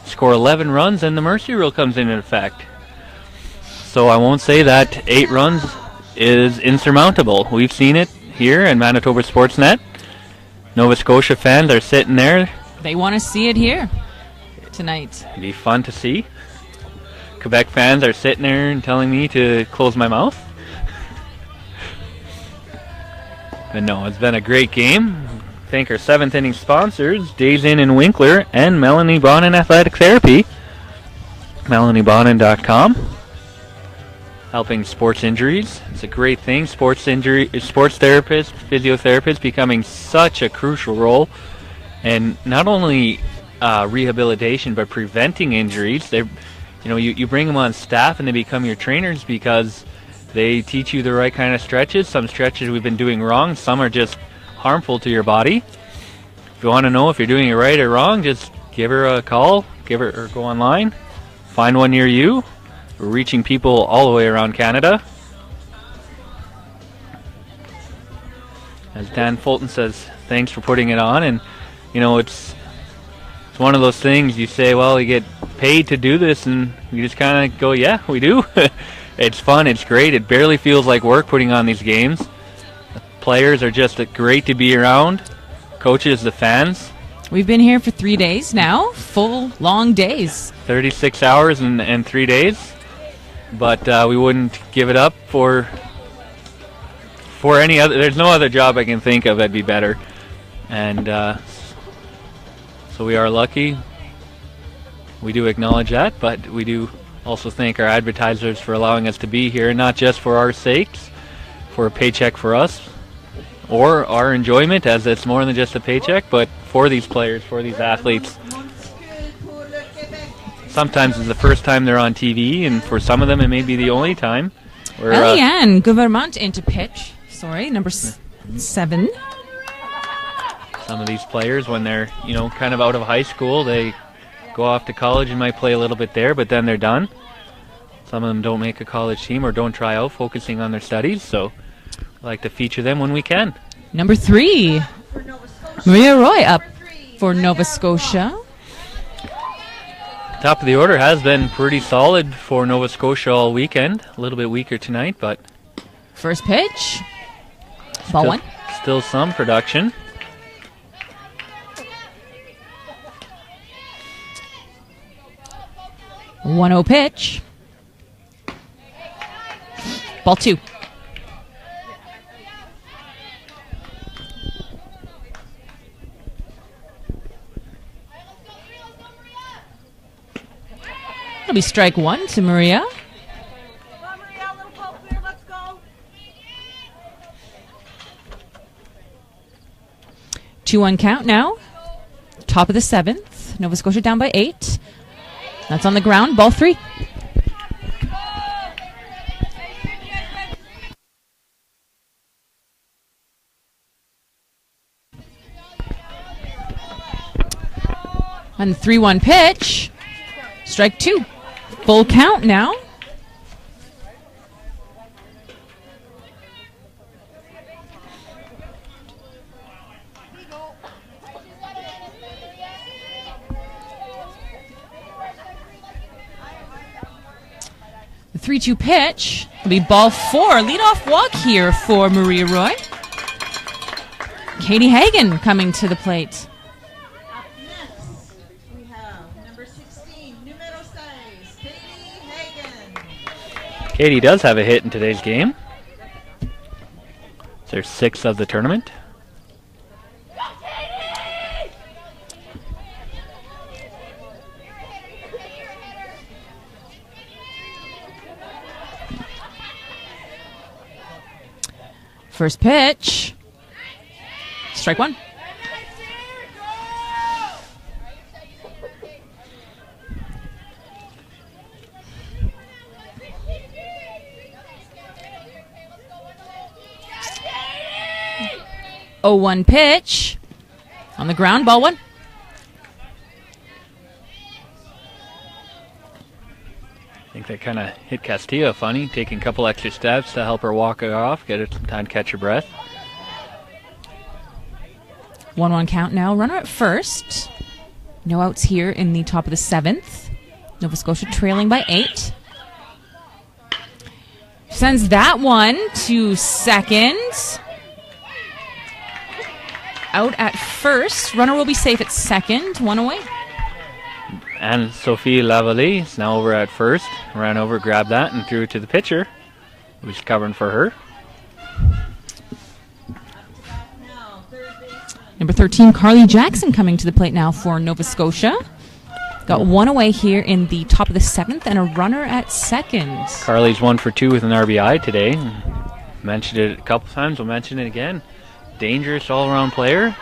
[SPEAKER 1] score 11 runs, and the mercy rule comes into effect. So I won't say that 8 runs is insurmountable. We've seen it here in Manitoba Sportsnet. Nova Scotia fans are sitting there.
[SPEAKER 2] They want to see it here tonight.
[SPEAKER 1] It'd be fun to see. Quebec fans are sitting there and telling me to close my mouth. But no, it's been a great game. Thank our 7th inning sponsors, Days Inn and Winkler, and Melanie Bonin Athletic Therapy. MelanieBonin.com. Helping sports injuries. It's a great thing. Sports therapists, physiotherapists becoming such a crucial role. And not only rehabilitation, but preventing injuries. You bring them on staff and they become your trainers because they teach you the right kind of stretches. Some stretches we've been doing wrong. Some are just harmful to your body. If you want to know if you're doing it right or wrong, just give her a call, or go online, find one near you. We're reaching people all the way around Canada. As Dan Fulton says, thanks for putting it on. And it's one of those things you say, well, you get paid to do this, and you just kind of go, yeah, we do. It's fun, it's great. It barely feels like work putting on these games. Players are just great to be around. Coaches, the fans.
[SPEAKER 2] We've been here for 3 days now, full, long days.
[SPEAKER 1] 36 hours and 3 days. But we wouldn't give it up for any other. There's no other job I can think of that'd be better. And so we are lucky. We do acknowledge that, but we do also thank our advertisers for allowing us to be here, not just for our sakes, for a paycheck for us, or our enjoyment, as it's more than just a paycheck, but for these players, for these athletes. Sometimes it's the first time they're on TV, and for some of them it may be the only time.
[SPEAKER 2] Eliane Gouvernement into pitch. Sorry, number 7.
[SPEAKER 1] Some of these players, when they're kind of out of high school, they go off to college and might play a little bit there, but then they're done. Some of them don't make a college team or don't try out, focusing on their studies, so I like to feature them when we can.
[SPEAKER 2] Number 3, Maria Roy up for Nova Scotia.
[SPEAKER 1] Top of the order has been pretty solid for Nova Scotia all weekend. A little bit weaker tonight, but
[SPEAKER 2] first pitch, ball 1.
[SPEAKER 1] Still some production.
[SPEAKER 2] One 1-0 pitch. Ball 2. It'll be strike 1 to Maria. 2-1 count now. Top of the 7th. Nova Scotia down by 8. That's on the ground. Ball 3. And the 3-1 pitch. Strike 2. Full count now. The 3-2 pitch will be ball 4. Leadoff walk here for Maria Roy. Katie Hagan coming to the plate.
[SPEAKER 3] Up next, we have number 16, numero 6, Katie Hagan.
[SPEAKER 1] Katie does have a hit in today's game. It's her 6th of the tournament.
[SPEAKER 2] First pitch. Strike 1. Oh, 1 pitch. On the ground, ball 1.
[SPEAKER 1] I think that kind of hit Castillo funny, taking a couple extra steps to help her walk it off, get her some time to catch her breath.
[SPEAKER 2] 1-1 count now. Runner at first. No outs here in the top of the 7th. Nova Scotia trailing by 8. Sends that one to second. Out at first. Runner will be safe at second. 1 away.
[SPEAKER 1] And Sophie Lavallée is now over at first. Ran over, grabbed that, and threw it to the pitcher, who's covering for her.
[SPEAKER 2] Number 13, Carly Jackson coming to the plate now for Nova Scotia. Got 1 away here in the top of the 7th and a runner at second.
[SPEAKER 1] Carly's 1 for 2 with an RBI today. Mentioned it a couple times, we'll mention it again. Dangerous all-around player.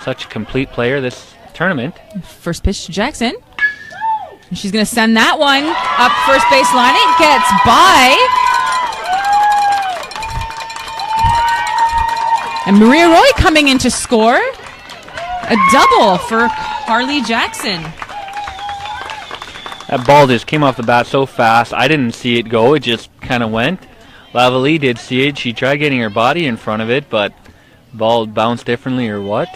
[SPEAKER 1] Such a complete player this tournament.
[SPEAKER 2] First pitch to Jackson. And she's going to send that one up first base line. It gets by. And Maria Roy coming in to score. A double for Carly Jackson.
[SPEAKER 1] That ball just came off the bat so fast. I didn't see it go. It just kind of went. Lavallée did see it. She tried getting her body in front of it, but ball bounced differently or what.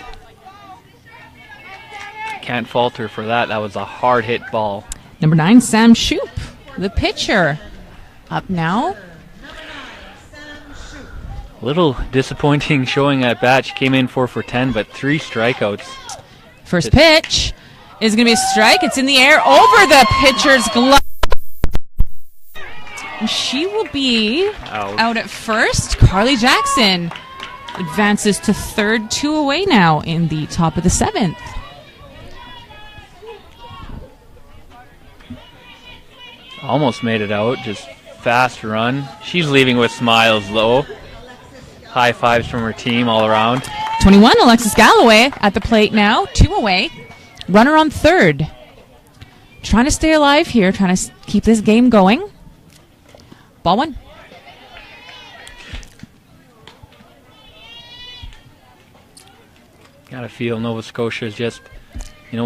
[SPEAKER 1] Can't fault her for that. That was a hard hit ball.
[SPEAKER 2] Number 9, Sam Shoop, the pitcher. Up now.
[SPEAKER 1] A little disappointing showing at bat. She came in 4 for 10, but 3 strikeouts.
[SPEAKER 2] First pitch is going to be a strike. It's in the air over the pitcher's glove. And she will be out at first. Carly Jackson advances to third, 2 away now in the top of the 7th.
[SPEAKER 1] Almost made it out. Just fast run. She's leaving with smiles, though. High fives from her team all around.
[SPEAKER 2] 21, Alexis Galloway at the plate now. 2 away. Runner on third. Trying to stay alive here. Trying to keep this game going. Ball 1.
[SPEAKER 1] Gotta feel Nova Scotia is just,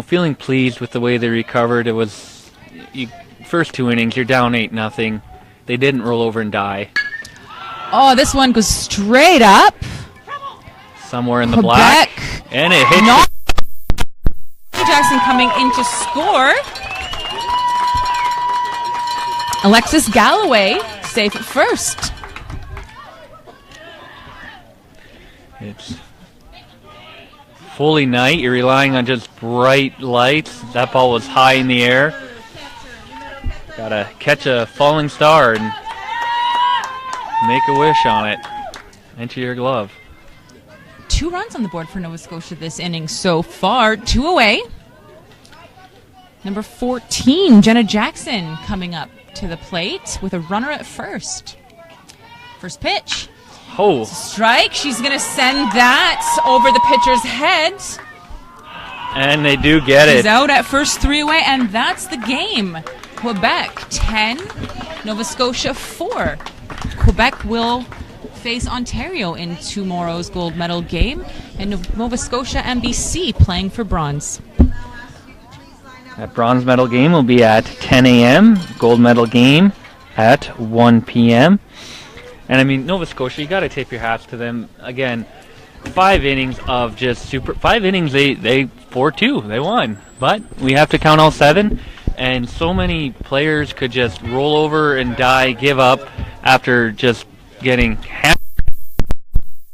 [SPEAKER 1] feeling pleased with the way they recovered. It was first 2 innings. You're down 8-0. They didn't roll over and die.
[SPEAKER 2] Oh, this one goes straight up.
[SPEAKER 1] Somewhere in the
[SPEAKER 2] Quebec.
[SPEAKER 1] black. And it hits.
[SPEAKER 2] Jackson coming in to score. Alexis Galloway safe at first.
[SPEAKER 1] It's fully night. You're relying on just bright lights. That ball was high in the air. Gotta catch a falling star and make a wish on it. Into your glove.
[SPEAKER 2] 2 runs on the board for Nova Scotia this inning so far. 2 away. Number 14, Jenna Jackson coming up to the plate with a runner at first. First pitch.
[SPEAKER 1] Oh.
[SPEAKER 2] Strike. She's going to send that over the pitcher's head.
[SPEAKER 1] And they do get it.
[SPEAKER 2] She's out at first, 3 away, and that's the game. Quebec 10, Nova Scotia 4. Quebec will face Ontario in tomorrow's gold medal game, and Nova Scotia and BC playing for bronze.
[SPEAKER 1] That bronze medal game will be at 10 a.m. Gold medal game at 1 p.m. And Nova Scotia, you got to tip your hats to them. Again, 5 innings of just 5 innings. They 4-2. They won, but we have to count all 7. And so many players could just roll over and die, give up after just getting hammered.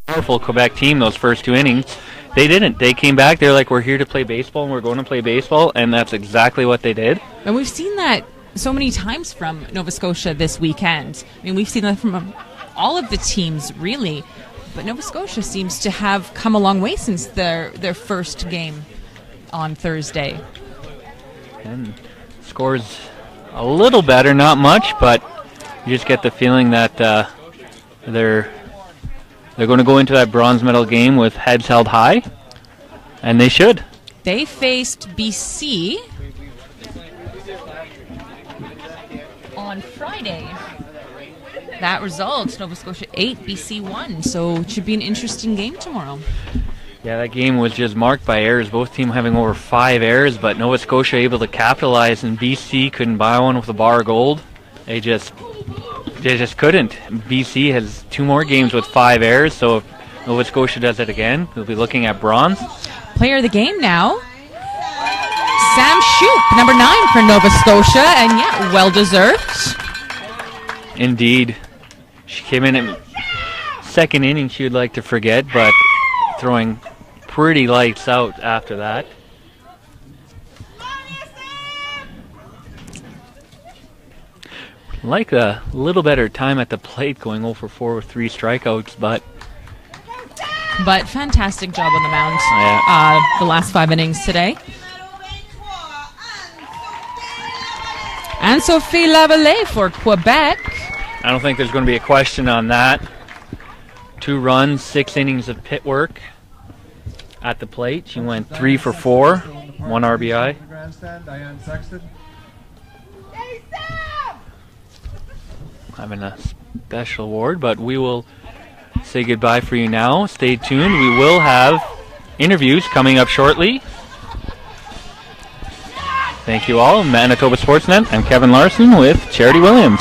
[SPEAKER 1] Powerful Quebec team those first 2 innings. They didn't. They came back. They're like, we're here to play baseball, and we're going to play baseball, and that's exactly what they did.
[SPEAKER 2] And we've seen that so many times from Nova Scotia this weekend. We've seen that from all of the teams, really. But Nova Scotia seems to have come a long way since their first game on Thursday.
[SPEAKER 1] And scores a little better, not much, but you just get the feeling that they're going to go into that bronze medal game with heads held high, and they should.
[SPEAKER 2] They faced BC on Friday. That result, Nova Scotia 8, BC 1. So it should be an interesting game tomorrow.
[SPEAKER 1] Yeah, that game was just marked by errors. Both teams having over 5 errors, but Nova Scotia able to capitalize, and BC couldn't buy one with a bar of gold. They just couldn't. BC has 2 more games with 5 errors, so if Nova Scotia does it again, we'll be looking at bronze.
[SPEAKER 2] Player of the game now. Sam Shoup, number 9 for Nova Scotia, and yeah, well deserved.
[SPEAKER 1] Indeed. She came in second inning she would like to forget, but throwing pretty lights out after that. Like a little better time at the plate, going 0 for 4 with 3 strikeouts, but
[SPEAKER 2] fantastic job on the mound.
[SPEAKER 1] Yeah.
[SPEAKER 2] The last 5 innings today. And Sophie Lavallee for Quebec.
[SPEAKER 1] I don't think there's going to be a question on that. 2 runs, 6 innings of pit work at the plate. She went 3 for 4, 1 RBI. Having a special award, but we will say goodbye for you now. Stay tuned. We will have interviews coming up shortly. Thank you all. Manitoba Sportsnet. I'm Kevin Larson with Charity Williams.